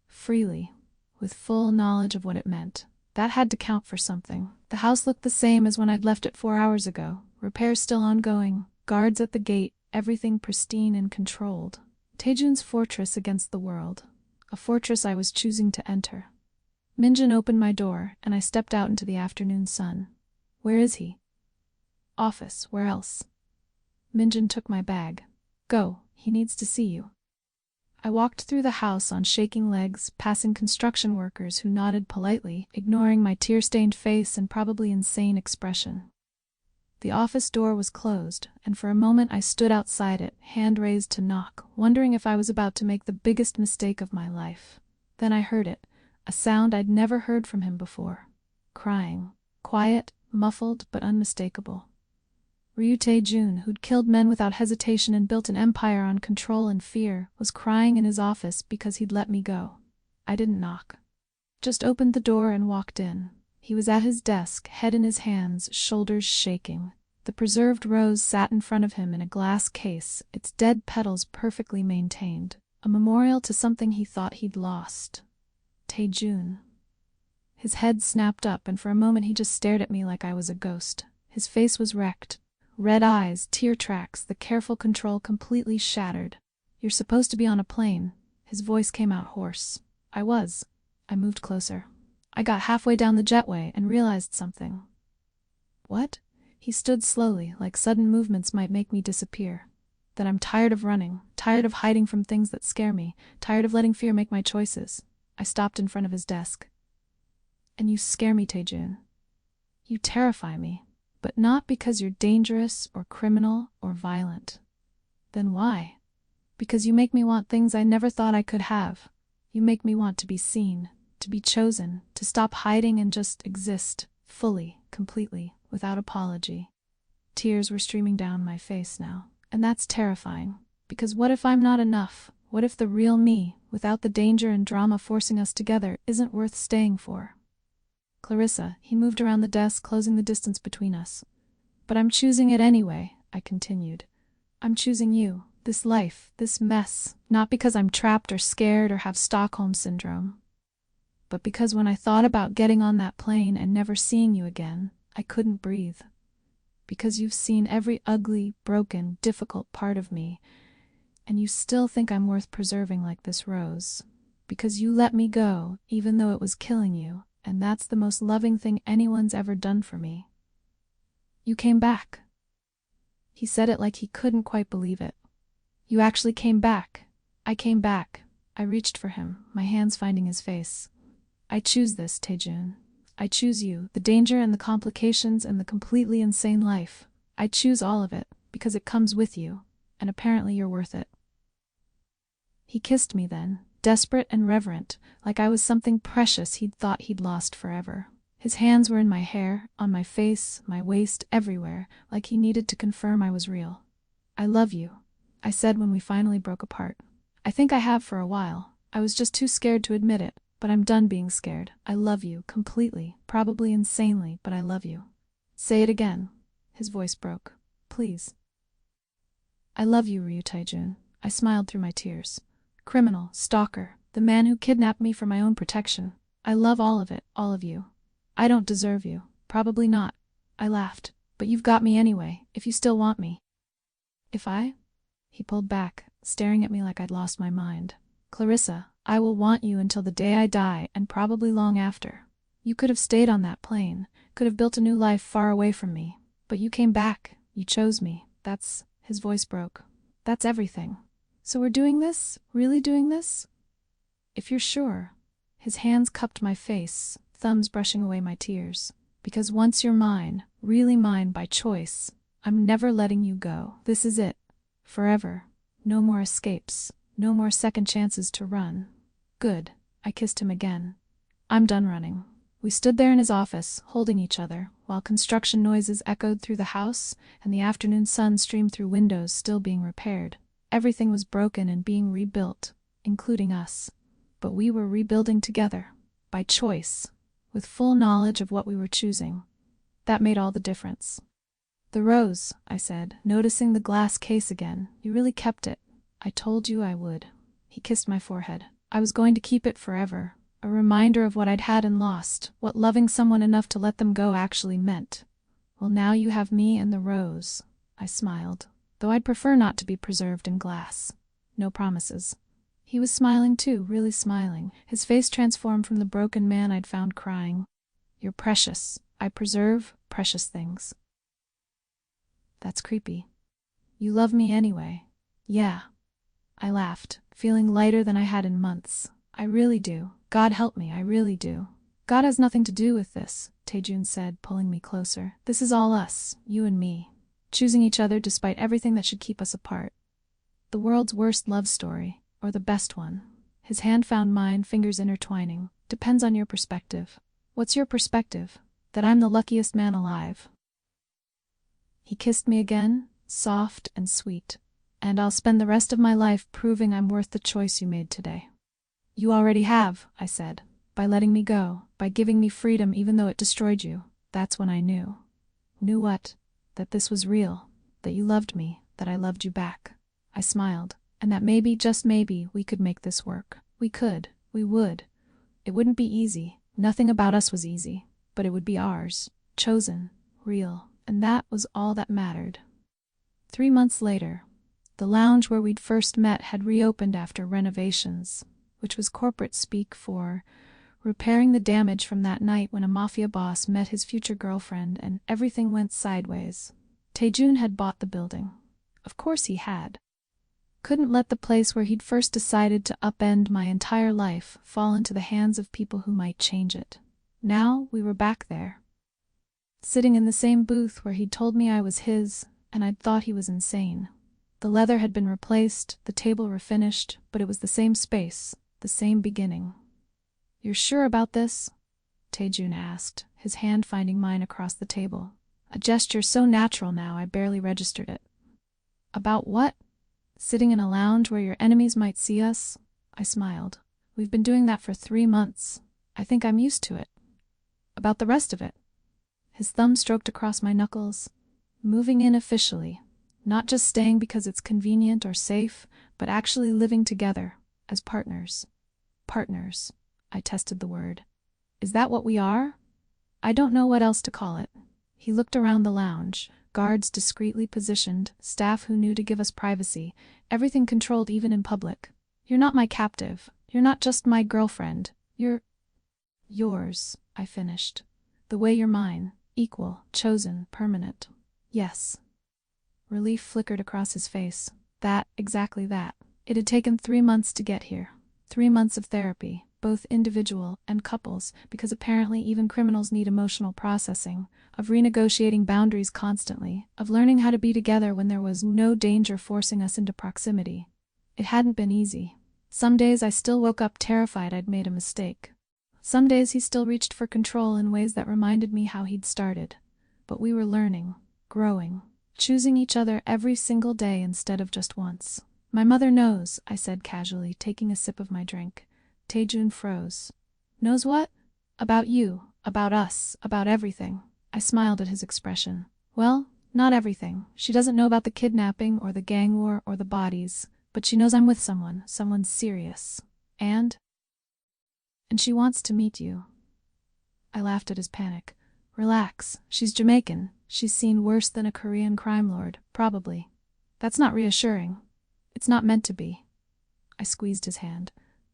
Freely. With full knowledge of what it meant. That had to count for something. The house looked the same as when I'd left it 4 hours ago. Repairs still ongoing. Guards at the gate. Everything pristine and controlled. Tae-jun's fortress against the world. A fortress I was choosing to enter. Minjun opened my door, and I stepped out into the afternoon sun. "Where is he?" "Office. Where else?" Minjun took my bag. "Go. He needs to see you." I walked through the house on shaking legs, passing construction workers who nodded politely, ignoring my tear-stained face and probably insane expression. The office door was closed, and for a moment I stood outside it, hand raised to knock, wondering if I was about to make the biggest mistake of my life. Then I heard it, a sound I'd never heard from him before. Crying. Quiet, muffled, but unmistakable. Ryu Tae-jun, who'd killed men without hesitation and built an empire on control and fear, was crying in his office because he'd let me go. I didn't knock. Just opened the door and walked in. He was at his desk, head in his hands, shoulders shaking. The preserved rose sat in front of him in a glass case, its dead petals perfectly maintained. A memorial to something he thought he'd lost. Tae-jun. His head snapped up, and for a moment he just stared at me like I was a ghost. His face was wrecked. Red eyes, tear tracks, the careful control completely shattered. "You're supposed to be on a plane." His voice came out hoarse. I was. I moved closer. I got halfway down the jetway and realized something. "What?" He stood slowly, like sudden movements might make me disappear. "That I'm tired of running, tired of hiding from things that scare me, tired of letting fear make my choices." I stopped in front of his desk. "And you scare me, Tae-jun. You terrify me. But not because you're dangerous or criminal or violent." "Then why?" "Because you make me want things I never thought I could have. You make me want to be seen, to be chosen, to stop hiding and just exist, fully, completely, without apology." Tears were streaming down my face now. And that's terrifying. Because what if I'm not enough? What if the real me, without the danger and drama forcing us together, isn't worth staying for? "Clarissa," he moved around the desk, closing the distance between us. "But I'm choosing it anyway," I continued. "I'm choosing you, this life, this mess, not because I'm trapped or scared or have Stockholm Syndrome. But because when I thought about getting on that plane and never seeing you again, I couldn't breathe. Because you've seen every ugly, broken, difficult part of me, and you still think I'm worth preserving like this rose. Because you let me go, even though it was killing you. And that's the most loving thing anyone's ever done for me. You came back." He said it like he couldn't quite believe it. "You actually came back." "I came back." I reached for him, my hands finding his face. "I choose this, Tae-jun. I choose you, the danger and the complications and the completely insane life. I choose all of it, because it comes with you, and apparently you're worth it." He kissed me then, desperate and reverent, like I was something precious he'd thought he'd lost forever. His hands were in my hair, on my face, my waist, everywhere, like he needed to confirm I was real. "I love you," I said when we finally broke apart. "I think I have for a while. I was just too scared to admit it, but I'm done being scared. I love you, completely, probably insanely, but I love you." "Say it again." His voice broke. "Please." "I love you, Ryu Taijun." I smiled through my tears. "Criminal, stalker, the man who kidnapped me for my own protection. I love all of it, all of you. I don't deserve you. Probably not." I laughed. "But you've got me anyway, if you still want me." "If I?" He pulled back, staring at me like I'd lost my mind. "Clarissa, I will want you until the day I die, and probably long after. You could have stayed on that plane, could have built a new life far away from me. But you came back, you chose me. That's," his voice broke, "that's everything. So we're doing this? Really doing this?" "If you're sure." His hands cupped my face, thumbs brushing away my tears. "Because once you're mine, really mine by choice, I'm never letting you go. This is it. Forever. No more escapes. No more second chances to run." "Good." I kissed him again. "I'm done running." We stood there in his office, holding each other, while construction noises echoed through the house and the afternoon sun streamed through windows still being repaired. Everything was broken and being rebuilt, including us. But we were rebuilding together, by choice, with full knowledge of what we were choosing. That made all the difference. "The rose," I said, noticing the glass case again. "You really kept it." "I told you I would." He kissed my forehead. "I was going to keep it forever. A reminder of what I'd had and lost, what loving someone enough to let them go actually meant. Well, now you have me and the rose." I smiled, though I'd prefer not to be preserved in glass. No promises. He was smiling too, really smiling, his face transformed from the broken man I'd found crying. "You're precious. I preserve precious things." "That's creepy." "You love me anyway." "Yeah." I laughed, feeling lighter than I had in months. "I really do. God help me, I really do." "God has nothing to do with this," Taejun said, pulling me closer. "This is all us, you and me, choosing each other despite everything that should keep us apart. The world's worst love story, or the best one." His hand found mine, fingers intertwining. "Depends on your perspective." "What's your perspective?" "That I'm the luckiest man alive." He kissed me again, soft and sweet. "And I'll spend the rest of my life proving I'm worth the choice you made today." "You already have," I said. "By letting me go, by giving me freedom even though it destroyed you. That's when I knew." "Knew what?" "That this was real, that you loved me, that I loved you back." I smiled. "And that maybe, just maybe, we could make this work. We could. We would. It wouldn't be easy. Nothing about us was easy. But it would be ours. Chosen. Real. And that was all that mattered." 3 months later, the lounge where we'd first met had reopened after renovations, which was corporate speak for repairing the damage from that night when a Mafia boss met his future girlfriend and everything went sideways. Taejun had bought the building. Of course he had. Couldn't let the place where he'd first decided to upend my entire life fall into the hands of people who might change it. Now we were back there, sitting in the same booth where he'd told me I was his, and I'd thought he was insane. The leather had been replaced, the table refinished, but it was the same space, the same beginning. "You're sure about this?" Taejun asked, his hand finding mine across the table. A gesture so natural now I barely registered it. "About what?" "Sitting in a lounge where your enemies might see us?" I smiled. "We've been doing that for 3 months. I think I'm used to it." "About the rest of it?" His thumb stroked across my knuckles. "Moving in officially. Not just staying because it's convenient or safe, but actually living together, as partners." "Partners." I tested the word. "Is that what we are?" "I don't know what else to call it." He looked around the lounge. Guards discreetly positioned, staff who knew to give us privacy, everything controlled even in public. "You're not my captive. You're not just my girlfriend. You're yours," I finished. "The way you're mine. Equal, chosen, permanent." "Yes." Relief flickered across his face. "That, exactly that." It had taken 3 months to get here. 3 months of therapy, both individual and couples, because apparently even criminals need emotional processing, of renegotiating boundaries constantly, of learning how to be together when there was no danger forcing us into proximity. It hadn't been easy. Some days I still woke up terrified I'd made a mistake. Some days he still reached for control in ways that reminded me how he'd started. But we were learning, growing, choosing each other every single day instead of just once. My mother knows, I said casually, taking a sip of my drink. Taejun froze. Knows what? About you, about us, about everything. I smiled at his expression. Well, not everything. She doesn't know about the kidnapping or the gang war or the bodies, but she knows I'm with someone serious. And she wants to meet you. I laughed at his panic. Relax, she's Jamaican. She's seen worse than a Korean crime lord, probably. That's not reassuring. It's not meant to be. I squeezed his hand.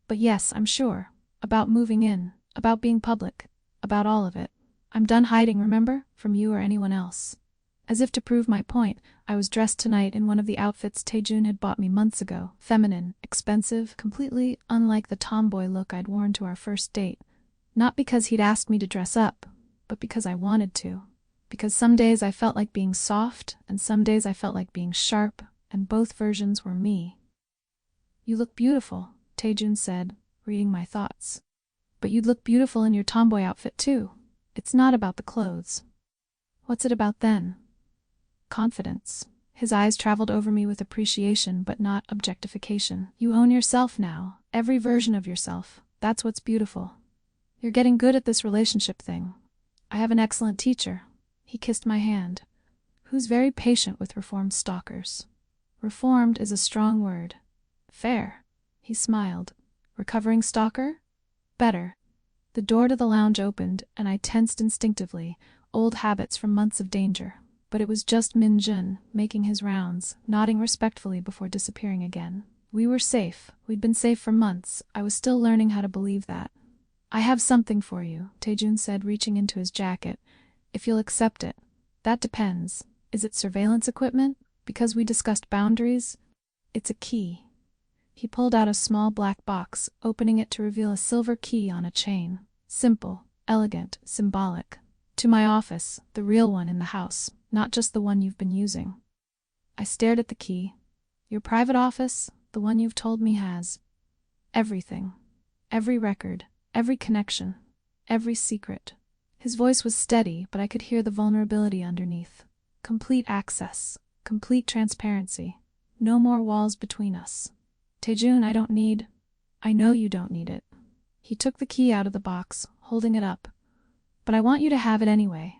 But yes, I'm sure. About moving in, about being public, about all of it. I'm done hiding, remember? From you or anyone else. As if to prove my point, I was dressed tonight in one of the outfits Taejun had bought me months ago. Feminine, expensive, completely unlike the tomboy look I'd worn to our first date. Not because he'd asked me to dress up, but because I wanted to. Because some days I felt like being soft, and some days I felt like being sharp, and both versions were me. You look beautiful, Taejun said, reading my thoughts. But you'd look beautiful in your tomboy outfit too. It's not about the clothes. What's it about then? Confidence. His eyes traveled over me with appreciation but not objectification. You own yourself now, every version of yourself. That's what's beautiful. You're getting good at this relationship thing. I have an excellent teacher. He kissed my hand. Who's very patient with reformed stalkers. Reformed is a strong word. Fair. He smiled. Recovering stalker? Better. The door to the lounge opened, and I tensed instinctively, old habits from months of danger. But it was just Min Jun, making his rounds, nodding respectfully before disappearing again. We were safe. We'd been safe for months. I was still learning how to believe that. I have something for you, Taejun said, reaching into his jacket. If you'll accept it. That depends. Is it surveillance equipment? Because we discussed boundaries? It's a key. He pulled out a small black box, opening it to reveal a silver key on a chain. Simple, elegant, symbolic. To my office, the real one in the house, not just the one you've been using. I stared at the key. Your private office, the one you've told me has everything. Every record, every connection, every secret. His voice was steady, but I could hear the vulnerability underneath. Complete access, complete transparency. No more walls between us. Taejun, I know you don't need it. He took the key out of the box, holding it up. But I want you to have it anyway.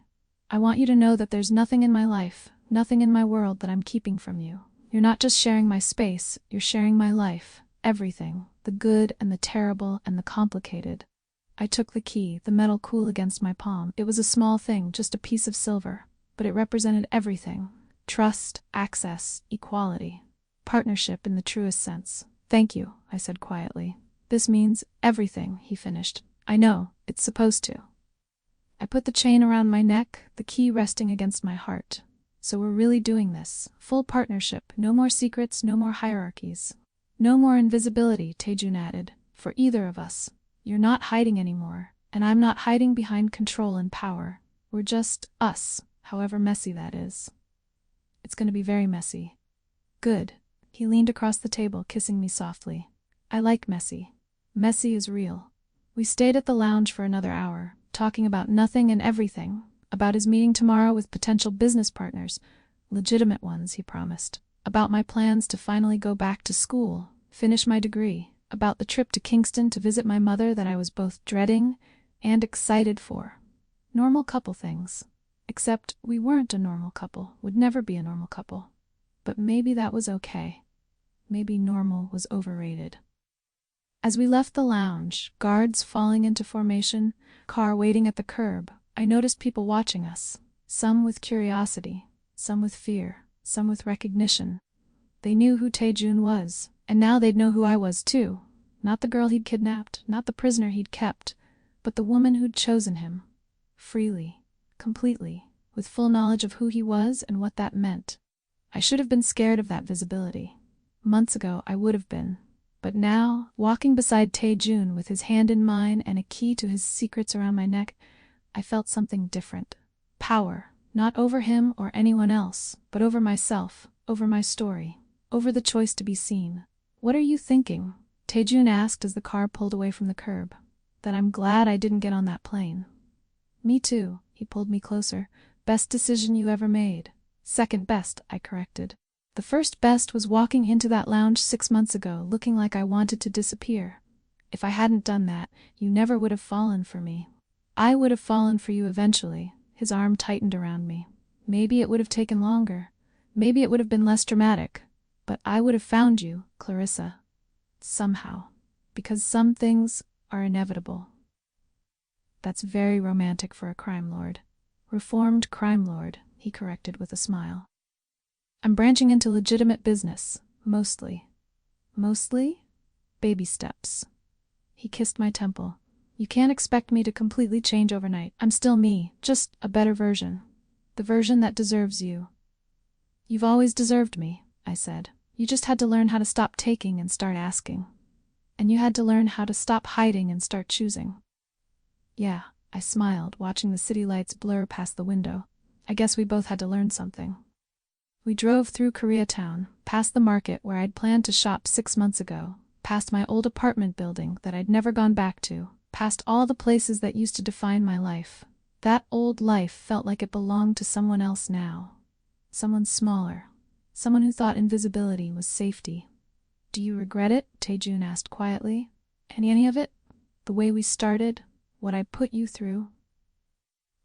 I want you to know that there's nothing in my life, nothing in my world that I'm keeping from you. You're not just sharing my space, you're sharing my life. Everything. The good and the terrible and the complicated. I took the key, the metal cool against my palm. It was a small thing, just a piece of silver. But it represented everything. Trust, access, equality. Partnership in the truest sense. Thank you, I said quietly. This means everything, he finished. I know, it's supposed to. I put the chain around my neck, the key resting against my heart. So we're really doing this. Full partnership, no more secrets, no more hierarchies. No more invisibility, Taejun added, for either of us. You're not hiding anymore, and I'm not hiding behind control and power. We're just us, however messy that is. It's going to be very messy. Good. He leaned across the table, kissing me softly. I like messy. Messy is real. We stayed at the lounge for another hour, talking about nothing and everything, about his meeting tomorrow with potential business partners, legitimate ones, he promised, about my plans to finally go back to school, finish my degree, about the trip to Kingston to visit my mother that I was both dreading and excited for. Normal couple things. Except we weren't a normal couple, would never be a normal couple. But maybe that was okay. Maybe normal was overrated. As we left the lounge, guards falling into formation, car waiting at the curb, I noticed people watching us. Some with curiosity, some with fear, some with recognition. They knew who Taejun was, and now they'd know who I was too. Not the girl he'd kidnapped, not the prisoner he'd kept, but the woman who'd chosen him. Freely, completely, with full knowledge of who he was and what that meant. I should have been scared of that visibility. Months ago I would have been. But now, walking beside Taejun with his hand in mine and a key to his secrets around my neck, I felt something different. Power, not over him or anyone else, but over myself, over my story, over the choice to be seen. What are you thinking? Taejun asked as the car pulled away from the curb. That I'm glad I didn't get on that plane. Me too, he pulled me closer. Best decision you ever made. Second best, I corrected. The first best was walking into that lounge 6 months ago, looking like I wanted to disappear. If I hadn't done that, you never would have fallen for me. I would have fallen for you eventually. His arm tightened around me. Maybe it would have taken longer. Maybe it would have been less dramatic. But I would have found you, Clarissa. Somehow. Because some things are inevitable. That's very romantic for a crime lord. Reformed crime lord, he corrected with a smile. I'm branching into legitimate business, mostly. Mostly? Baby steps. He kissed my temple. You can't expect me to completely change overnight. I'm still me, just a better version. The version that deserves you. You've always deserved me, I said. You just had to learn how to stop taking and start asking. And you had to learn how to stop hiding and start choosing. Yeah, I smiled, watching the city lights blur past the window. I guess we both had to learn something. We drove through Koreatown, past the market where I'd planned to shop 6 months ago, past my old apartment building that I'd never gone back to, past all the places that used to define my life. That old life felt like it belonged to someone else now. Someone smaller. Someone who thought invisibility was safety. Do you regret it? Taejun asked quietly. Any of it? The way we started? What I put you through?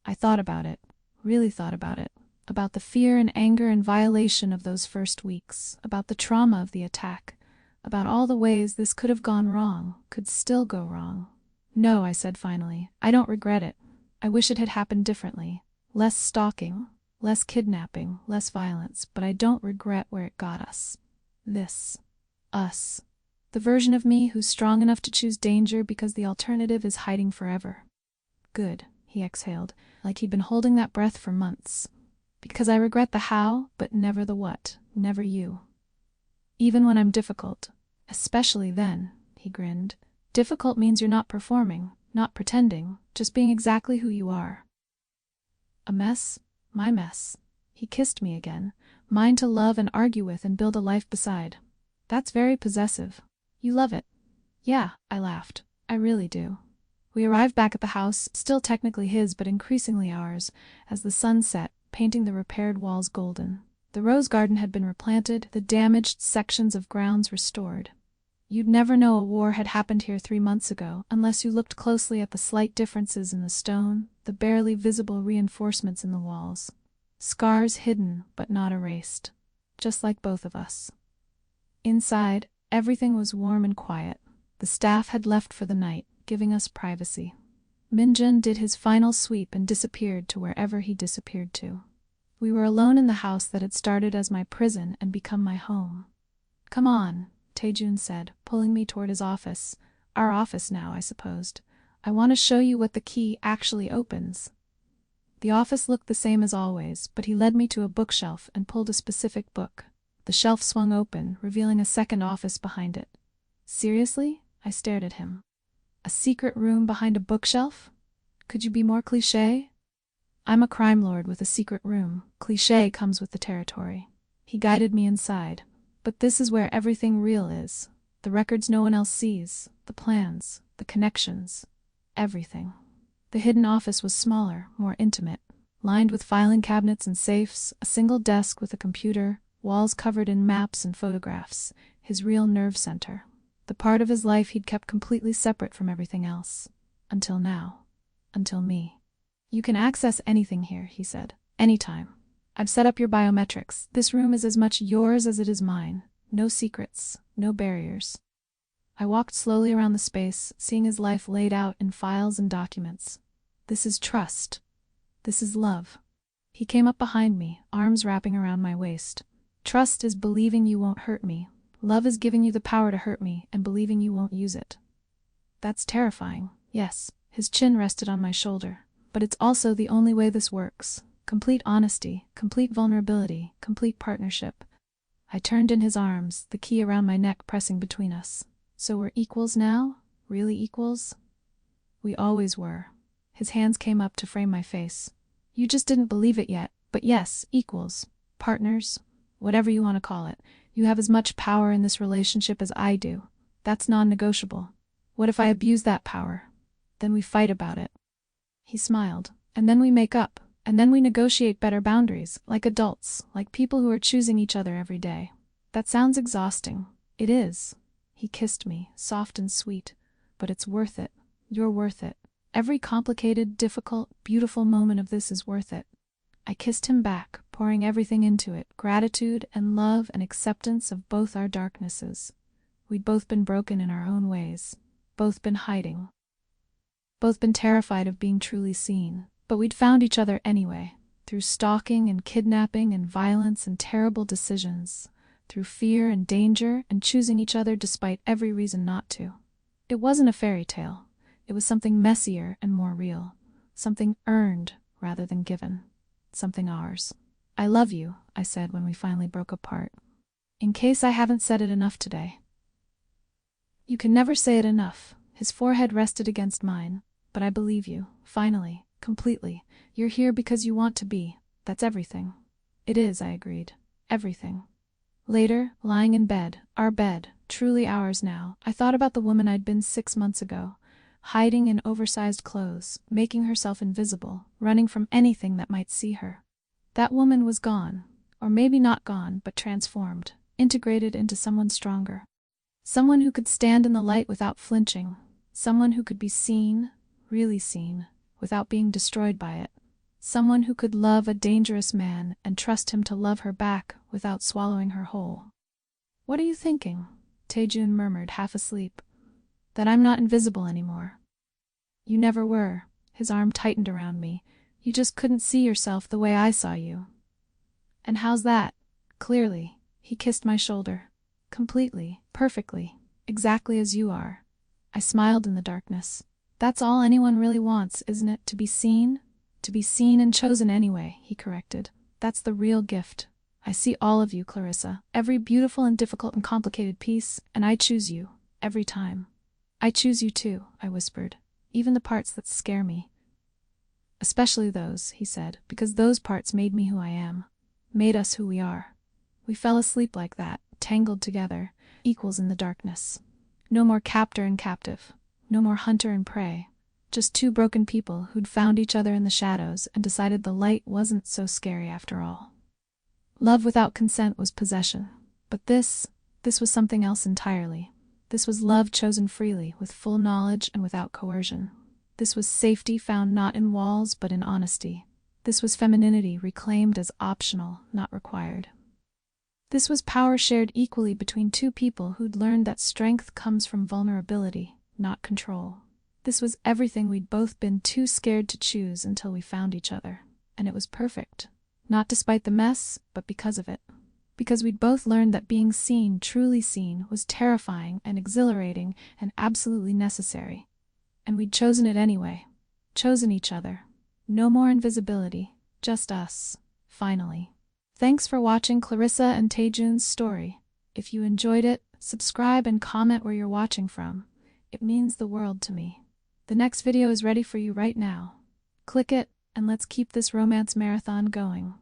I thought about it. Really thought about it. About the fear and anger and violation of those first weeks. About the trauma of the attack. About all the ways this could have gone wrong, could still go wrong. No, I said finally. I don't regret it. I wish it had happened differently. Less stalking, less kidnapping, less violence, but I don't regret where it got us. This. Us. The version of me who's strong enough to choose danger because the alternative is hiding forever. Good, he exhaled, like he'd been holding that breath for months. Because I regret the how, but never the what, never you. Even when I'm difficult. Especially then, he grinned. Difficult means you're not performing, not pretending, just being exactly who you are. A mess? My mess. He kissed me again, mine to love and argue with and build a life beside. That's very possessive. You love it. Yeah, I laughed. I really do. We arrived back at the house, still technically his but increasingly ours, as the sun set, painting the repaired walls golden. The rose garden had been replanted, the damaged sections of grounds restored. You'd never know a war had happened here 3 months ago unless you looked closely at the slight differences in the stone, the barely visible reinforcements in the walls. Scars hidden but not erased, just like both of us. Inside, everything was warm and quiet. The staff had left for the night, giving us privacy. Minjun did his final sweep and disappeared to wherever he disappeared to. We were alone in the house that had started as my prison and become my home. Come on, Taejun said, pulling me toward his office. Our office now, I supposed. I want to show you what the key actually opens. The office looked the same as always, but he led me to a bookshelf and pulled a specific book. The shelf swung open, revealing a second office behind it. Seriously? I stared at him. A secret room behind a bookshelf? Could you be more cliché? I'm a crime lord with a secret room. Cliché comes with the territory. He guided me inside. But this is where everything real is. The records no one else sees. The plans. The connections. Everything. The hidden office was smaller, more intimate. Lined with filing cabinets and safes, a single desk with a computer, walls covered in maps and photographs. His real nerve center. The part of his life he'd kept completely separate from everything else. Until now. Until me. You can access anything here, he said. Anytime. I've set up your biometrics. This room is as much yours as it is mine. No secrets. No barriers. I walked slowly around the space, seeing his life laid out in files and documents. This is trust. This is love. He came up behind me, arms wrapping around my waist. Trust is believing you won't hurt me. Love is giving you the power to hurt me and believing you won't use it. That's terrifying, yes. His chin rested on my shoulder. But it's also the only way this works. Complete honesty, complete vulnerability, complete partnership. I turned in his arms, the key around my neck pressing between us. So we're equals now? Really equals? We always were. His hands came up to frame my face. You just didn't believe it yet, but yes, equals. Partners. Whatever you want to call it. You have as much power in this relationship as I do. That's non-negotiable. What if I abuse that power? Then we fight about it. He smiled. And then we make up. And then we negotiate better boundaries, like adults, like people who are choosing each other every day. That sounds exhausting. It is. He kissed me, soft and sweet. But it's worth it. You're worth it. Every complicated, difficult, beautiful moment of this is worth it. I kissed him back, pouring everything into it, gratitude and love and acceptance of both our darknesses. We'd both been broken in our own ways, both been hiding, both been terrified of being truly seen. But we'd found each other anyway, through stalking and kidnapping and violence and terrible decisions, through fear and danger and choosing each other despite every reason not to. It wasn't a fairy tale. It was something messier and more real, something earned rather than given, something ours. I love you, I said when we finally broke apart. In case I haven't said it enough today. You can never say it enough. His forehead rested against mine. But I believe you, finally, completely. You're here because you want to be. That's everything. It is, I agreed. Everything. Later, lying in bed, our bed, truly ours now, I thought about the woman I'd been 6 months ago, hiding in oversized clothes, making herself invisible, running from anything that might see her. That woman was gone, or maybe not gone, but transformed, integrated into someone stronger. Someone who could stand in the light without flinching, someone who could be seen, really seen, without being destroyed by it. Someone who could love a dangerous man and trust him to love her back without swallowing her whole. What are you thinking? Taejun murmured, half asleep. That I'm not invisible anymore. You never were. His arm tightened around me. You just couldn't see yourself the way I saw you. And how's that? Clearly. He kissed my shoulder. Completely, perfectly, exactly as you are. I smiled in the darkness. That's all anyone really wants, isn't it? To be seen? To be seen and chosen anyway, he corrected. That's the real gift. I see all of you, Clarissa. Every beautiful and difficult and complicated piece, and I choose you. Every time. I choose you too, I whispered. Even the parts that scare me. Especially those, he said, because those parts made me who I am. Made us who we are. We fell asleep like that, tangled together, equals in the darkness. No more captor and captive. No more hunter and prey. Just two broken people who'd found each other in the shadows and decided the light wasn't so scary after all. Love without consent was possession. But this was something else entirely. This was love chosen freely, with full knowledge and without coercion. This was safety found not in walls but in honesty. This was femininity reclaimed as optional, not required. This was power shared equally between two people who'd learned that strength comes from vulnerability, not control. This was everything we'd both been too scared to choose until we found each other. And it was perfect. Not despite the mess, but because of it. Because we'd both learned that being seen, truly seen, was terrifying and exhilarating and absolutely necessary. And we'd chosen it anyway. Chosen each other. No more invisibility. Just us. Finally. Thanks for watching Clarissa and Taejun's story. If you enjoyed it, subscribe and comment where you're watching from. It means the world to me. The next video is ready for you right now. Click it, and let's keep this romance marathon going.